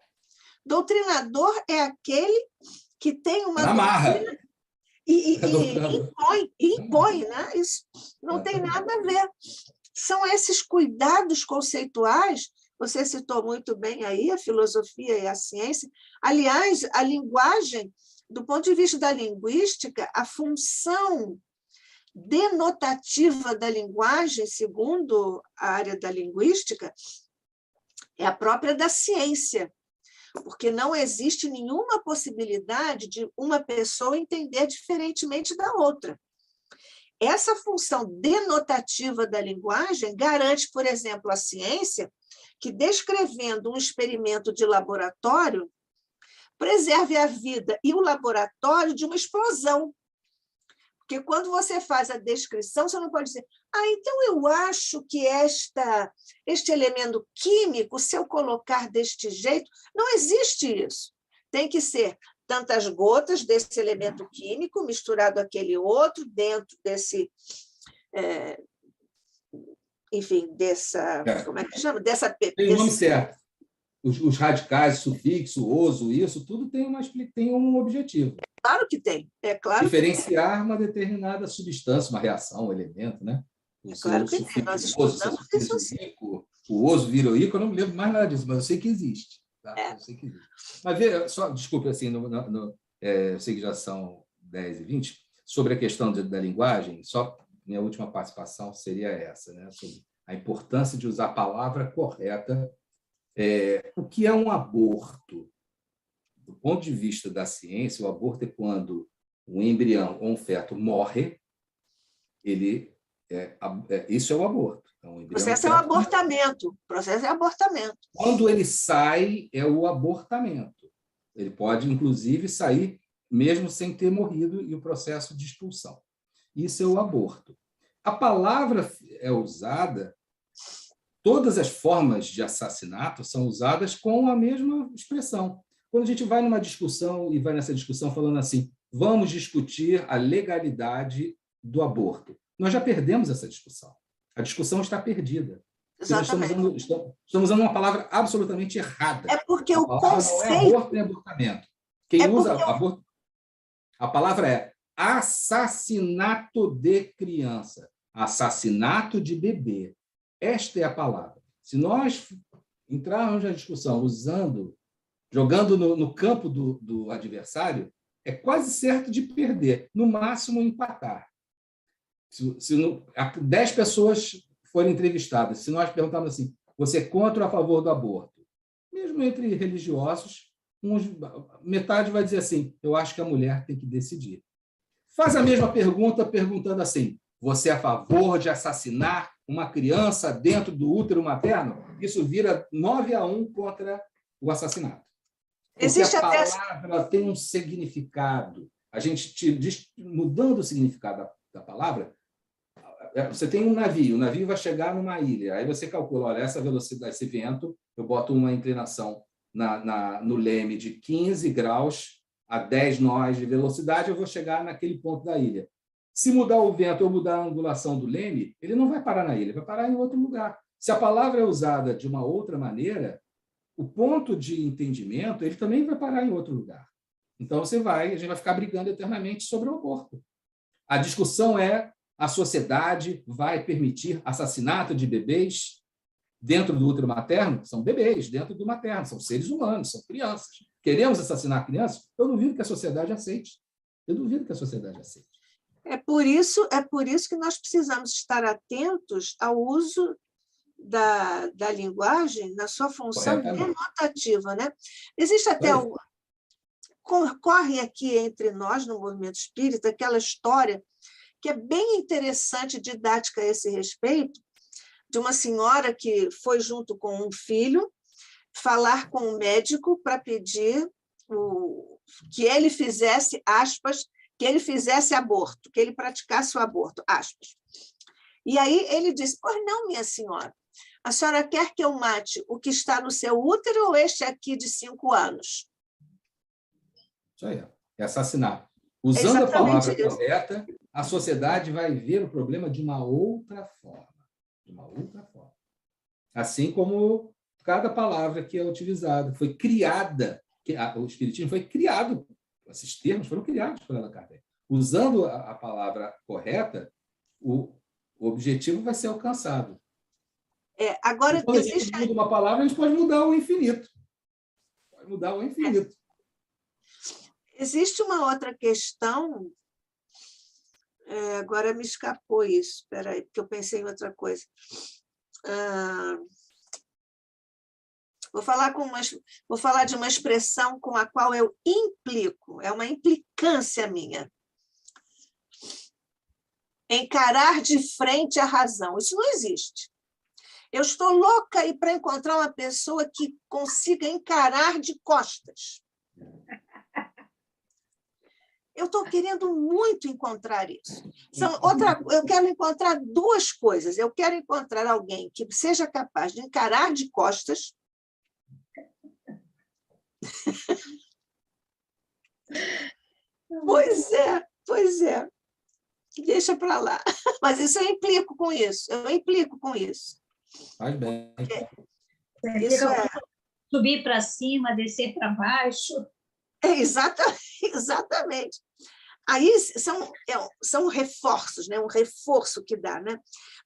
Doutrinador é aquele que tem uma Amarra. doutrina e impõe, né? Isso não tem nada a ver. São esses cuidados conceituais, você citou muito bem aí a filosofia e a ciência. Aliás, a linguagem, do ponto de vista da linguística, a função denotativa da linguagem, segundo a área da linguística, é a própria da ciência, porque não existe nenhuma possibilidade de uma pessoa entender diferentemente da outra. Essa função denotativa da linguagem garante, por exemplo, a ciência, que descrevendo um experimento de laboratório, preserve a vida e o laboratório de uma explosão. Porque quando você faz a descrição, você não pode dizer, então eu acho que este elemento químico, se eu colocar deste jeito, não existe isso. Tem que ser tantas gotas desse elemento químico misturado àquele outro, dentro desse, enfim, como é que chama? Tem o nome certo. Os radicais, sufixo, oso, isso, tudo tem um objetivo. Claro que tem. É claro. Diferenciar uma determinada substância, uma reação, um elemento, né? Claro que tem. Nós estudamos isso assim. O oso vira o ícaro, eu não me lembro mais nada disso, mas eu sei que existe. Tá? Eu sei que existe. Mas vê, só, desculpe, assim, eu sei que já são 10h20, sobre a questão da linguagem, só minha última participação seria essa, né? Sobre a importância de usar a palavra correta. O que é um aborto? Do ponto de vista da ciência, o aborto é quando um embrião ou um feto morre, isso é o aborto. Então, o processo é o abortamento. O processo é abortamento. Quando ele sai, é o abortamento. Ele pode, inclusive, sair mesmo sem ter morrido e o processo de expulsão. Isso é o aborto. A palavra é usada, todas as formas de assassinato são usadas com a mesma expressão. Quando a gente vai numa discussão e vai nessa discussão falando assim, vamos discutir a legalidade do aborto. Nós já perdemos essa discussão. A discussão está perdida. Exatamente. Nós estamos usando uma palavra absolutamente errada. É porque o conceito... Não é aborto nem abortamento. Quem usa aborto... A palavra é assassinato de criança, assassinato de bebê. Esta é a palavra. Se nós entrarmos na discussão jogando no campo do adversário, é quase certo de perder, no máximo empatar. Se 10 pessoas forem entrevistadas, se nós perguntarmos assim, você é contra ou a favor do aborto? Mesmo entre religiosos, metade vai dizer assim, eu acho que a mulher tem que decidir. Faz a mesma pergunta, perguntando assim, você é a favor de assassinar uma criança dentro do útero materno? Isso vira 9-1 contra o assassinato. Porque a palavra tem um significado. A gente mudando o significado da palavra, você tem um navio, o navio vai chegar numa ilha, aí você calcula, olha, essa velocidade, esse vento, eu boto uma inclinação no leme de 15 graus a 10 nós de velocidade, eu vou chegar naquele ponto da ilha. Se mudar o vento ou mudar a angulação do leme, ele não vai parar na ilha, vai parar em outro lugar. Se a palavra é usada de uma outra maneira, o ponto de entendimento ele também vai parar em outro lugar. Então, a gente vai ficar brigando eternamente sobre o aborto. A discussão é, a sociedade vai permitir assassinato de bebês dentro do útero materno? São bebês dentro do materno, são seres humanos, são crianças. Queremos assassinar crianças? Eu duvido que a sociedade aceite. Eu duvido que a sociedade aceite. É por isso que nós precisamos estar atentos ao uso da linguagem na sua função denotativa, né? Existe até corre aqui entre nós, no movimento espírita, aquela história que é bem interessante, didática a esse respeito, de uma senhora que foi junto com um filho falar com o médico para pedir que ele fizesse, aspas, que ele fizesse aborto, que ele praticasse o aborto, aspas. E aí ele disse, pois não, minha senhora, a senhora quer que eu mate o que está no seu útero ou este aqui de 5 anos? Isso aí, é assassinato. Usando a exatamente palavra isso. correta, a sociedade vai ver o problema de uma outra forma. De uma outra forma. Assim como cada palavra que é utilizada foi criada, o Espiritismo foi criado, esses termos foram criados por Allan Kardec. Usando a palavra correta, o objetivo vai ser alcançado. Agora, Quando a gente muda uma palavra, a gente pode mudar o infinito. Pode mudar o infinito. existe uma outra questão, agora me escapou isso, espera aí, porque eu pensei em outra coisa. Vou falar de uma expressão com a qual eu implico, é uma implicância minha. Encarar de frente a razão. Isso não existe. Eu estou louca aí para encontrar uma pessoa que consiga encarar de costas. Eu estou querendo muito encontrar isso. Eu quero encontrar duas coisas. Eu quero encontrar alguém que seja capaz de encarar de costas. Pois é. Deixa para lá. Mas isso eu implico com isso. Faz bem. Isso subir para cima, descer para baixo. Exatamente. Aí são reforços, né? Um reforço que dá. Né?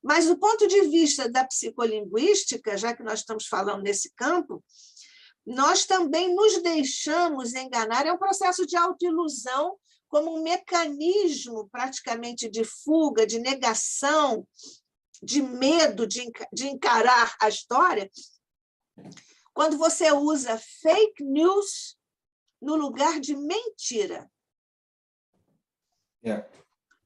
Mas, do ponto de vista da psicolinguística, já que nós estamos falando nesse campo, nós também nos deixamos enganar, é um processo de autoilusão, como um mecanismo praticamente de fuga, de negação, de medo de encarar a história, quando você usa fake news no lugar de mentira.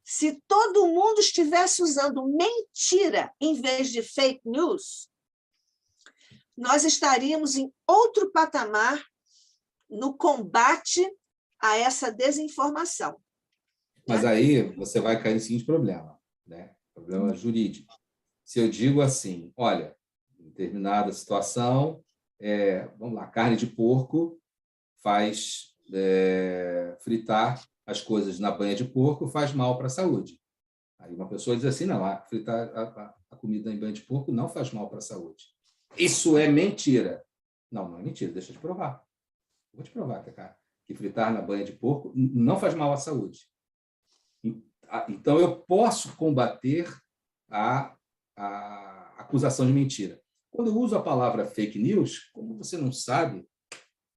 Se todo mundo estivesse usando mentira em vez de fake news, nós estaríamos em outro patamar no combate a essa desinformação. Mas aí você vai cair no seguinte problema, né? Problema jurídico. Se eu digo assim, olha, em determinada situação, vamos lá, carne de porco faz fritar as coisas na banha de porco faz mal para a saúde. Aí uma pessoa diz assim, não, fritar a comida em banha de porco não faz mal para a saúde. Isso é mentira. Não é mentira, deixa eu te provar. Eu vou te provar que fritar na banha de porco não faz mal à saúde. Então, eu posso combater a acusação de mentira. Quando eu uso a palavra fake news, como você não sabe,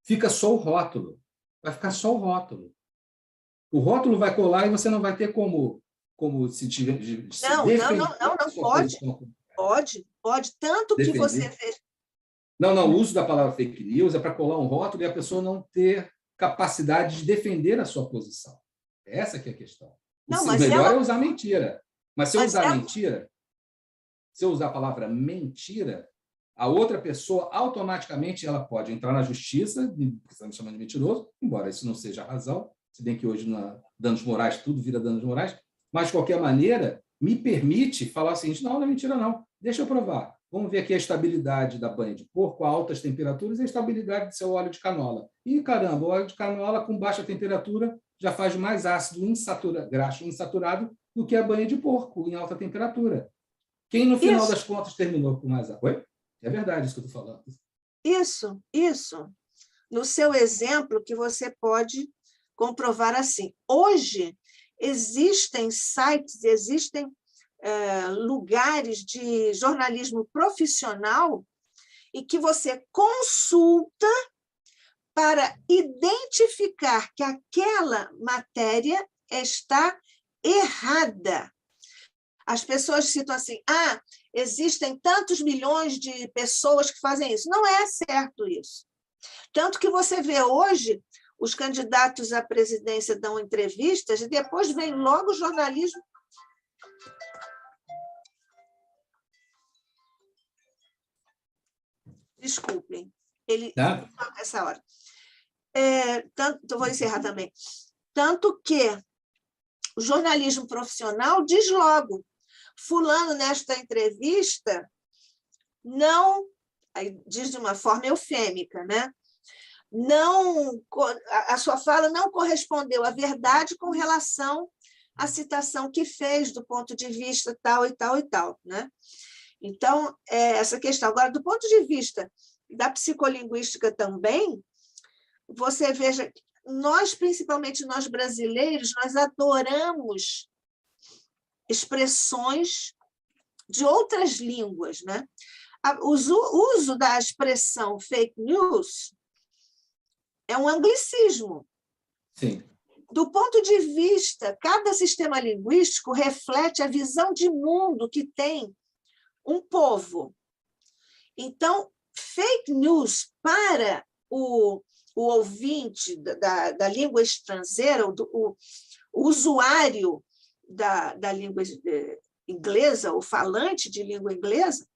fica só o rótulo. Vai ficar só o rótulo. O rótulo vai colar e você não vai ter como se defender. Não pode. Pode. Tanto defender. Que você fez... Não, o uso da palavra fake news é para colar um rótulo e a pessoa não ter capacidade de defender a sua posição. Essa que é a questão. O melhor é usar mentira. Mas se eu usar mentira, se eu usar a palavra mentira, a outra pessoa automaticamente ela pode entrar na justiça, porque está me chamando de mentiroso, embora isso não seja a razão, se bem que hoje na danos morais tudo vira danos morais, mas de qualquer maneira me permite falar o seguinte, não é mentira não, deixa eu provar. Vamos ver aqui a estabilidade da banha de porco a altas temperaturas e a estabilidade do seu óleo de canola. E, caramba, o óleo de canola com baixa temperatura já faz mais ácido graxo insaturado do que a banha de porco em alta temperatura. Quem, no final das contas, terminou com mais ácido? Oi? É verdade isso que eu estou falando. Isso. No seu exemplo, que você pode comprovar assim. Hoje, existem sites, existem lugares de jornalismo profissional e que você consulta para identificar que aquela matéria está errada. As pessoas citam assim, existem tantos milhões de pessoas que fazem isso. Não é certo isso. Tanto que você vê hoje, os candidatos à presidência dão entrevistas e depois vem logo o jornalismo. Desculpem, essa hora. Vou encerrar também. Tanto que o jornalismo profissional diz logo, fulano, nesta entrevista, não, diz de uma forma eufêmica, né? a sua fala não correspondeu à verdade com relação à citação que fez do ponto de vista tal e tal e tal, né? Então, essa questão. Agora, do ponto de vista da psicolinguística também, você veja, nós, principalmente nós brasileiros, nós adoramos expressões de outras línguas, né? O uso da expressão fake news é um anglicismo. Sim. Do ponto de vista, cada sistema linguístico reflete a visão de mundo que tem um povo. Então, fake news para o ouvinte da língua estrangeira, o usuário da língua inglesa, o falante de língua inglesa,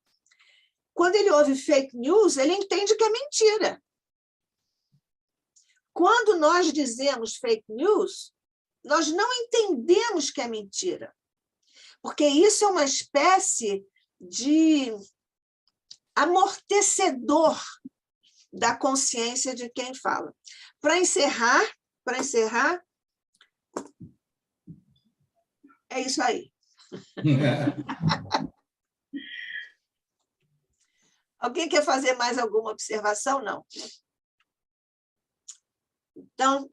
quando ele ouve fake news, ele entende que é mentira. Quando nós dizemos fake news, nós não entendemos que é mentira, porque isso é uma espécie de amortecedor da consciência de quem fala. Para encerrar, é isso aí. Alguém quer fazer mais alguma observação? Não. Então,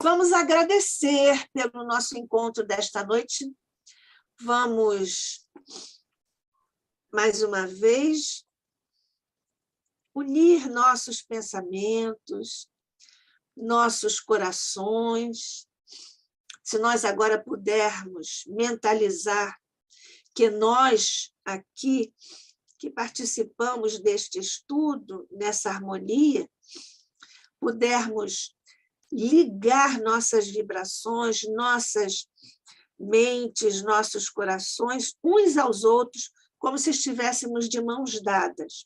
vamos agradecer pelo nosso encontro desta noite. Vamos, mais uma vez, unir nossos pensamentos, nossos corações. Se nós agora pudermos mentalizar que nós aqui, que participamos deste estudo, nessa harmonia, pudermos ligar nossas vibrações, nossas mentes, nossos corações, uns aos outros, como se estivéssemos de mãos dadas,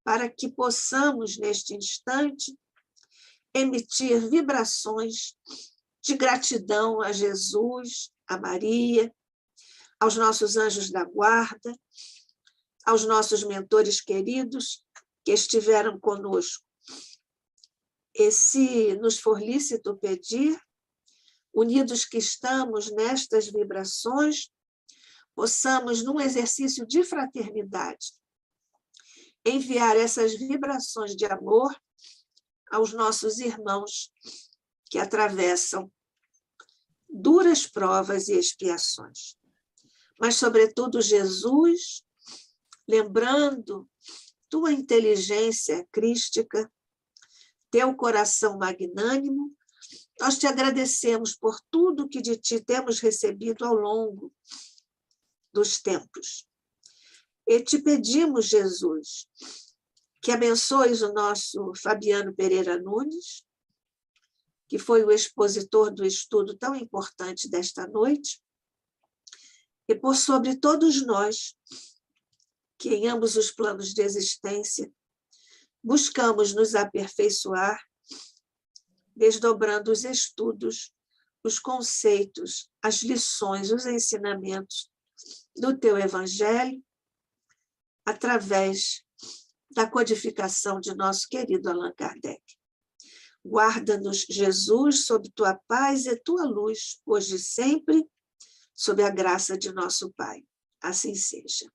para que possamos, neste instante, emitir vibrações de gratidão a Jesus, a Maria, aos nossos anjos da guarda, aos nossos mentores queridos que estiveram conosco. E se nos for lícito pedir, unidos que estamos nestas vibrações, possamos, num exercício de fraternidade, enviar essas vibrações de amor aos nossos irmãos que atravessam duras provas e expiações. Mas, sobretudo, Jesus, lembrando tua inteligência crística, teu coração magnânimo, nós te agradecemos por tudo que de ti temos recebido ao longo dos tempos. E te pedimos, Jesus, que abençoes o nosso Fabiano Pereira Nunes, que foi o expositor do estudo tão importante desta noite, e por sobre todos nós, que em ambos os planos de existência buscamos nos aperfeiçoar, desdobrando os estudos, os conceitos, as lições, os ensinamentos do teu Evangelho, através da codificação de nosso querido Allan Kardec. Guarda-nos, Jesus, sob tua paz e tua luz, hoje e sempre, sob a graça de nosso Pai. Assim seja.